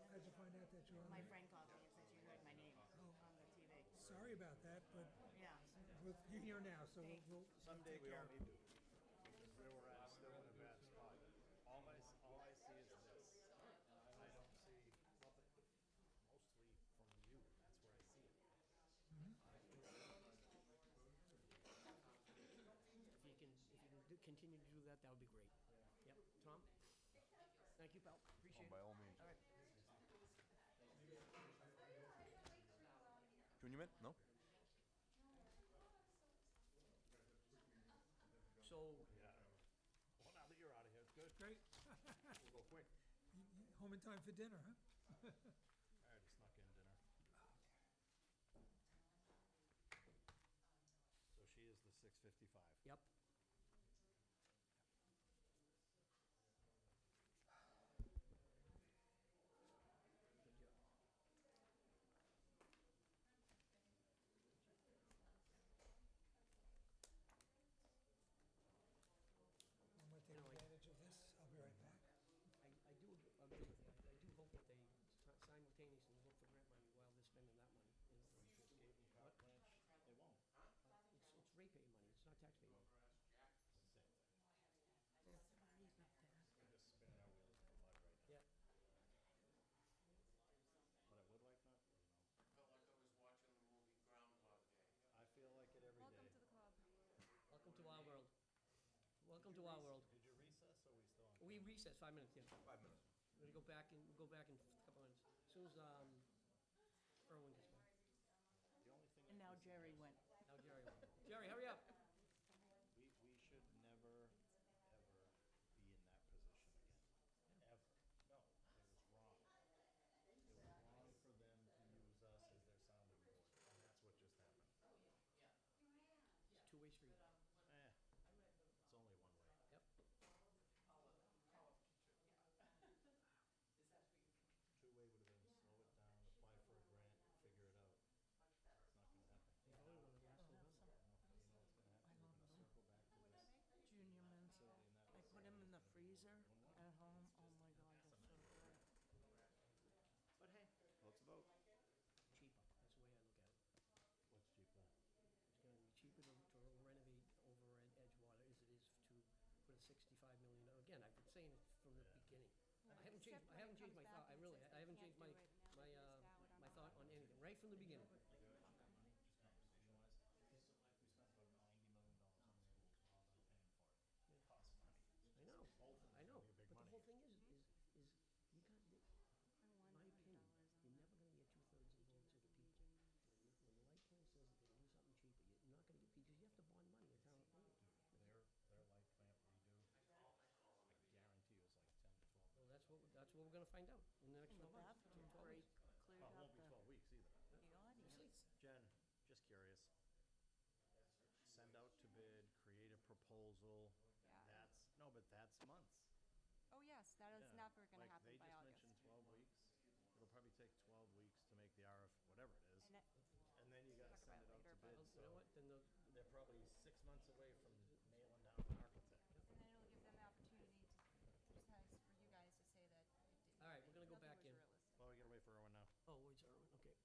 How'd you find out that you're on? My friend called me and said you heard my name on the TV. Sorry about that, but you're here now, so we'll someday we all need to. Where we're at, still in a bad spot. All I see is this. I don't see nothing, mostly from you. That's where I see it. If you can continue to do that, that would be great. Yep. Tom? Thank you, pal. Appreciate it. By all means. All right. Junior Mint? No? So, Well, now that you're out of here, it's good. Great. We'll go quick. Home in time for dinner, huh? I already snuck in dinner. So she is the 655. yep. I'm gonna take advantage of this. I'll be right back. I do agree with you. I do hope that they simultaneously look for grant money while they're spending that money. You know? They won't. It's ratepayer money, it's not taxpayer money. Welcome to our world. Did you recess or we recessed 5 minutes, yeah. 5 minutes. We're gonna go back in a couple minutes. As soon as, Erwin gets back. And now Jerry went. Now Jerry went. Jerry, hurry up. We should never, ever be in that position again. Ever. No, it was wrong. It was wrong for them to use us as their sounding board, and that's what just happened. It's a two-way street. It's only one way. Yep. Two-way would have been slow it down, apply for a grant, figure it out. It's not gonna happen. You know what's gonna happen? We're gonna circle back to this. Junior mints. I put them in the freezer at home. Oh my God, they're so good. But hey. Let's vote. Cheaper, that's the way I look at it. What's cheaper? It's gonna be cheaper to renovate over at Edgewater as it is to put a $65 million. Again, I've been saying it from the beginning. I haven't changed my thought, I haven't changed my thought on anything, right from the beginning. We spent about $90 million on schools, we're all done paying for it. It costs money. I know, but the whole thing is you got, in my opinion, you're never gonna get 2/3 of the votes of the people. When the light plan says that they're gonna do something cheaper, you're not gonna get, because you have to bond money, the town. Their light plant redo, I guarantee you it's like 10 to 12. Well, that's what we're gonna find out in the next 12 months. Cleared Oh, it up won't be the 12 weeks either. audience. Jen, just curious. Send out to bid, create a proposal. That's months. Oh, yes, that is Yeah, never going to happen by Like, August. they just mentioned 12 weeks. It'll probably take 12 weeks to make the RF, whatever it is. And then you gotta send it out to bid, You know what, then they're probably 6 months away from nailing down an architect. And then it'll give them the opportunity to, just has for you guys to say that it didn't. All right, we're gonna go nothing back was in. realistic. Well, we gotta wait for Erwin now. Oh, where's Erwin? Okay.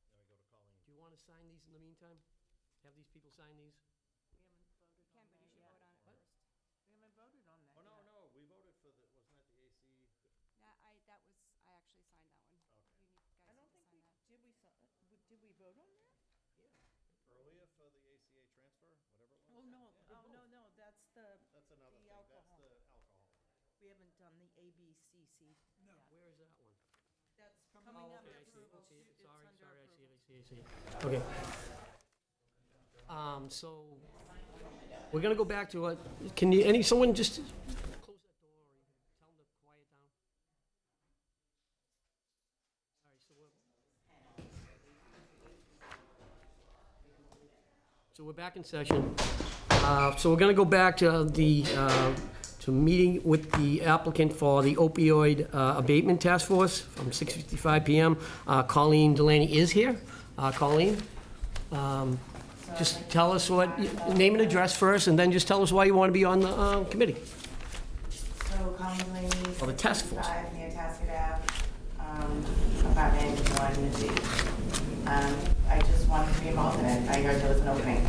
Then we go to Colleen. Do you want to sign these in the meantime? Have these people sign these? We haven't voted on Ken, but you that should yet. vote on it What? first. We haven't voted on that Oh, yet. no, we voted for wasn't that the AC? I actually signed that one. Okay. You need guys I don't to think sign we, that. did we vote on that? Earlier for the ACA transfer, whatever it was? Oh, no, Yeah. no, that's the, That's another the thing, alcohol. that's the alcohol. We haven't done the ABCC yet. Where is that one? That's Oh, coming up okay, for I see it, approval. I see it. It's Sorry, under I see it, I approval. see it, I see it. Okay. So, we're gonna go back to what, someone just close that door, or you can tell them to quiet down? All right, so we're back in session. So we're gonna go back to to meeting with the applicant for the opioid abatement task force from 6:55 PM. Colleen Delaney is here. Colleen, just tell us name and address first, and then just tell us why you want to be on the committee. So Colleen Delaney. Or the task force. 65 near Tasket Ave, apartment 1G. I just wanted to be involved in it. I heard there was an opening,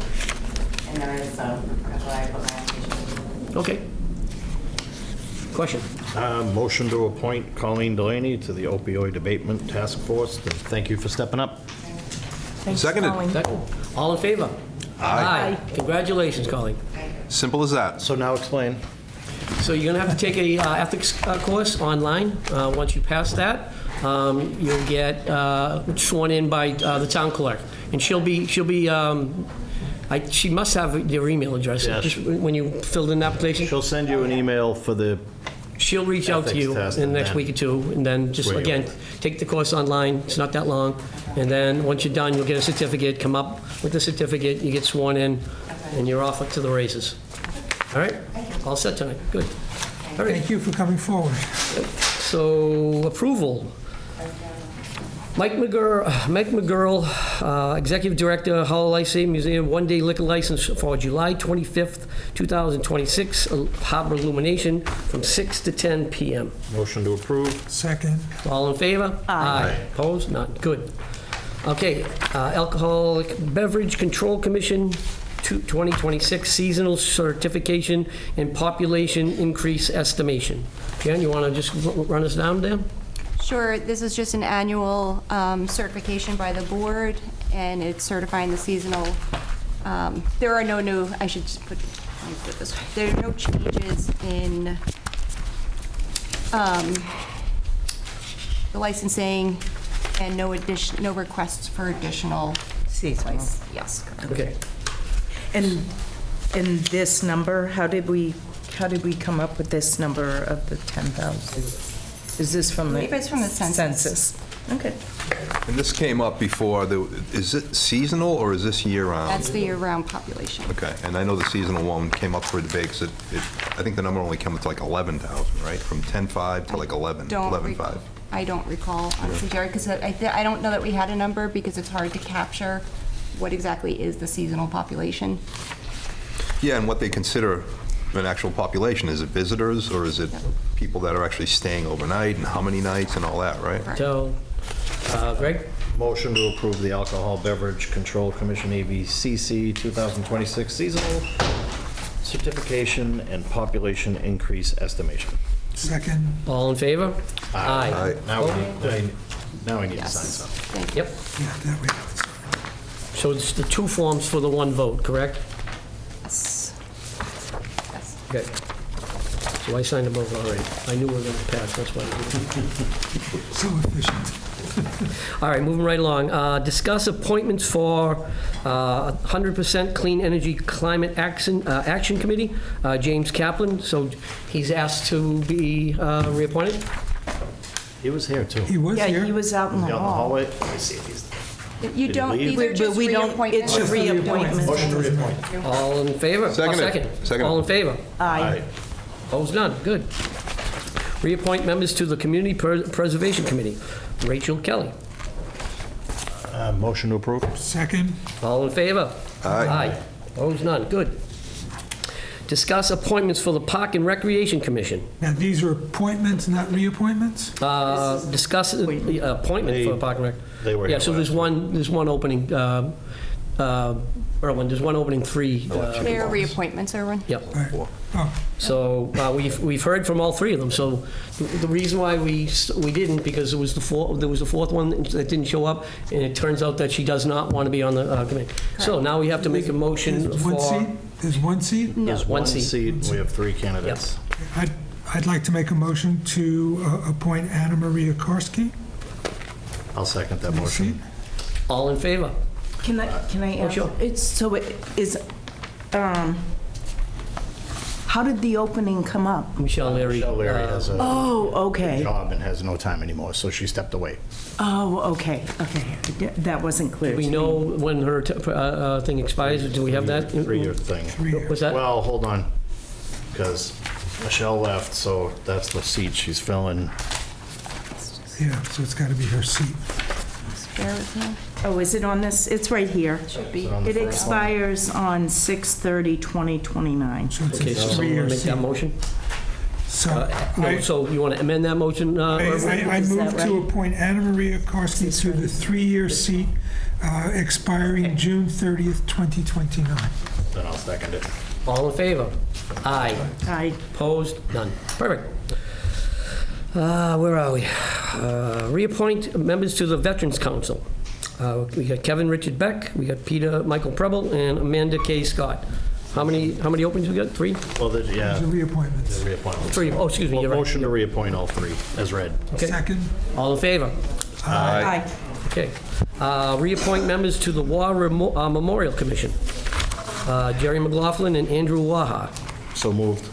and there is, so that's why I put my application in. Okay. Question? Motion to appoint Colleen Delaney to the opioid abatement task force. Thank you for stepping up. Seconded. All in favor? Aye. Congratulations, Colleen. Simple as that. So now explain. So you're going to have to take a ethics course online. Once you pass that, you'll get sworn in by the town clerk, and she must have your email address. Yes. Just when you filled in the application. She'll send you an email for the. She'll reach out to you ethics test, in the and next then- week or two, and then just, Swear you again, take the course online. It's not that long. And then, once you're done, you'll get a certificate. Come up with the certificate, you get sworn in, and you're off to the races. All right? All set tonight. Good. All right. Thank you for coming forward. So, approval. Mike McGurl, Executive Director, Hull Life Saving Museum, one-day liquor license for July 25th, 2026, harbor illumination from 6 to 10 p.m. Motion to approve. Second. All in favor? Aye. Opposed? None. Good. Okay, Alcoholic Beverage Control Commission, 2026 seasonal certification and population increase estimation. Jen, you want to just run us down there? Sure, this is just an annual certification by the board, and it's certifying the seasonal There are no new, I should just put it this way. There are no changes in the licensing and no requests for additional seasonal. Yes. Okay. And this number, how did we come up with this number of the 10,000? Is this from the? I believe it's from the census. Okay. And this came up before, is it seasonal or is this year-round? That's the year-round population. Okay, and I know the seasonal one came up for debate, because I think the number only came up to like 11,000, right? From 10.5 to like 11.5. I don't recall, honestly, Jerry, because I don't know that we had a number because it's hard to capture what exactly is the seasonal population. Yeah, and what they consider an actual population, is it visitors or is it people that are actually staying overnight, and how many nights and all that, right? So, Greg? Motion to approve the Alcohol Beverage Control Commission ABCC 2026 seasonal certification and population increase estimation. Second. All in favor? Aye. Now we need to sign something. Yep. Yeah, that we have it. So it's the two forms for the one vote, correct? Yes. Okay. So I signed them both already. I knew we were going to pass, that's why. So efficient. All right, moving right along. Discuss appointments for 100% Clean Energy Climate Action Committee. James Kaplan, so he's asked to be reappointed? He was here, too. He was here. Yeah, he was out in the Out in the hall. hallway. Let me see if he's... You Did don't, he leave? these are just We don't, it's a reappointments. reappointment. Motion to reappoint. All in favor? Seconded. Seconded. All in favor? Aye. Opposed, none. Good. Reappoint members to the Community Preservation Committee. Rachel Kelly. Motion to approve. Second. All in favor? Aye. Opposed, none. Good. Discuss appointments for the Park and Recreation Commission. Now, these are appointments, not reappointments? Discuss the appointment for the Park and Rec. They were Yeah, here so there's one opening, Erwin, there's one opening, 3. They are reappointments, Erwin. Yep. Right. Oh, So we've heard from all 3 of them. So the reason why we didn't, because there was the fourth one that didn't show up, and it turns out that she does not want to be on the committee. So now we have to make a motion there's one seat? for... There's one seat? There's one one seat. seat. We have 3 candidates. I'd like to make a motion to appoint Anna Maria Karski. I'll second that to the motion. seat. All in favor? Can I ask? sure. How did the opening come up? Michelle Leary. Michelle Leary has a Oh, okay. job and has no time anymore, so she stepped away. Oh, okay. That wasn't clear. Do we to know me. when her thing expires? Do we have that? 3-year thing. 3 years. What's that? Well, hold on, because Michelle left, so that's the seat she's filling. Yeah, so it's got to be her seat. Bear with me. Oh, is it on this? It's right here. Should be. On the It first one. expires on 6/30/2029. So it's Okay, a so someone 3-year make seat. that motion? So No, so you want to amend that motion? I Is move that to right? appoint Anna Maria Karski to the 3-year seat expiring June 30th, 2029. Then I'll second it. All in favor? Aye. Aye. Opposed? None. Perfect. Where are we? Reappoint members to the Veterans Council. We got Kevin Richard Beck, we got Peter Michael Preble, and Amanda K. Scott. How many openings we got? 3? Well, yeah, These are reappointments. the reappointment. 3. Oh, excuse me, you're right. Motion to reappoint all 3, as read. Okay. Second. All in favor? Aye. Okay. Reappoint members to the War Memorial Commission. Jerry McLaughlin and Andrew Waha. So moved.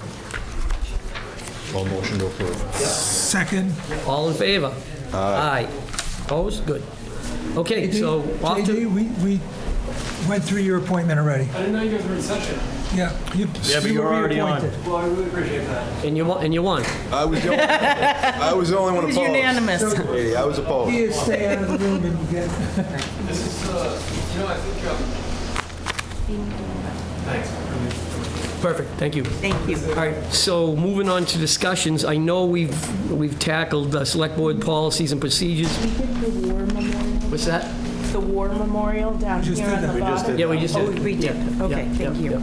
Well, motion to approve. Second. All in favor? Aye. Opposed? Good. Okay, so off to... JD, we went through your appointment already. I didn't know you guys were in session. Yeah. but you're already on. Well, I really appreciate that. And you won. I was the only one It was opposed. unanimous. Yeah, I was opposed. You stay out of the room and get... This is, I think, thanks. Perfect, thank you. Thank you. All right, so moving on to discussions, I know we've tackled Select Board policies and procedures. We did the war memorial. What's that? The war memorial down Just here did on the that. bottom. We just did Yeah, we just Oh, did. we did. Okay, thank you.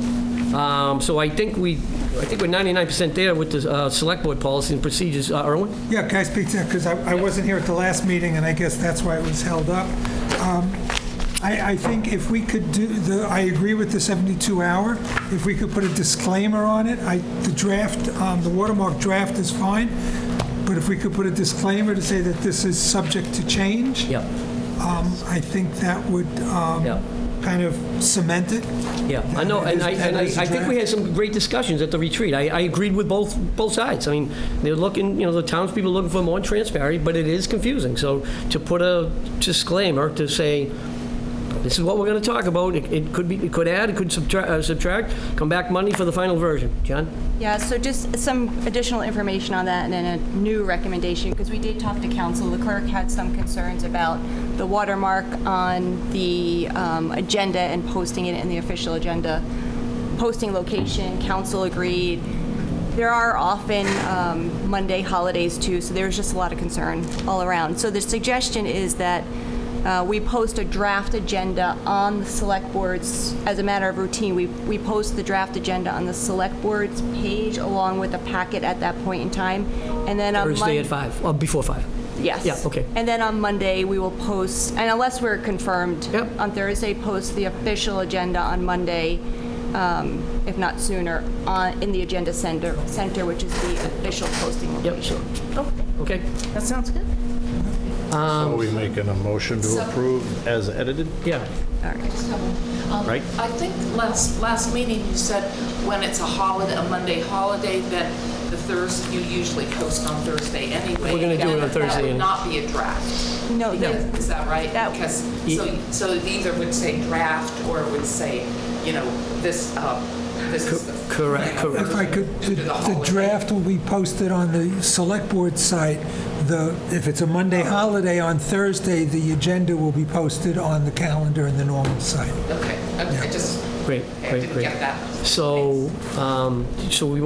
So I think we're 99% there with the Select Board policies and procedures. Erwin? Yeah, can I speak to that? Because I wasn't here at the last meeting, and I guess that's why it was held up. I think if we could I agree with the 72-hour. If we could put a disclaimer on it, the draft, the watermark draft is fine, but if we could put a disclaimer to say that this is subject to change, Yep. I think that would kind of cement it. Yeah, I know, and I think we had some great discussions at the retreat. I agreed with both sides. I mean, they're looking, the townspeople are looking for more transparency, but it is confusing. So to put a disclaimer to say, this is what we're going to talk about. It could add, it could subtract. Come back Monday for the final version. John? Yeah, so just some additional information on that and then a new recommendation, because we did talk to council. The clerk had some concerns about the watermark on the agenda and posting it in the official agenda. Posting location, council agreed. There are often Monday holidays too, so there's just a lot of concern all around. So the suggestion is that we post a draft agenda on the select boards as a matter of routine. We post the draft agenda on the select boards page along with a packet at that point in time. And then on Thursday at 5, or before 5. Yes. Yeah, okay. And then on Monday, we will post, and unless we're confirmed, on Thursday, post the official agenda on Monday, if not sooner, in the agenda center, which is the official posting location. Yep, okay. That sounds good. So are we making a motion to approve as edited? Yeah. Right? I think last meeting you said when it's a holiday, a Monday holiday, that the Thursday, you usually post on Thursday anyway. We're gonna do it on Thursday. That would not be a draft. No. Is that right? Because, so it either would say draft or it would say, this is the. Correct. If I could, the draft will be posted on the select board site. If it's a Monday holiday on Thursday, the agenda will be posted on the calendar in the normal site. Okay, just. Great. Get that. So, so we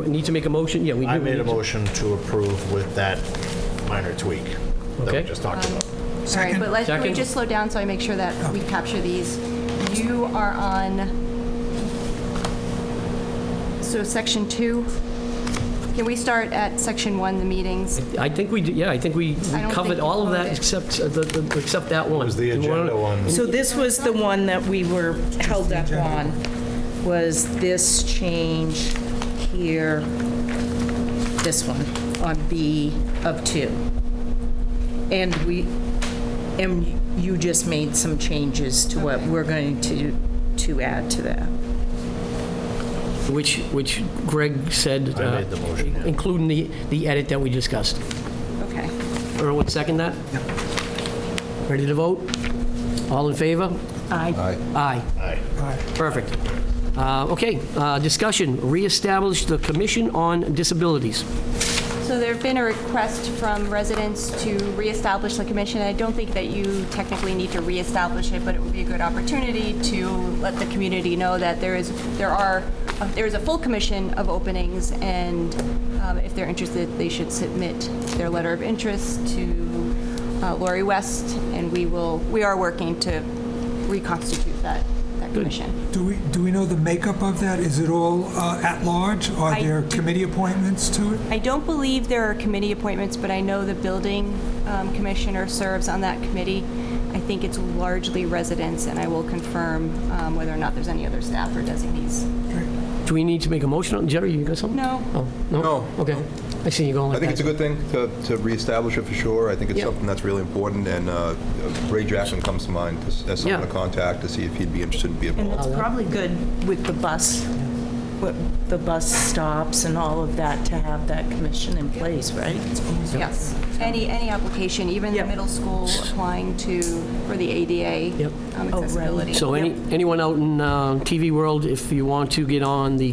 need to make a motion? Yeah, we do. I made a motion to approve with that minor tweak that we just talked about. All right, but can we just slow down so I make sure that we capture these? You are on, so section 2. Can we start at section 1, the meetings? I think we covered all of that except that one. Was the agenda one? So this was the one that we were held up on, was this change here, this one, on B of 2. And you just made some changes to what we're going to add to that. Which Greg said, I made the motion, including the edit that we discussed. Okay. Everyone second that? Yep. Ready to vote? All in favor? Aye. Aye. Aye. Perfect. Okay, discussion, reestablish the Commission on Disabilities. So there have been a request from residents to reestablish the commission. I don't think that you technically need to reestablish it, but it would be a good opportunity to let the community know that there is a full commission of openings, and if they're interested, they should submit their letter of interest to Lori West, and we are working to reconstitute that commission. Do we know the makeup of that? Is it all at large? Are there committee appointments to it? I don't believe there are committee appointments, but I know the building commissioner serves on that committee. I think it's largely residents, and I will confirm whether or not there's any other staff or designees. Do we need to make a motion on, Jerry, you got something? No. Oh, no? Okay. I see you going like I think it's a good thing to reestablish it for sure. I think it's something that's really important, and Ray Jackson comes to mind as someone to contact to see if he'd be interested in being And involved. it's probably good with the bus stops and all of that to have that commission in place, right? Yes. Any application, even the middle school applying for the ADA accessibility. So anyone out in TV world, if you want to get on the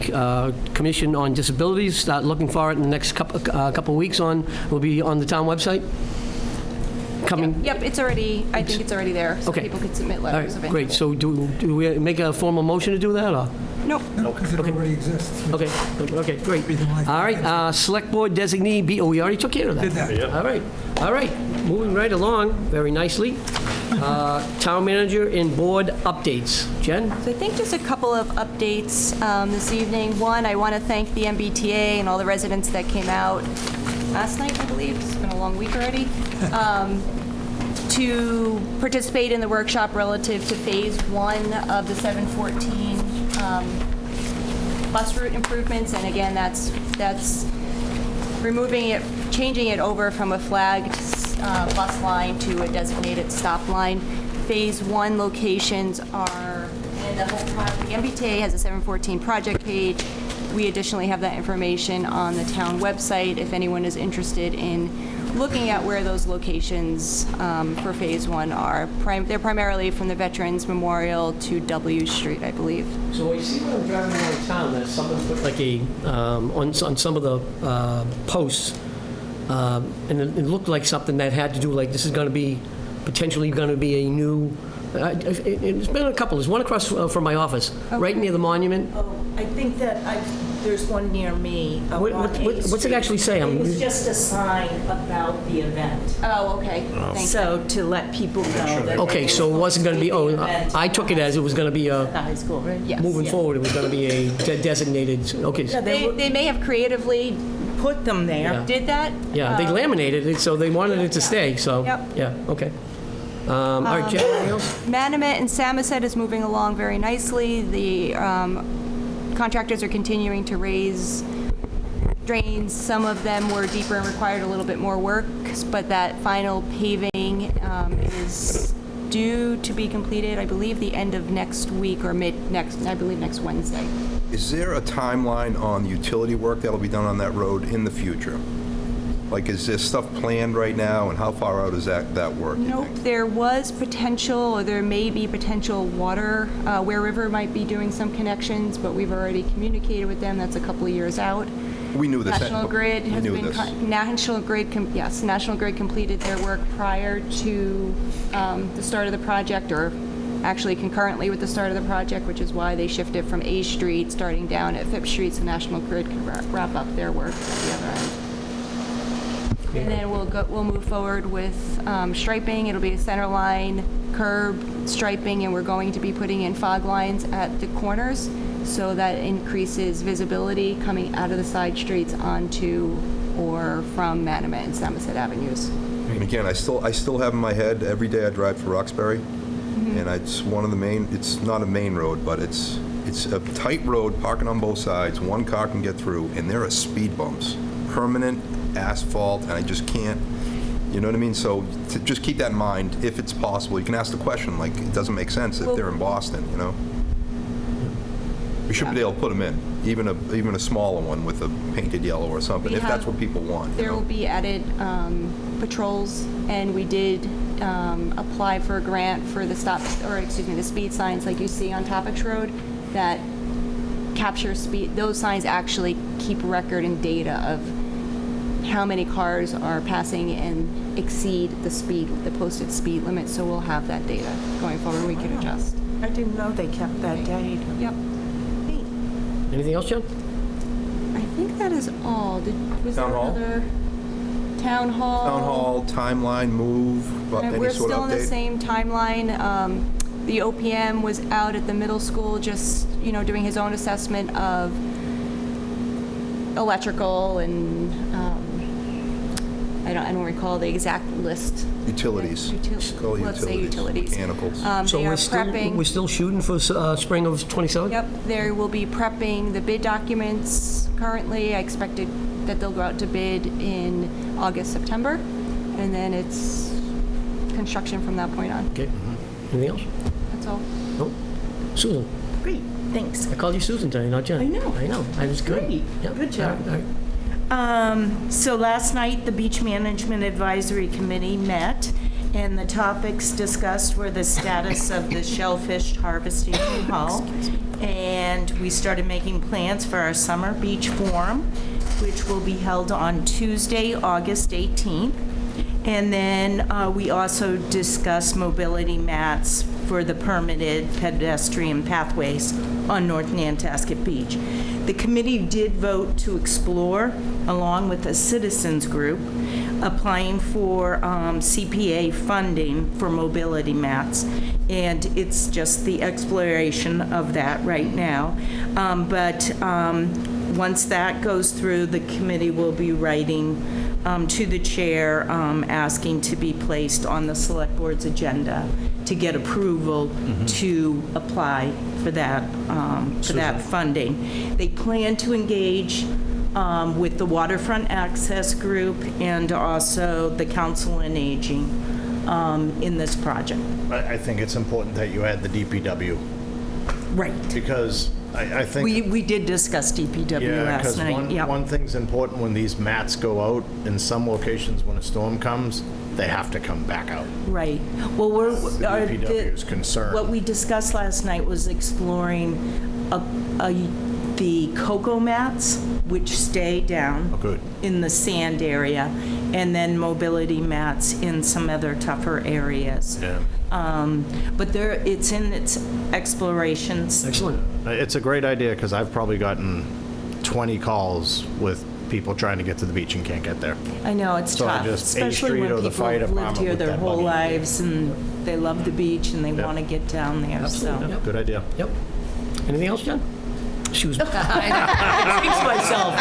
Commission on Disabilities, start looking for it in the next couple weeks will be on the town website? Coming? Yep, it's already, I think it's already there, so people can submit letters of interest. Great, so do we make a formal motion to do that, or? Nope. No, because it already exists. Okay, great. All right, Select Board Designee, we already took care of that. Did that. All right, moving right along very nicely. Town Manager and Board updates. Jen? So I think just a couple of updates this evening. One, I want to thank the MBTA and all the residents that came out last night, I believe, it's been a long week already, to participate in the workshop relative to Phase 1 of the 714 bus route improvements. And again, that's removing it, changing it over from a flagged bus line to a designated stop line. Phase 1 locations are, and the whole project, the MBTA has a 714 project page. We additionally have that information on the town website if anyone is interested in looking at where those locations for Phase 1 are. They're primarily from the Veterans Memorial to W Street, I believe. So you see when I'm driving around town, that someone put like a, on some of the posts, and it looked like something that had to do, like this is going to be, potentially going to be a new, it's been a couple. There's one across from my office, right near the monument. Oh, I think that there's one near me. What's it actually say? It was just a sign about the event. Oh, okay. Thank So to let people know that. Okay, so it wasn't going to be, I took it as it was going to be a, High school, right? Yes. moving forward, it was going to be a designated, okay. They may have creatively put them there. Yeah. did that. Yeah, they laminated it, so they wanted it to stay, so, Yep. yeah, okay. All right, Jen, anything else? Manomet and Samoset is moving along very nicely. The contractors are continuing to raise drains. Some of them were deeper and required a little bit more work, but that final paving is due to be completed, I believe, the end of next week or next Wednesday. Is there a timeline on the utility work that'll be done on that road in the future? Like, is there stuff planned right now, and how far out is that work? Nope, there was potential, or there may be potential water, Ware River might be doing some connections, but we've already communicated with them, that's a couple of years out. We knew this. National Grid has been, National Grid completed their work prior to the start of the project, or actually concurrently with the start of the project, which is why they shifted from A Street, starting down at Phipps Street, so National Grid can wrap up their work at the other end. And then we'll move forward with striping. It'll be a center line, curb striping, and we're going to be putting in fog lines at the corners, so that increases visibility coming out of the side streets onto or from Manomet and Samoset Avenues. And again, I still have in my head, every day I drive to Roxbury, and it's one of the main, it's not a main road, but it's a tight road, parking on both sides, one car can get through, and there are speed bumps, permanent asphalt, and I just can't, you know what I mean? So to just keep that in mind, if it's possible. You can ask the question, like, it doesn't make sense if they're in Boston, you know? We should be able to put them in, even a smaller one with a painted yellow or something, if that's what people want. There will be added patrols, and we did apply for a grant for the the speed signs like you see on Topics Road that capture speed. Those signs actually keep record and data of how many cars are passing and exceed the posted speed limit, so we'll have that data going forward. We can adjust. I didn't know they kept that data. Yep. Anything else, Jen? I think that is all. Was Town there hall? another? Town hall. Town hall, timeline, move, any We're sort of still in the update? same timeline. The OPM was out at the middle school just, doing his own assessment of electrical and I don't recall the exact list. Utilities. Let's say utilities. Mechanicals. So They are prepping. we're still shooting for spring of 27? Yep, they will be prepping the bid documents currently. I expected that they'll go out to bid in August, September, and then it's construction from that point on. Okay. Anything else? That's all. No? Susan? Great, thanks. I called you Susan today, not Jen. I know. I was good. Great. Yeah. Good job. All right. So last night, the Beach Management Advisory Committee met, and the topics discussed were the status of the shellfish harvesting in Hull, and we started making plans for our summer beach forum, which will be held on Tuesday, August 18th. And then we also discussed mobility mats for the permitted pedestrian pathways on North Nantasket Beach. The committee did vote to explore, along with a citizens group, applying for CPA funding for mobility mats. And it's just the exploration of that right now. But Once that goes through, the committee will be writing to the chair, asking to be placed on the select board's agenda to get approval to apply for that funding. They plan to engage with the Waterfront Access Group and also the Council on Aging in this project. I think it's important that you add the DPW. Right. Because I think... We did discuss DPW last night. Yeah, because one thing's important when these mats go out, in some locations when a storm comes, they have to come back out. Right. Well, The DPW is concerned. what we discussed last night was exploring the cocoa mats, which stay down in the sand area, and then mobility mats in some other tougher areas. Yeah. But it's in its explorations. Excellent. It's a great idea, because I've probably gotten 20 calls with people trying to get to the beach and can't get there. I know, it's So tough, just A especially Street when or the people fire have lived department here with their that whole money. lives, and they love the beach, and they want to get down there, so. Absolutely. Good idea. Yep. Anything else, John? She was... I speak for myself.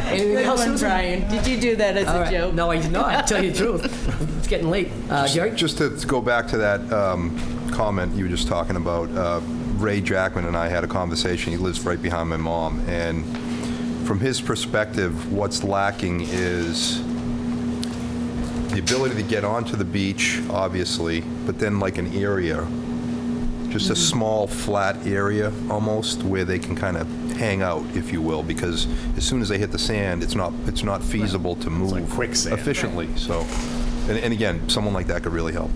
Anything Good else, one, Susan? Brian. Did you do that as All a right. joke? No, I did not. I'll tell you the truth. It's getting late. Jerry? Just to go back to that comment you were just talking about, Ray Jackman and I had a conversation. He lives right behind my mom, and from his perspective, what's lacking is the ability to get onto the beach, obviously, but then like an area, just a small flat area almost, where they can kind of hang out, if you will, because as soon as they hit the sand, it's not feasible to move efficiently. So, and again, someone like that could really help.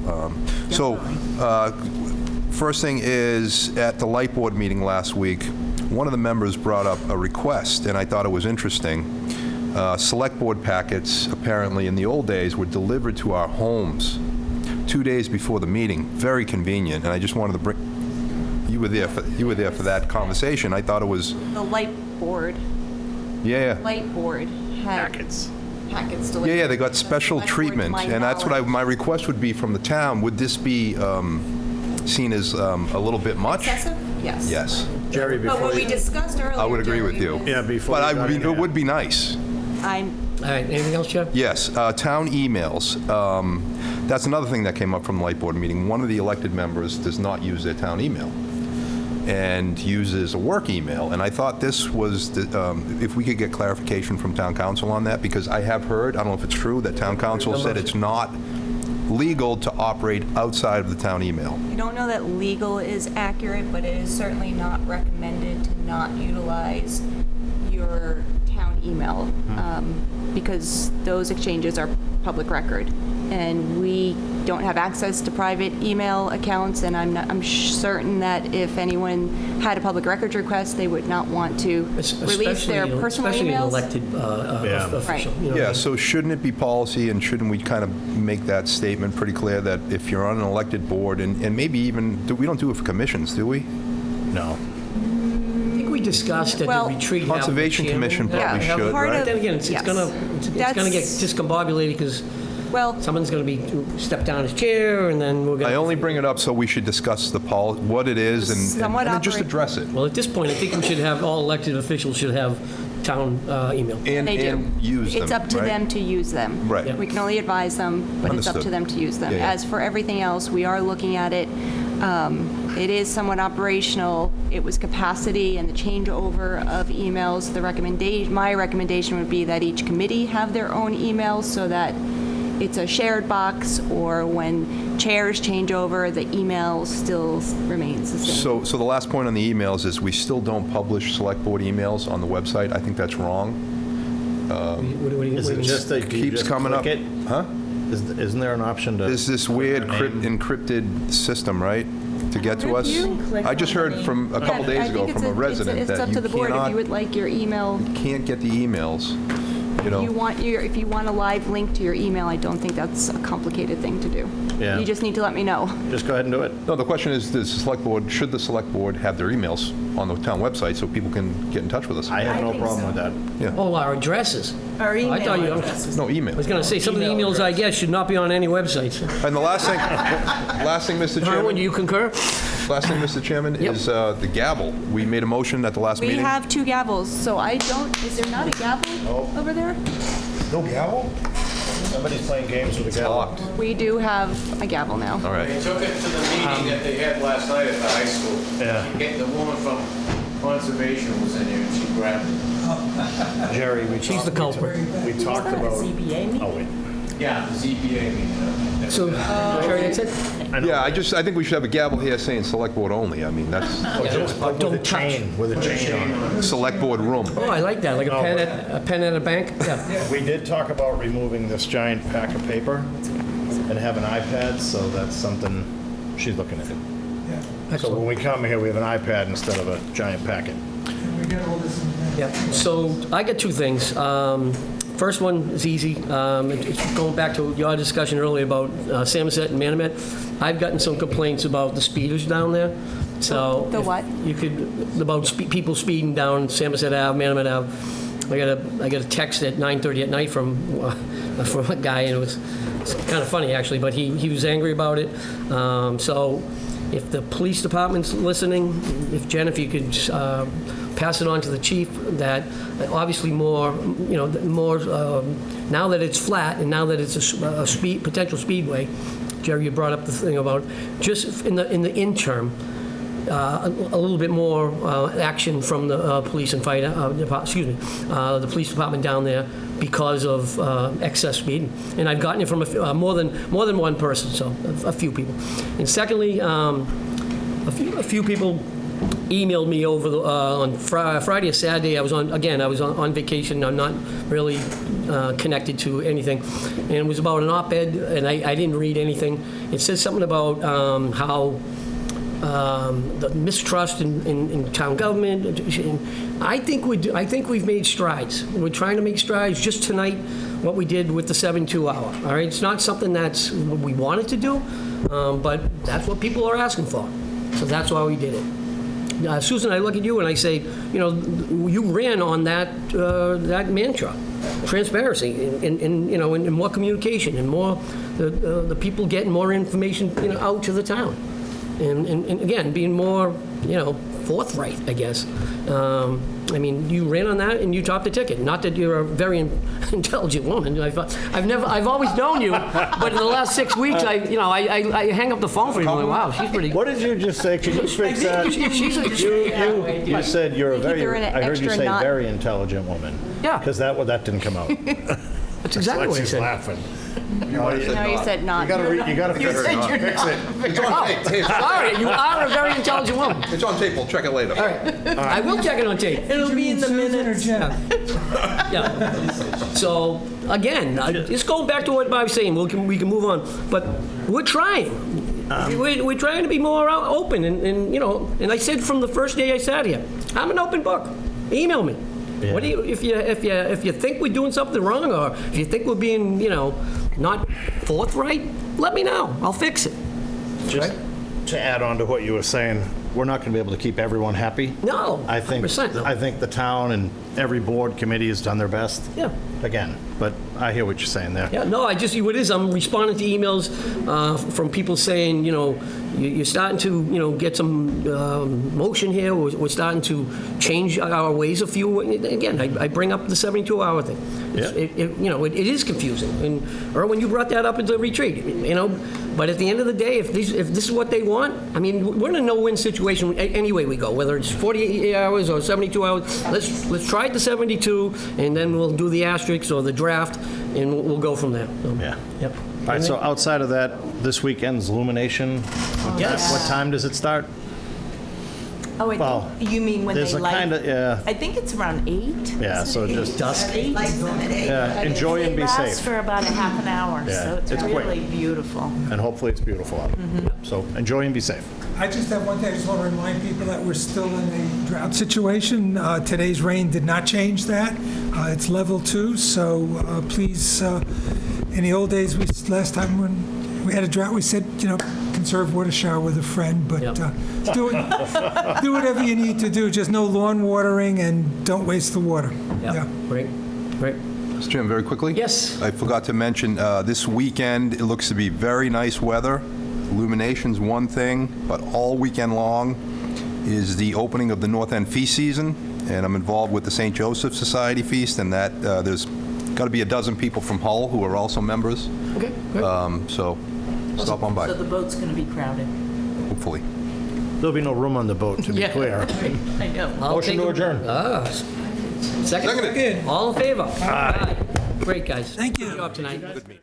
First thing is, at the Light Board meeting last week, one of the members brought up a request, and I thought it was interesting. Select board packets, apparently in the old days, were delivered to our homes 2 days before the meeting. Very convenient, and I just wanted to bring, you were there for that conversation. I thought it was, The light board, yeah. light board had packets delivered. Yeah, they got special Select board, to treatment, my and that's what knowledge. my request would be from the town. Would this be seen as a little bit much? Excessive? Yes. Yes. Jerry, But what we discussed earlier. I would agree with you. Yeah, before But you got in it would be nice. All right, anything else, Jeff? Yes, town emails. That's another thing that came up from the Light Board meeting. One of the elected members does not use their town email and uses a work email. And I thought this was, if we could get clarification from town council on that, because I have heard, I don't know if it's true, that town council said it's not legal to operate outside of the town email. I don't know that legal is accurate, but it is certainly not recommended to not utilize your town email, because those exchanges are public record. And we don't have access to private email accounts, and I'm certain that if anyone had a public records request, they would not want to release their personal Especially an emails. elected official. You know what I Yeah, mean? so shouldn't it be policy, and shouldn't we kind of make that statement pretty clear that if you're on an elected board, and maybe even, we don't do it for commissions, do we? No. I think we discussed at Well- the retreat. Conservation Commission probably Yeah, should, part right? of- Then again, it's Yes. gonna get That's- discombobulated because Well, someone's gonna be step down his chair, and then we're gonna. I only bring it up so we should discuss the what it is, and Somewhat then just operate- address it. Well, at this point, I think we should have, all elected officials should have town email. And they do. use them, It's up to right? them to use them. Right. Yeah. We can only advise them, but it's up to Understood. them to use them. Yeah, yeah. As for everything else, we are looking at it. It is somewhat operational. It was capacity and the changeover of emails. My recommendation would be that each committee have their own emails so that it's a shared box, or when chairs change over, the email still remains the same. So the last point on the emails is we still don't publish select board emails on the website. I think that's wrong. Is it just that you Keeps just coming up. click it? Huh? Isn't there an option to? There's this weird encrypted system, right, to get to us? I just heard from a couple days ago from a resident It's up that to you the board if you cannot, would like your email. can't get the emails, you know. If you want a live link to your email, I don't think that's a complicated thing to do. Yeah. You just need to let me know. Just go ahead and do it. No, the question is, should the select board have their emails on the town website so people can get in touch with us? I have no problem with that. Yeah. Oh, our addresses. Our email I thought you. addresses. No, email. I was gonna say, some of the emails I get should not be on any websites. And the last thing, Mr. Harlan, Chairman. do you concur? Last thing, Mr. Chairman, Yep. is the gavel. We made a motion at the last We meeting. have 2 gavels, so is there not a gavel over there? No gavel? Somebody's playing games with a gavel. We do have a gavel now. All right. They took it to the meeting that they had last night at the high school. Yeah. The woman from conservation was in here and she grabbed it. Jerry, She's the culprit. We talked about. ZBA meeting? Oh, wait. Yeah, the ZBA meeting. So, Jerry, that's it? Yeah, I think we should have a gavel here saying select board only. I mean, that's With a chain on it. select board room. Oh, I like that, like a pen at a bank? Yeah. We did talk about removing this giant pack of paper and have an iPad, so that's something she's looking at. So when we come here, we have an iPad instead of a giant packet. We get all this in there. Yeah, so I got 2 things. First one is easy. It's going back to your discussion earlier about Samoset and Manomet. I've gotten some complaints about the speeders down there. So The what? You could, about people speeding down Samoset Ave, Manomet Ave. I got a text at 9:30 at night from a guy, and it's kind of funny actually, but he was angry about it. So if the police department's listening, if Jen, if you could pass it on to the chief, that obviously more, now that it's flat and now that it's a potential speedway, Jerry, you brought up the thing about just in the interim, a little bit more action from the police and fire, the police department down there because of excess speeding. And I've gotten it from more than one person, so a few people. And secondly, a few people emailed me over on Friday or Saturday. I was on vacation. I'm not really connected to anything. And it was about an op-ed, and I didn't read anything. It says something about how the mistrust in town government. I think we've made strides. We're trying to make strides. Just tonight, what we did with the 7-2 hour. All right, it's not something that's what we wanted to do, but that's what people are asking for. So that's why we did it. Susan, I look at you and I say, you ran on that mantra, transparency, and more communication, and more the people getting more information out to the town. And again, being more, forthright, I guess. You ran on that and you topped the ticket. Not that you're a very intelligent woman. I've always known you, but in the last 6 weeks, I hang up the phone for you and go, wow, she's pretty. What did you just say? Could you fix that? You said you're a I heard you say very intelligent woman. Yeah. Because that didn't come out. That's exactly what I Lexi's said. laughing. No, you said not. You gotta fix it. Fix it. It's on tape. Sorry, you are a very intelligent woman. It's on tape. We'll check it later. All right. I will check it on tape. It'll be in the minutes. Yeah. So, again, just going back to what I was saying, we can move on. But we're trying. We're trying to be more open. And I said from the first day I sat here, I'm an open book. Email me. Yeah. What do you, if you think we're doing something wrong, or if you think we're being, not forthright, let me know. I'll fix it. Just to add on to what you were saying, we're not going to be able to keep everyone happy. No, I think 100%, no. I think the town and every board committee has done their best. Yeah. Again, but I hear what you're saying there. Yeah, no, I'm responding to emails from people saying, you're starting to, get some motion here. We're starting to change our ways a few. Again, I bring up the 72-hour thing. Yeah. It is confusing. And Erwin, you brought that up at the retreat, But at the end of the day, if this is what they want, we're in a no-win situation any way we go, whether it's 48 hours or 72 hours. Let's try it to 72, and then we'll do the asterisks or the draft, and we'll go from there. So, Yeah. Yep. All right, so outside of that, this weekend's Illumination. Yes. What time does it start? Oh, you mean when there's they a light? kinda, yeah. I think it's around 8. Yeah, so just dusk. 8. Yeah, enjoy and be It lasts safe. for about a half an hour, Yeah, so it's it's quick. really beautiful. And hopefully it's beautiful out. So enjoy and be safe. I just have one thing. I just want to remind people that we're still in a drought situation. Today's rain did not change that. It's level 2, so please, in the old days, last time when we had a drought, we said, conserve water, shower with a friend, but do whatever you need to do. Just no lawn watering and don't waste the water. Yeah. Great. Mr. Jim, very quickly? Yes. I forgot to mention, this weekend, it looks to be very nice weather. Illumination's one thing, but all weekend long is the opening of the North End Feast season, and I'm involved with the St. Joseph Society Feast, and that there's got to be a dozen people from Hull who are also members. Okay, great. So stop on by, So the boat's going to be crowded. hopefully. There'll be no room on the boat, to be Yeah. clear. I know. Motion to adjourn. Second? All in favor? Aye. Great, guys. Thank you. Good job tonight. Good meeting.